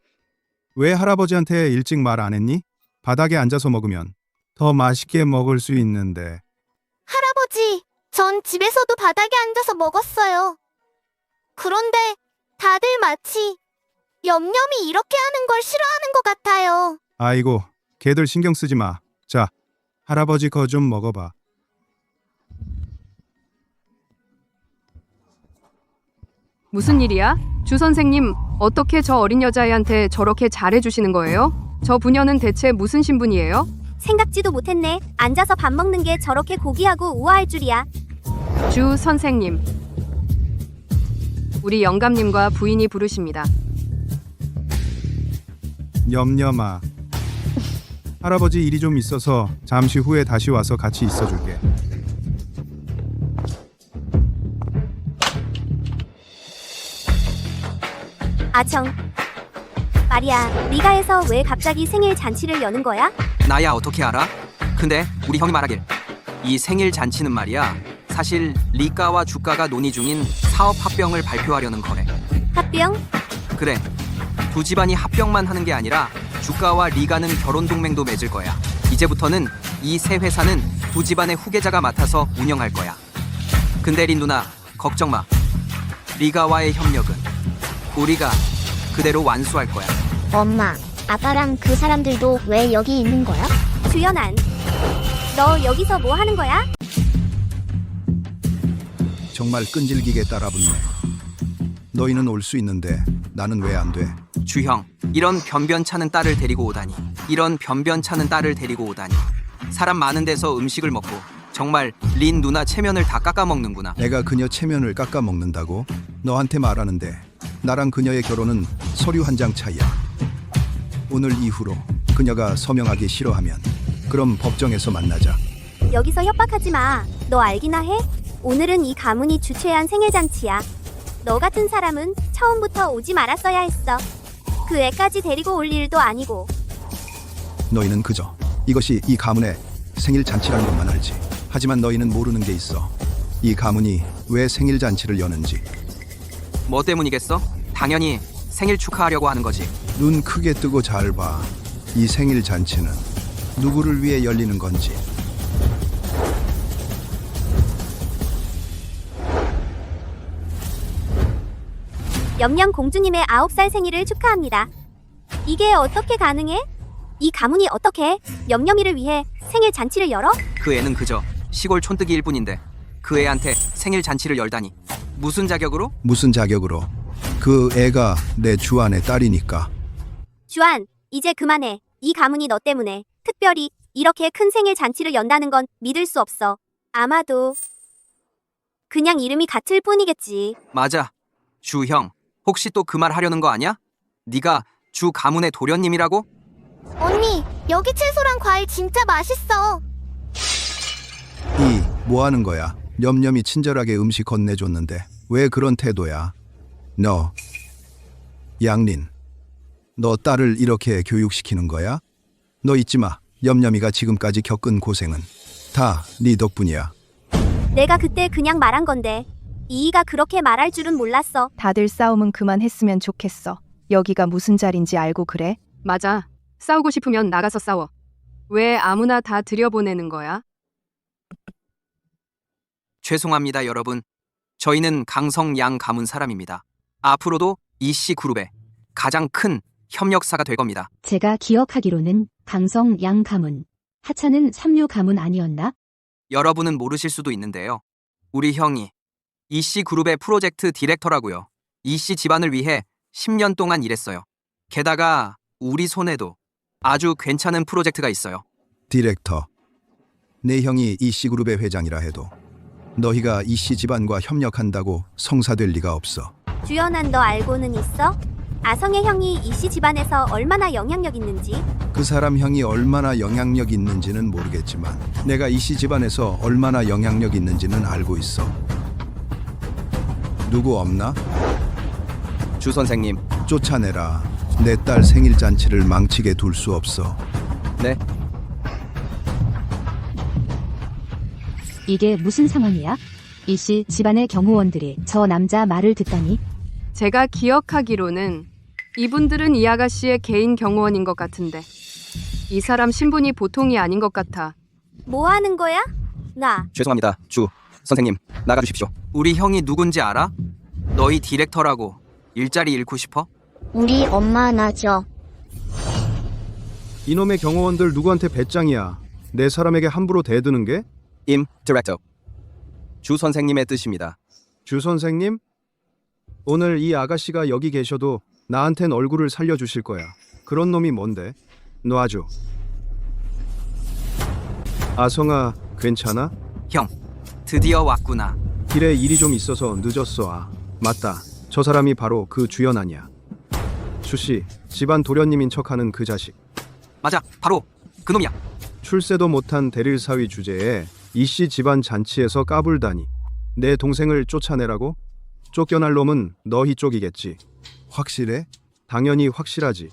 S6: 왜 할아버지한테 일찍 말 안 했니? 바닥에 앉아서 먹으면 더 맛있게 먹을 수 있는데.
S11: 할아버지, 전 집에서도 바닥에 앉아서 먹었어요. 그런데 다들 마치 냠냠이 이렇게 하는 걸 싫어하는 것 같아요.
S6: 아이고, 걔들 신경 쓰지 마. 자, 할아버지 거 좀 먹어봐.
S7: 무슨 일이야? 주 선생님, 어떻게 저 어린 여자애한테 저렇게 잘해주시는 거예요? 저 부녀는 대체 무슨 신분이에요?
S3: 생각지도 못했네. 앉아서 밥 먹는 게 저렇게 고귀하고 우아할 줄이야.
S7: 주 선생님, 우리 영감님과 부인이 부르십니다.
S6: 냠냠아. 할아버지 일이 좀 있어서 잠시 후에 다시 와서 같이 있어줄게.
S3: 아청. 말이야, 리가에서 왜 갑자기 생일 잔치를 여는 거야?
S8: 나야 어떻게 알아? 근데 우리 형이 말하길 이 생일 잔치는 말이야 사실 리가와 주가가 논의 중인 사업 합병을 발표하려는 거래.
S3: 합병?
S8: 그래, 두 집안이 합병만 하는 게 아니라 주가와 리가는 결혼 동맹도 맺을 거야. 이제부터는 이 새 회사는 두 집안의 후계자가 맡아서 운영할 거야. 근데 린 누나 걱정 마. 리가와의 협력은 우리가 그대로 완수할 거야.
S4: 엄마, 아빠랑 그 사람들도 왜 여기 있는 거야?
S3: 주연안. 너 여기서 뭐 하는 거야?
S2: 정말 끈질기게 따라붙네. 너희는 올 수 있는데 나는 왜 안 돼?
S8: 주형, 이런 변변찮은 딸을 데리고 오다니. 이런 변변찮은 딸을 데리고 오다니. 사람 많은 데서 음식을 먹고 정말 린 누나 체면을 다 깎아먹는구나.
S2: 내가 그녀 체면을 깎아먹는다고? 너한테 말하는데 나랑 그녀의 결혼은 서류 한 장 차이야. 오늘 이후로 그녀가 서명하기 싫어하면 그럼 법정에서 만나자.
S3: 여기서 협박하지 마. 너 알기나 해? 오늘은 이 가문이 주최한 생일잔치야. 너 같은 사람은 처음부터 오지 말았어야 했어. 그 애까지 데리고 올 일도 아니고.
S2: 너희는 그저 이것이 이 가문의 생일 잔치라는 것만 알지. 하지만 너희는 모르는 게 있어. 이 가문이 왜 생일 잔치를 여는지.
S8: 뭐 때문이겠어? 당연히 생일 축하하려고 하는 거지.
S2: 눈 크게 뜨고 잘 봐. 이 생일 잔치는 누구를 위해 열리는 건지.
S3: 염염 공주님의 9살 생일을 축하합니다. 이게 어떻게 가능해? 이 가문이 어떻게 염염이를 위해 생일 잔치를 열어?
S8: 그 애는 그저 시골 촌뜨기일 뿐인데 그 애한테 생일 잔치를 열다니. 무슨 자격으로?
S2: 무슨 자격으로? 그 애가 내 주안의 딸이니까.
S3: 주안, 이제 그만해. 이 가문이 너 때문에 특별히 이렇게 큰 생일 잔치를 연다는 건 믿을 수 없어. 아마도 그냥 이름이 같을 뿐이겠지.
S8: 맞아. 주형, 혹시 또 그 말 하려는 거 아니야? 네가 주 가문의 도련님이라고?
S11: 언니, 여기 채소랑 과일 진짜 맛있어.
S2: 뭐 하는 거야? 염염이 친절하게 음식 건네줬는데 왜 그런 태도야? 너, 양린, 너 딸을 이렇게 교육시키는 거야? 너 잊지 마. 염염이가 지금까지 겪은 고생은 다 네 덕분이야.
S3: 내가 그때 그냥 말한 건데 이이가 그렇게 말할 줄은 몰랐어.
S5: 다들 싸움은 그만했으면 좋겠어. 여기가 무슨 자리인지 알고 그래?
S7: 맞아. 싸우고 싶으면 나가서 싸워. 왜 아무나 다 들여보내는 거야?
S8: 죄송합니다, 여러분. 저희는 강성 양 가문 사람입니다. 앞으로도 이씨 그룹의 가장 큰 협력사가 될 겁니다.
S10: 제가 기억하기로는 강성 양 가문, 하차는 삼류 가문 아니었나?
S8: 여러분은 모르실 수도 있는데요. 우리 형이 이씨 그룹의 프로젝트 디렉터라고요. 이씨 집안을 위해 10년 동안 일했어요. 게다가 우리 손에도 아주 괜찮은 프로젝트가 있어요.
S2: 디렉터. 내 형이 이씨그룹의 회장이라 해도 너희가 이씨 집안과 협력한다고 성사될 리가 없어.
S3: 주연한 너 알고는 있어? 아성의 형이 이씨 집안에서 얼마나 영향력 있는지?
S2: 그 사람 형이 얼마나 영향력 있는지는 모르겠지만 내가 이씨 집안에서 얼마나 영향력 있는지는 알고 있어. 누구 없나?
S1: 주 선생님.
S2: 쫓아내라. 내 딸 생일 잔치를 망치게 둘 수 없어.
S1: 네.
S10: 이게 무슨 상황이야? 이씨 집안의 경호원들이 저 남자 말을 듣다니?
S7: 제가 기억하기로는 이분들은 이 아가씨의 개인 경호원인 것 같은데 이 사람 신분이 보통이 아닌 것 같아.
S3: 뭐 하는 거야? 나.
S1: 죄송합니다. 주 선생님, 나가주십시오.
S8: 우리 형이 누군지 알아? 너희 디렉터라고 일자리 잃고 싶어?
S4: 우리 엄마 나죠.
S6: 이놈의 경호원들 누구한테 배짱이야. 내 사람에게 함부로 대드는 게?
S1: 임 디렉터. 주 선생님의 뜻입니다.
S6: 주 선생님? 오늘 이 아가씨가 여기 계셔도 나한텐 얼굴을 살려주실 거야. 그런 놈이 뭔데? 놔줘. 아성아, 괜찮아?
S8: 형, 드디어 왔구나.
S6: 길에 일이 좀 있어서 늦었어. 아, 맞다. 저 사람이 바로 그 주연 아니야. 주씨, 집안 도련님인 척하는 그 자식.
S8: 맞아, 바로 그놈이야.
S6: 출세도 못한 대릴사위 주제에 이씨 집안 잔치에서 까불다니. 내 동생을 쫓아내라고? 쫓겨날 놈은 너희 쪽이겠지.
S2: 확실해?
S6: 당연히 확실하지.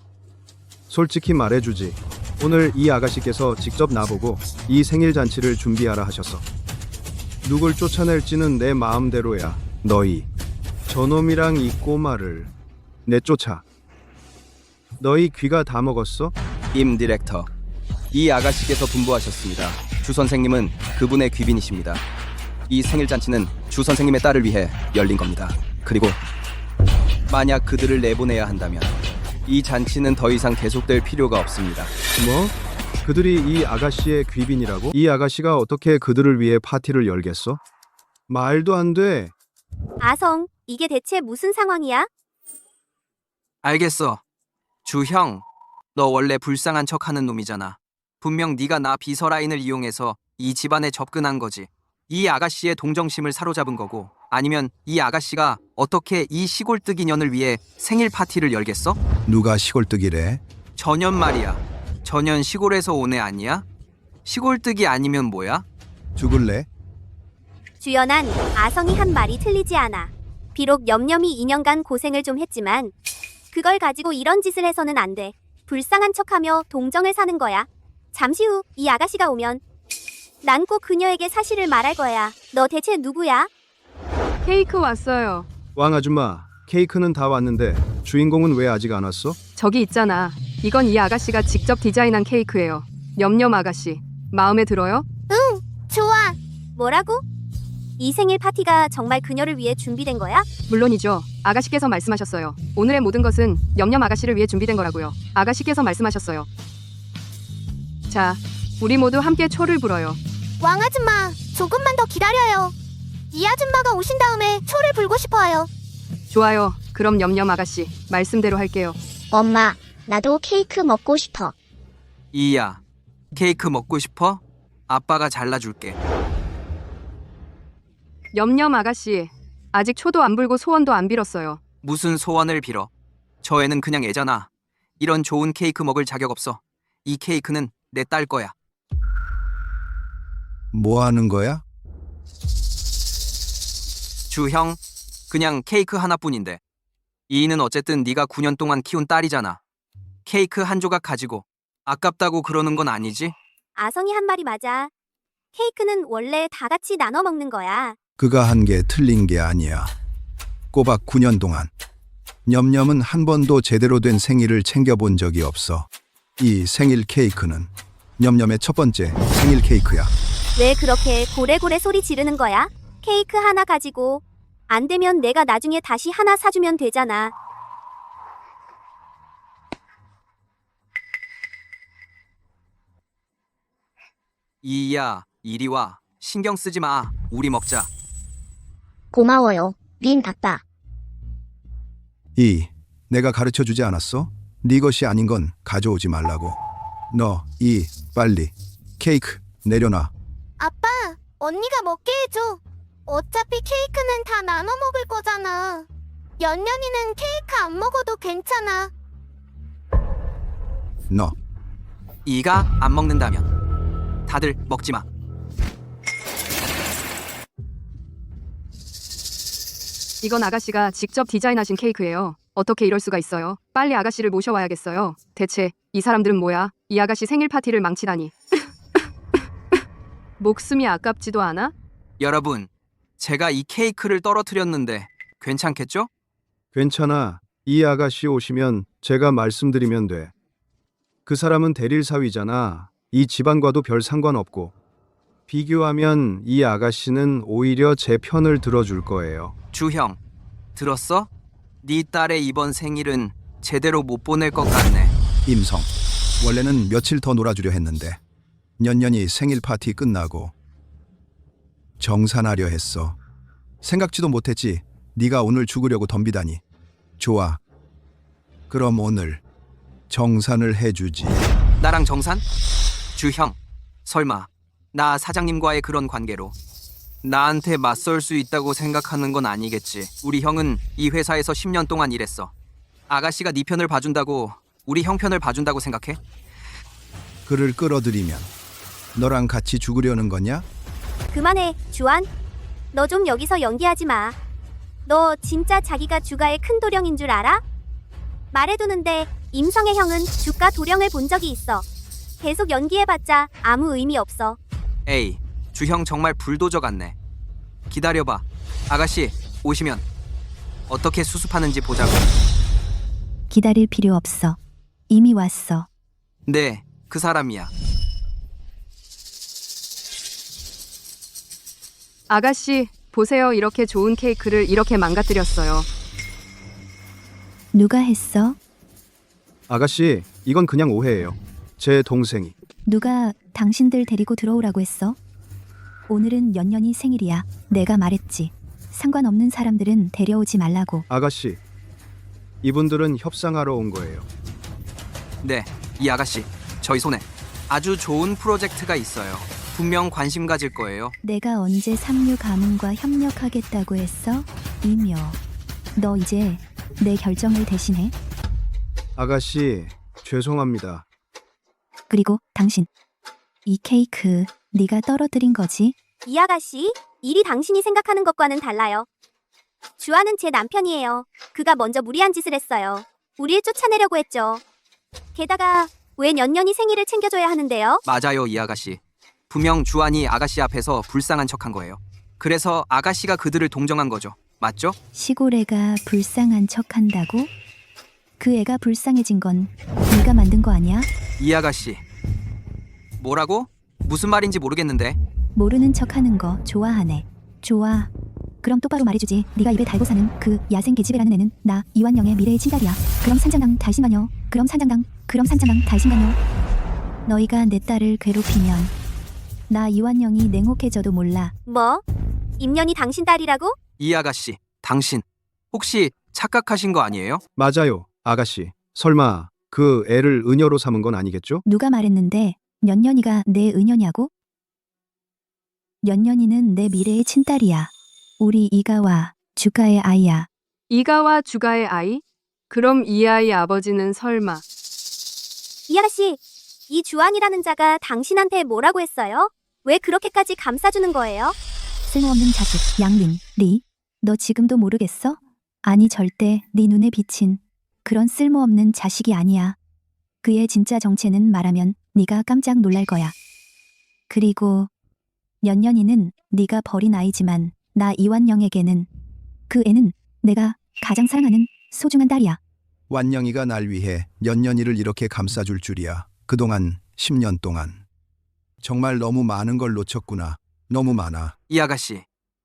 S6: 솔직히 말해주지. 오늘 이 아가씨께서 직접 나보고 이 생일 잔치를 준비하라 하셨어. 누굴 쫓아낼지는 내 마음대로야. 너희 저놈이랑 이 꼬마를 내쫓아. 너희 귀가 다 먹었어?
S1: 임 디렉터. 이 아가씨께서 분부하셨습니다. 주 선생님은 그분의 귀빈이십니다. 이 생일 잔치는 주 선생님의 딸을 위해 열린 겁니다. 그리고 만약 그들을 내보내야 한다면 이 잔치는 더 이상 계속될 필요가 없습니다.
S6: 뭐? 그들이 이 아가씨의 귀빈이라고? 이 아가씨가 어떻게 그들을 위해 파티를 열겠어? 말도 안 돼.
S3: 아성, 이게 대체 무슨 상황이야?
S8: 알겠어. 주형, 너 원래 불쌍한 척하는 놈이잖아. 분명 네가 나 비서라인을 이용해서 이 집안에 접근한 거지. 이 아가씨의 동정심을 사로잡은 거고, 아니면 이 아가씨가 어떻게 이 시골뜨기 년을 위해 생일 파티를 열겠어?
S2: 누가 시골뜨기래?
S8: 전현 말이야. 전현 시골에서 온 애 아니야? 시골뜨기 아니면 뭐야?
S2: 죽을래?
S3: 주연한 아성이 한 말이 틀리지 않아. 비록 념념이 2년간 고생을 좀 했지만 그걸 가지고 이런 짓을 해서는 안 돼. 불쌍한 척하며 동정을 사는 거야. 잠시 후 이 아가씨가 오면 난 꼭 그녀에게 사실을 말할 거야. 너 대체 누구야?
S7: 케이크 왔어요.
S6: 왕 아줌마, 케이크는 다 왔는데 주인공은 왜 아직 안 왔어?
S7: 저기 있잖아. 이건 이 아가씨가 직접 디자인한 케이크예요. 념념 아가씨. 마음에 들어요?
S11: 좋아.
S3: 뭐라고? 이 생일 파티가 정말 그녀를 위해 준비된 거야?
S7: 물론이죠. 아가씨께서 말씀하셨어요. 오늘의 모든 것은 념념 아가씨를 위해 준비된 거라고요. 아가씨께서 말씀하셨어요. 자, 우리 모두 함께 초를 불어요.
S11: 왕 아줌마, 조금만 더 기다려요. 이 아줌마가 오신 다음에 초를 불고 싶어요.
S7: 좋아요. 그럼 념념 아가씨, 말씀대로 할게요.
S4: 엄마, 나도 케이크 먹고 싶어.
S8: 이야, 케이크 먹고 싶어? 아빠가 잘라줄게.
S7: 념념 아가씨, 아직 초도 안 불고 소원도 안 빌었어요.
S8: 무슨 소원을 빌어? 저 애는 그냥 애잖아. 이런 좋은 케이크 먹을 자격 없어. 이 케이크는 내 딸 거야.
S2: 뭐 하는 거야?
S8: 주형, 그냥 케이크 하나뿐인데. 이이는 어쨌든 네가 9년 동안 키운 딸이잖아. 케이크 한 조각 가지고 아깝다고 그러는 건 아니지?
S3: 아성이 한 말이 맞아. 케이크는 원래 다 같이 나눠 먹는 거야.
S2: 그가 한 게 틀린 게 아니야. 꼬박 9년 동안 념념은 한 번도 제대로 된 생일을 챙겨본 적이 없어. 이 생일 케이크는 념념의 첫 번째 생일 케이크야.
S3: 왜 그렇게 고래고래 소리 지르는 거야? 케이크 하나 가지고 안 되면 내가 나중에 다시 하나 사주면 되잖아.
S8: 이이야, 이리 와. 신경 쓰지 마. 우리 먹자.
S4: 고마워요, 린 아빠.
S2: 이, 내가 가르쳐 주지 않았어? 네 것이 아닌 건 가져오지 말라고. 너, 이, 빨리 케이크 내려놔.
S11: 아빠, 언니가 먹게 해줘. 어차피 케이크는 다 나눠 먹을 거잖아. 연년이는 케이크 안 먹어도 괜찮아.
S2: 너,
S8: 이가 안 먹는다면 다들 먹지 마.
S7: 이건 아가씨가 직접 디자인하신 케이크예요. 어떻게 이럴 수가 있어요? 빨리 아가씨를 모셔와야겠어요. 대체 이 사람들은 뭐야? 이 아가씨 생일 파티를 망치다니. 목숨이 아깝지도 않아?
S8: 여러분, 제가 이 케이크를 떨어뜨렸는데 괜찮겠죠?
S6: 괜찮아. 이 아가씨 오시면 제가 말씀드리면 돼. 그 사람은 대릴 사위잖아. 이 집안과도 별 상관없고. 비교하면 이 아가씨는 오히려 제 편을 들어줄 거예요.
S8: 주형, 들었어? 네 딸의 이번 생일은 제대로 못 보낼 것 같네.
S2: 임성. 원래는 며칠 더 놀아주려 했는데 년년이 생일 파티 끝나고 정산하려 했어. 생각지도 못했지. 네가 오늘 죽으려고 덤비다니. 좋아. 그럼 오늘 정산을 해주지.
S8: 나랑 정산? 주형, 설마 나 사장님과의 그런 관계로 나한테 맞설 수 있다고 생각하는 건 아니겠지. 우리 형은 이 회사에서 10년 동안 일했어. 아가씨가 네 편을 봐준다고 우리 형 편을 봐준다고 생각해?
S2: 그를 끌어들이면 너랑 같이 죽으려는 거냐?
S3: 그만해, 주한. 너 좀 여기서 연기하지 마. 너 진짜 자기가 주가의 큰 도령인 줄 알아? 말해두는데 임성의 형은 주가 도령을 본 적이 있어. 계속 연기해봤자 아무 의미 없어.
S8: 에이, 주형 정말 불도저 같네. 기다려봐. 아가씨 오시면 어떻게 수습하는지 보자고.
S12: 기다릴 필요 없어. 이미 왔어.
S8: 네, 그 사람이야.
S7: 아가씨, 보세요. 이렇게 좋은 케이크를 이렇게 망가뜨렸어요.
S12: 누가 했어?
S6: 아가씨, 이건 그냥 오해예요. 제 동생이.
S12: 누가 당신들 데리고 들어오라고 했어? 오늘은 연년이 생일이야. 내가 말했지. 상관없는 사람들은 데려오지 말라고.
S6: 아가씨, 이분들은 협상하러 온 거예요.
S8: 네, 이 아가씨, 저희 손에 아주 좋은 프로젝트가 있어요. 분명 관심 가질 거예요.
S12: 내가 언제 삼류 가문과 협력하겠다고 했어? 이묘. 너 이제 내 결정을 대신해.
S6: 아가씨, 죄송합니다.
S12: 그리고 당신. 이 케이크 네가 떨어뜨린 거지?
S3: 이 아가씨, 일이 당신이 생각하는 것과는 달라요. 주아는 제 남편이에요. 그가 먼저 무리한 짓을 했어요. 우릴 쫓아내려고 했죠. 게다가 왜 년년이 생일을 챙겨줘야 하는데요?
S8: 맞아요, 이 아가씨. 분명 주안이 아가씨 앞에서 불쌍한 척한 거예요. 그래서 아가씨가 그들을 동정한 거죠. 맞죠?
S12: 시골 애가 불쌍한 척한다고? 그 애가 불쌍해진 건 네가 만든 거 아니야?
S8: 이 아가씨. 뭐라고? 무슨 말인지 모르겠는데.
S12: 모르는 척하는 거 좋아하네. 좋아. 그럼 똑바로 말해주지. 네가 입에 달고 사는 그 야생 계집애라는 애는 나 이완영의 미래의 친딸이야. 그럼 산장당 달신마녀. 그럼 산장당 달신마녀. 너희가 내 딸을 괴롭히면 나 이완영이 냉혹해져도 몰라.
S3: 뭐? 임년이 당신 딸이라고?
S8: 이 아가씨, 당신 혹시 착각하신 거 아니에요?
S6: 맞아요, 아가씨. 설마 그 애를 은여로 삼은 건 아니겠죠?
S12: 누가 말했는데 년년이가 내 은연이냐고? 년년이는 내 미래의 친딸이야. 우리 이가와 주가의 아이야.
S7: 이가와 주가의 아이? 그럼 이 아이 아버지는 설마.
S3: 이 아가씨, 이 주안이라는 자가 당신한테 뭐라고 했어요? 왜 그렇게까지 감싸주는 거예요?
S12: 쓸모없는 자식 양민, 리. 너 지금도 모르겠어? 아니 절대 네 눈에 비친 그런 쓸모없는 자식이 아니야. 그의 진짜 정체는 말하면 네가 깜짝 놀랄 거야. 그리고 년년이는 네가 버린 아이지만 나 이완영에게는 그 애는 내가 가장 사랑하는 소중한 딸이야.
S2: 완영이가 날 위해 년년이를 이렇게 감싸줄 줄이야. 그동안 10년 동안. 정말 너무 많은 걸 놓쳤구나. 너무 많아.
S8: 이 아가씨,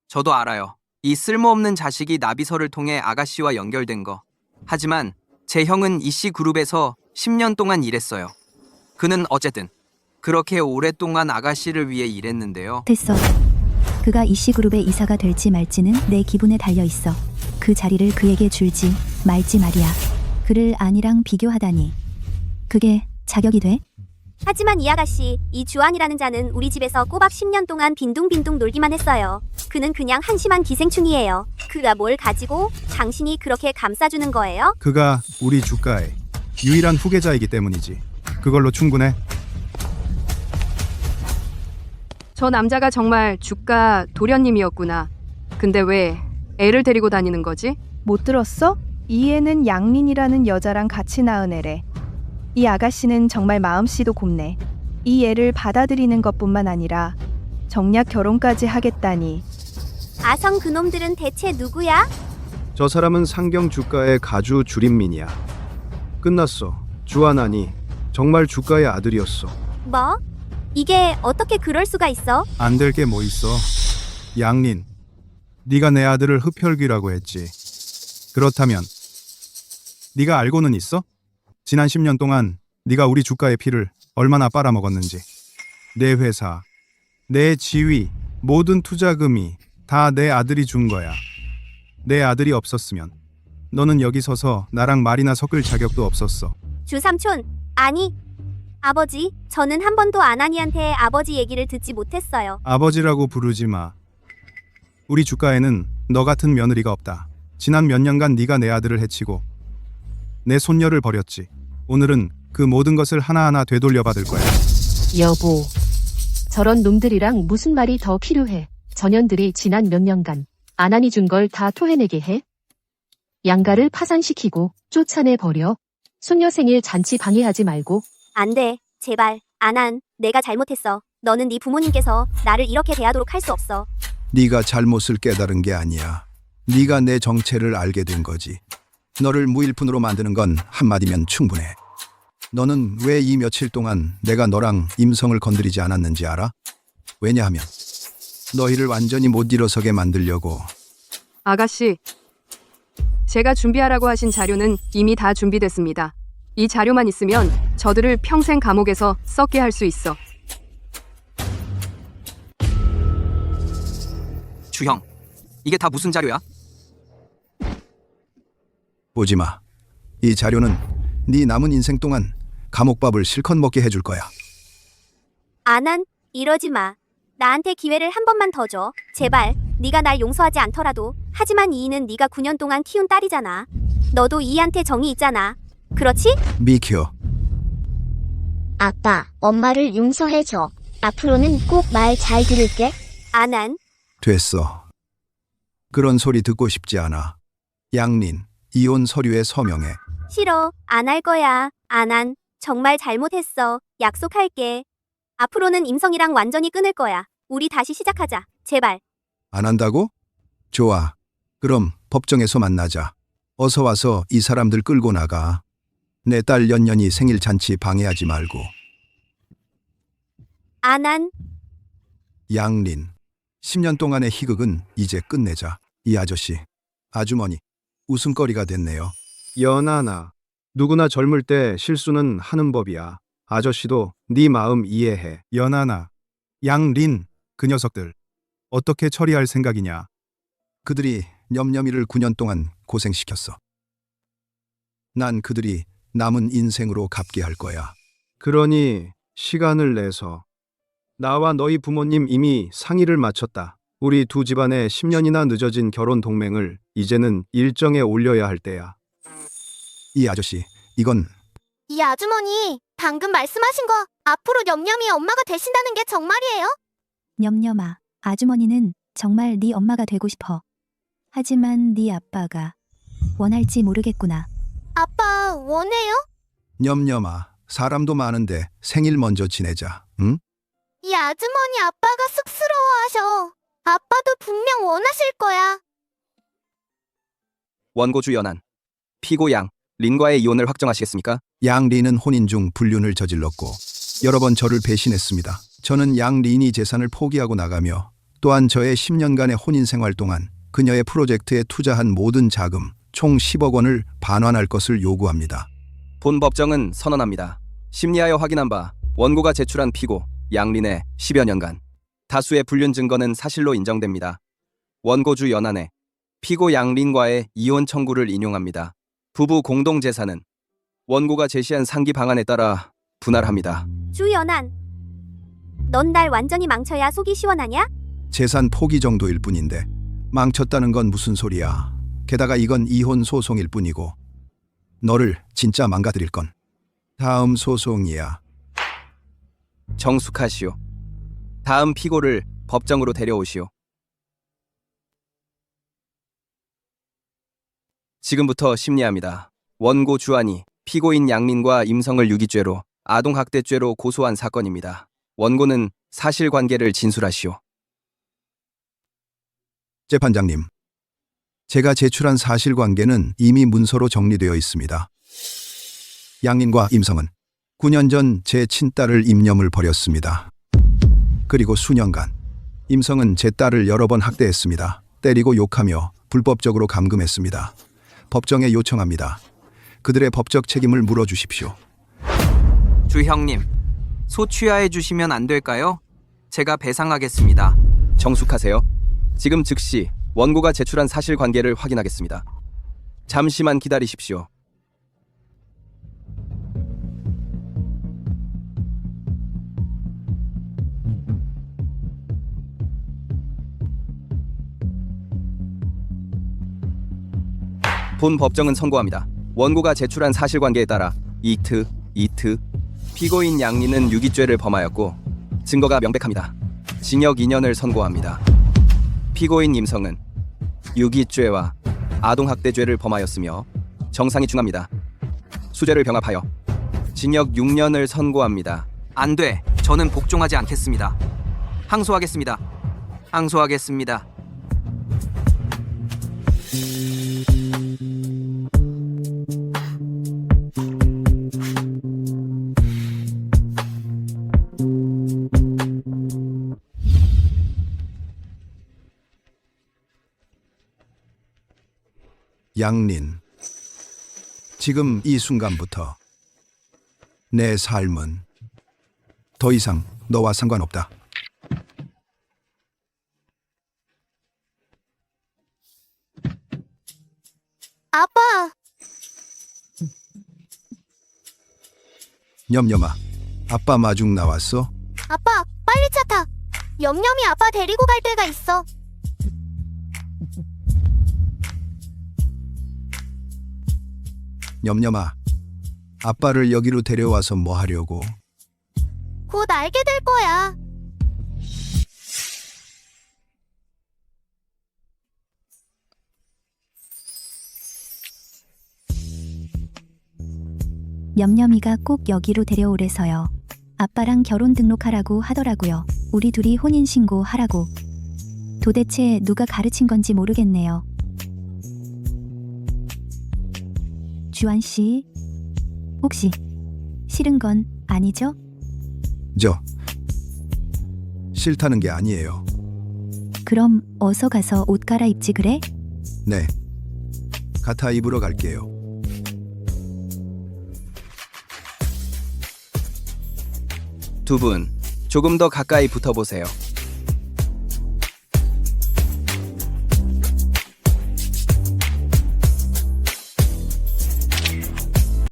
S8: 저도 알아요. 이 쓸모없는 자식이 나비서를 통해 아가씨와 연결된 거. 하지만 제 형은 이씨 그룹에서 10년 동안 일했어요. 그는 어쨌든 그렇게 오랫동안 아가씨를 위해 일했는데요.
S12: 됐어. 그가 이씨그룹의 이사가 될지 말지는 내 기분에 달려 있어. 그 자리를 그에게 줄지 말지 말이야. 그를 안이랑 비교하다니. 그게 자격이 돼?
S3: 하지만 이 아가씨, 이 주안이라는 자는 우리 집에서 꼬박 10년 동안 빈둥빈둥 놀기만 했어요. 그는 그냥 한심한 기생충이에요. 그가 뭘 가지고 당신이 그렇게 감싸주는 거예요?
S6: 그가 우리 주가의 유일한 후계자이기 때문이지. 그걸로 충분해.
S7: 저 남자가 정말 주가 도련님이었구나. 근데 왜 애를 데리고 다니는 거지?
S5: 못 들었어? 이 애는 양민이라는 여자랑 같이 낳은 애래. 이 아가씨는 정말 마음씨도 곱네. 이 애를 받아들이는 것뿐만 아니라 정략 결혼까지 하겠다니.
S3: 아성 그놈들은 대체 누구야?
S6: 저 사람은 상경 주가의 가주 주린민이야. 끝났어. 주하나니 정말 주가의 아들이었어.
S3: 뭐? 이게 어떻게 그럴 수가 있어?
S6: 안 될 게 뭐 있어. 양린, 네가 내 아들을 흡혈귀라고 했지. 그렇다면 네가 알고는 있어? 지난 10년 동안 네가 우리 주가의 피를 얼마나 빨아먹었는지. 내 회사, 내 지위, 모든 투자금이 다 내 아들이 준 거야. 내 아들이 없었으면 너는 여기 서서 나랑 말이나 섞을 자격도 없었어.
S3: 주삼촌, 아니, 아버지, 저는 한 번도 아나니한테 아버지 얘기를 듣지 못했어요.
S6: 아버지라고 부르지 마. 우리 주가에는 너 같은 며느리가 없다. 지난 몇 년간 네가 내 아들을 해치고 내 손녀를 버렸지. 오늘은 그 모든 것을 하나하나 되돌려받을 거야.
S10: 여보, 저런 놈들이랑 무슨 말이 더 필요해? 전년들이 지난 몇 년간 아난이 준 걸 다 토해내게 해? 양가를 파산시키고 쫓아내버려. 손녀 생일 잔치 방해하지 말고.
S3: 안 돼, 제발. 아난, 내가 잘못했어. 너는 네 부모님께서 나를 이렇게 대하도록 할 수 없어.
S2: 네가 잘못을 깨달은 게 아니야. 네가 내 정체를 알게 된 거지. 너를 무일푼으로 만드는 건 한마디면 충분해. 너는 왜 이 며칠 동안 내가 너랑 임성을 건드리지 않았는지 알아? 왜냐하면 너희를 완전히 못 일어서게 만들려고.
S7: 아가씨, 제가 준비하라고 하신 자료는 이미 다 준비됐습니다. 이 자료만 있으면 저들을 평생 감옥에서 썩게 할 수 있어.
S8: 주형, 이게 다 무슨 자료야?
S2: 보지 마. 이 자료는 네 남은 인생 동안 감옥밥을 실컷 먹게 해줄 거야.
S3: 아난, 이러지 마. 나한테 기회를 한 번만 더 줘. 제발, 네가 날 용서하지 않더라도. 하지만 이이는 네가 9년 동안 키운 딸이잖아. 너도 이이한테 정이 있잖아. 그렇지?
S2: 미키어.
S4: 아빠, 엄마를 용서해줘. 앞으로는 꼭 말 잘 들을게.
S3: 안한.
S2: 됐어. 그런 소리 듣고 싶지 않아. 양린, 이혼 서류에 서명해.
S3: 싫어. 안 할 거야. 안한. 정말 잘못했어. 약속할게. 앞으로는 임성이랑 완전히 끊을 거야. 우리 다시 시작하자. 제발.
S2: 안 한다고? 좋아. 그럼 법정에서 만나자. 어서 와서 이 사람들 끌고 나가. 내 딸 연년이 생일 잔치 방해하지 말고.
S3: 안한.
S2: 양린, 10년 동안의 희극은 이제 끝내자. 이 아저씨, 아주머니, 웃음거리가 됐네요.
S6: 연하나, 누구나 젊을 때 실수는 하는 법이야. 아저씨도 네 마음 이해해. 연하나, 양린, 그 녀석들 어떻게 처리할 생각이냐?
S2: 그들이 념념이를 9년 동안 고생시켰어. 난 그들이 남은 인생으로 갚게 할 거야.
S6: 그러니 시간을 내서 나와 너희 부모님 이미 상의를 마쳤다. 우리 두 집안의 10년이나 늦어진 결혼 동맹을 이제는 일정에 올려야 할 때야.
S2: 이 아저씨, 이건
S11: 이 아주머니, 방금 말씀하신 거 앞으로 냠냠이 엄마가 되신다는 게 정말이에요?
S12: 념념아, 아주머니는 정말 네 엄마가 되고 싶어. 하지만 네 아빠가 원할지 모르겠구나.
S11: 아빠 원해요?
S2: 념념아, 사람도 많은데 생일 먼저 지내자. 응?
S11: 이 아주머니 아빠가 쑥스러워하셔. 아빠도 분명 원하실 거야.
S1: 원고주 연한. 피고 양, 린과의 이혼을 확정하시겠습니까?
S2: 양린은 혼인 중 불륜을 저질렀고 여러 번 저를 배신했습니다. 저는 양린이 재산을 포기하고 나가며 또한 저의 10년간의 혼인 생활 동안 그녀의 프로젝트에 투자한 모든 자금 총 10억 원을 반환할 것을 요구합니다.
S1: 본 법정은 선언합니다. 심리하여 확인한 바 원고가 제출한 피고 양린의 10여 년간 다수의 불륜 증거는 사실로 인정됩니다. 원고주 연한의 피고 양린과의 이혼 청구를 인용합니다. 부부 공동 재산은 원고가 제시한 상기 방안에 따라 분할합니다.
S3: 주연한. 넌 날 완전히 망쳐야 속이 시원하냐?
S2: 재산 포기 정도일 뿐인데 망쳤다는 건 무슨 소리야. 게다가 이건 이혼 소송일 뿐이고 너를 진짜 망가뜨릴 건 다음 소송이야.
S1: 정숙하시오. 다음 피고를 법정으로 데려오시오. 지금부터 심리합니다. 원고 주한이 피고인 양민과 임성을 유기죄로 아동학대죄로 고소한 사건입니다. 원고는 사실관계를 진술하시오.
S2: 재판장님, 제가 제출한 사실관계는 이미 문서로 정리되어 있습니다. 양린과 임성은 9년 전 제 친딸을 임념을 버렸습니다. 그리고 수년간 임성은 제 딸을 여러 번 학대했습니다. 때리고 욕하며 불법적으로 감금했습니다. 법정에 요청합니다. 그들의 법적 책임을 물어주십시오.
S8: 주 형님, 소취하해 주시면 안 될까요? 제가 배상하겠습니다.
S1: 정숙하세요. 지금 즉시 원고가 제출한 사실관계를 확인하겠습니다. 잠시만 기다리십시오. 본 법정은 선고합니다. 원고가 제출한 사실관계에 따라 이트, 피고인 양린은 유기죄를 범하였고 증거가 명백합니다. 징역 2년을 선고합니다. 피고인 임성은 유기죄와 아동학대죄를 범하였으며 정상이 중합니다. 수죄를 병합하여 징역 6년을 선고합니다.
S8: 안 돼. 저는 복종하지 않겠습니다. 항소하겠습니다. 항소하겠습니다.
S2: 양린, 지금 이 순간부터 내 삶은 더 이상 너와 상관없다.
S11: 아빠,
S2: 념념아, 아빠 마중 나왔어?
S11: 아빠, 빨리 차 타. 냠냠이 아빠 데리고 갈 데가 있어.
S2: 념념아, 아빠를 여기로 데려와서 뭐 하려고?
S11: 곧 알게 될 거야.
S12: 냠냠이가 꼭 여기로 데려오래서요. 아빠랑 결혼 등록하라고 하더라고요. 우리 둘이 혼인신고 하라고. 도대체 누가 가르친 건지 모르겠네요. 주한 씨, 혹시 싫은 건 아니죠?
S2: 싫다는 게 아니에요.
S12: 그럼 어서 가서 옷 갈아입지 그래?
S2: 네. 가타 입으러 갈게요.
S1: 두 분 조금 더 가까이 붙어보세요.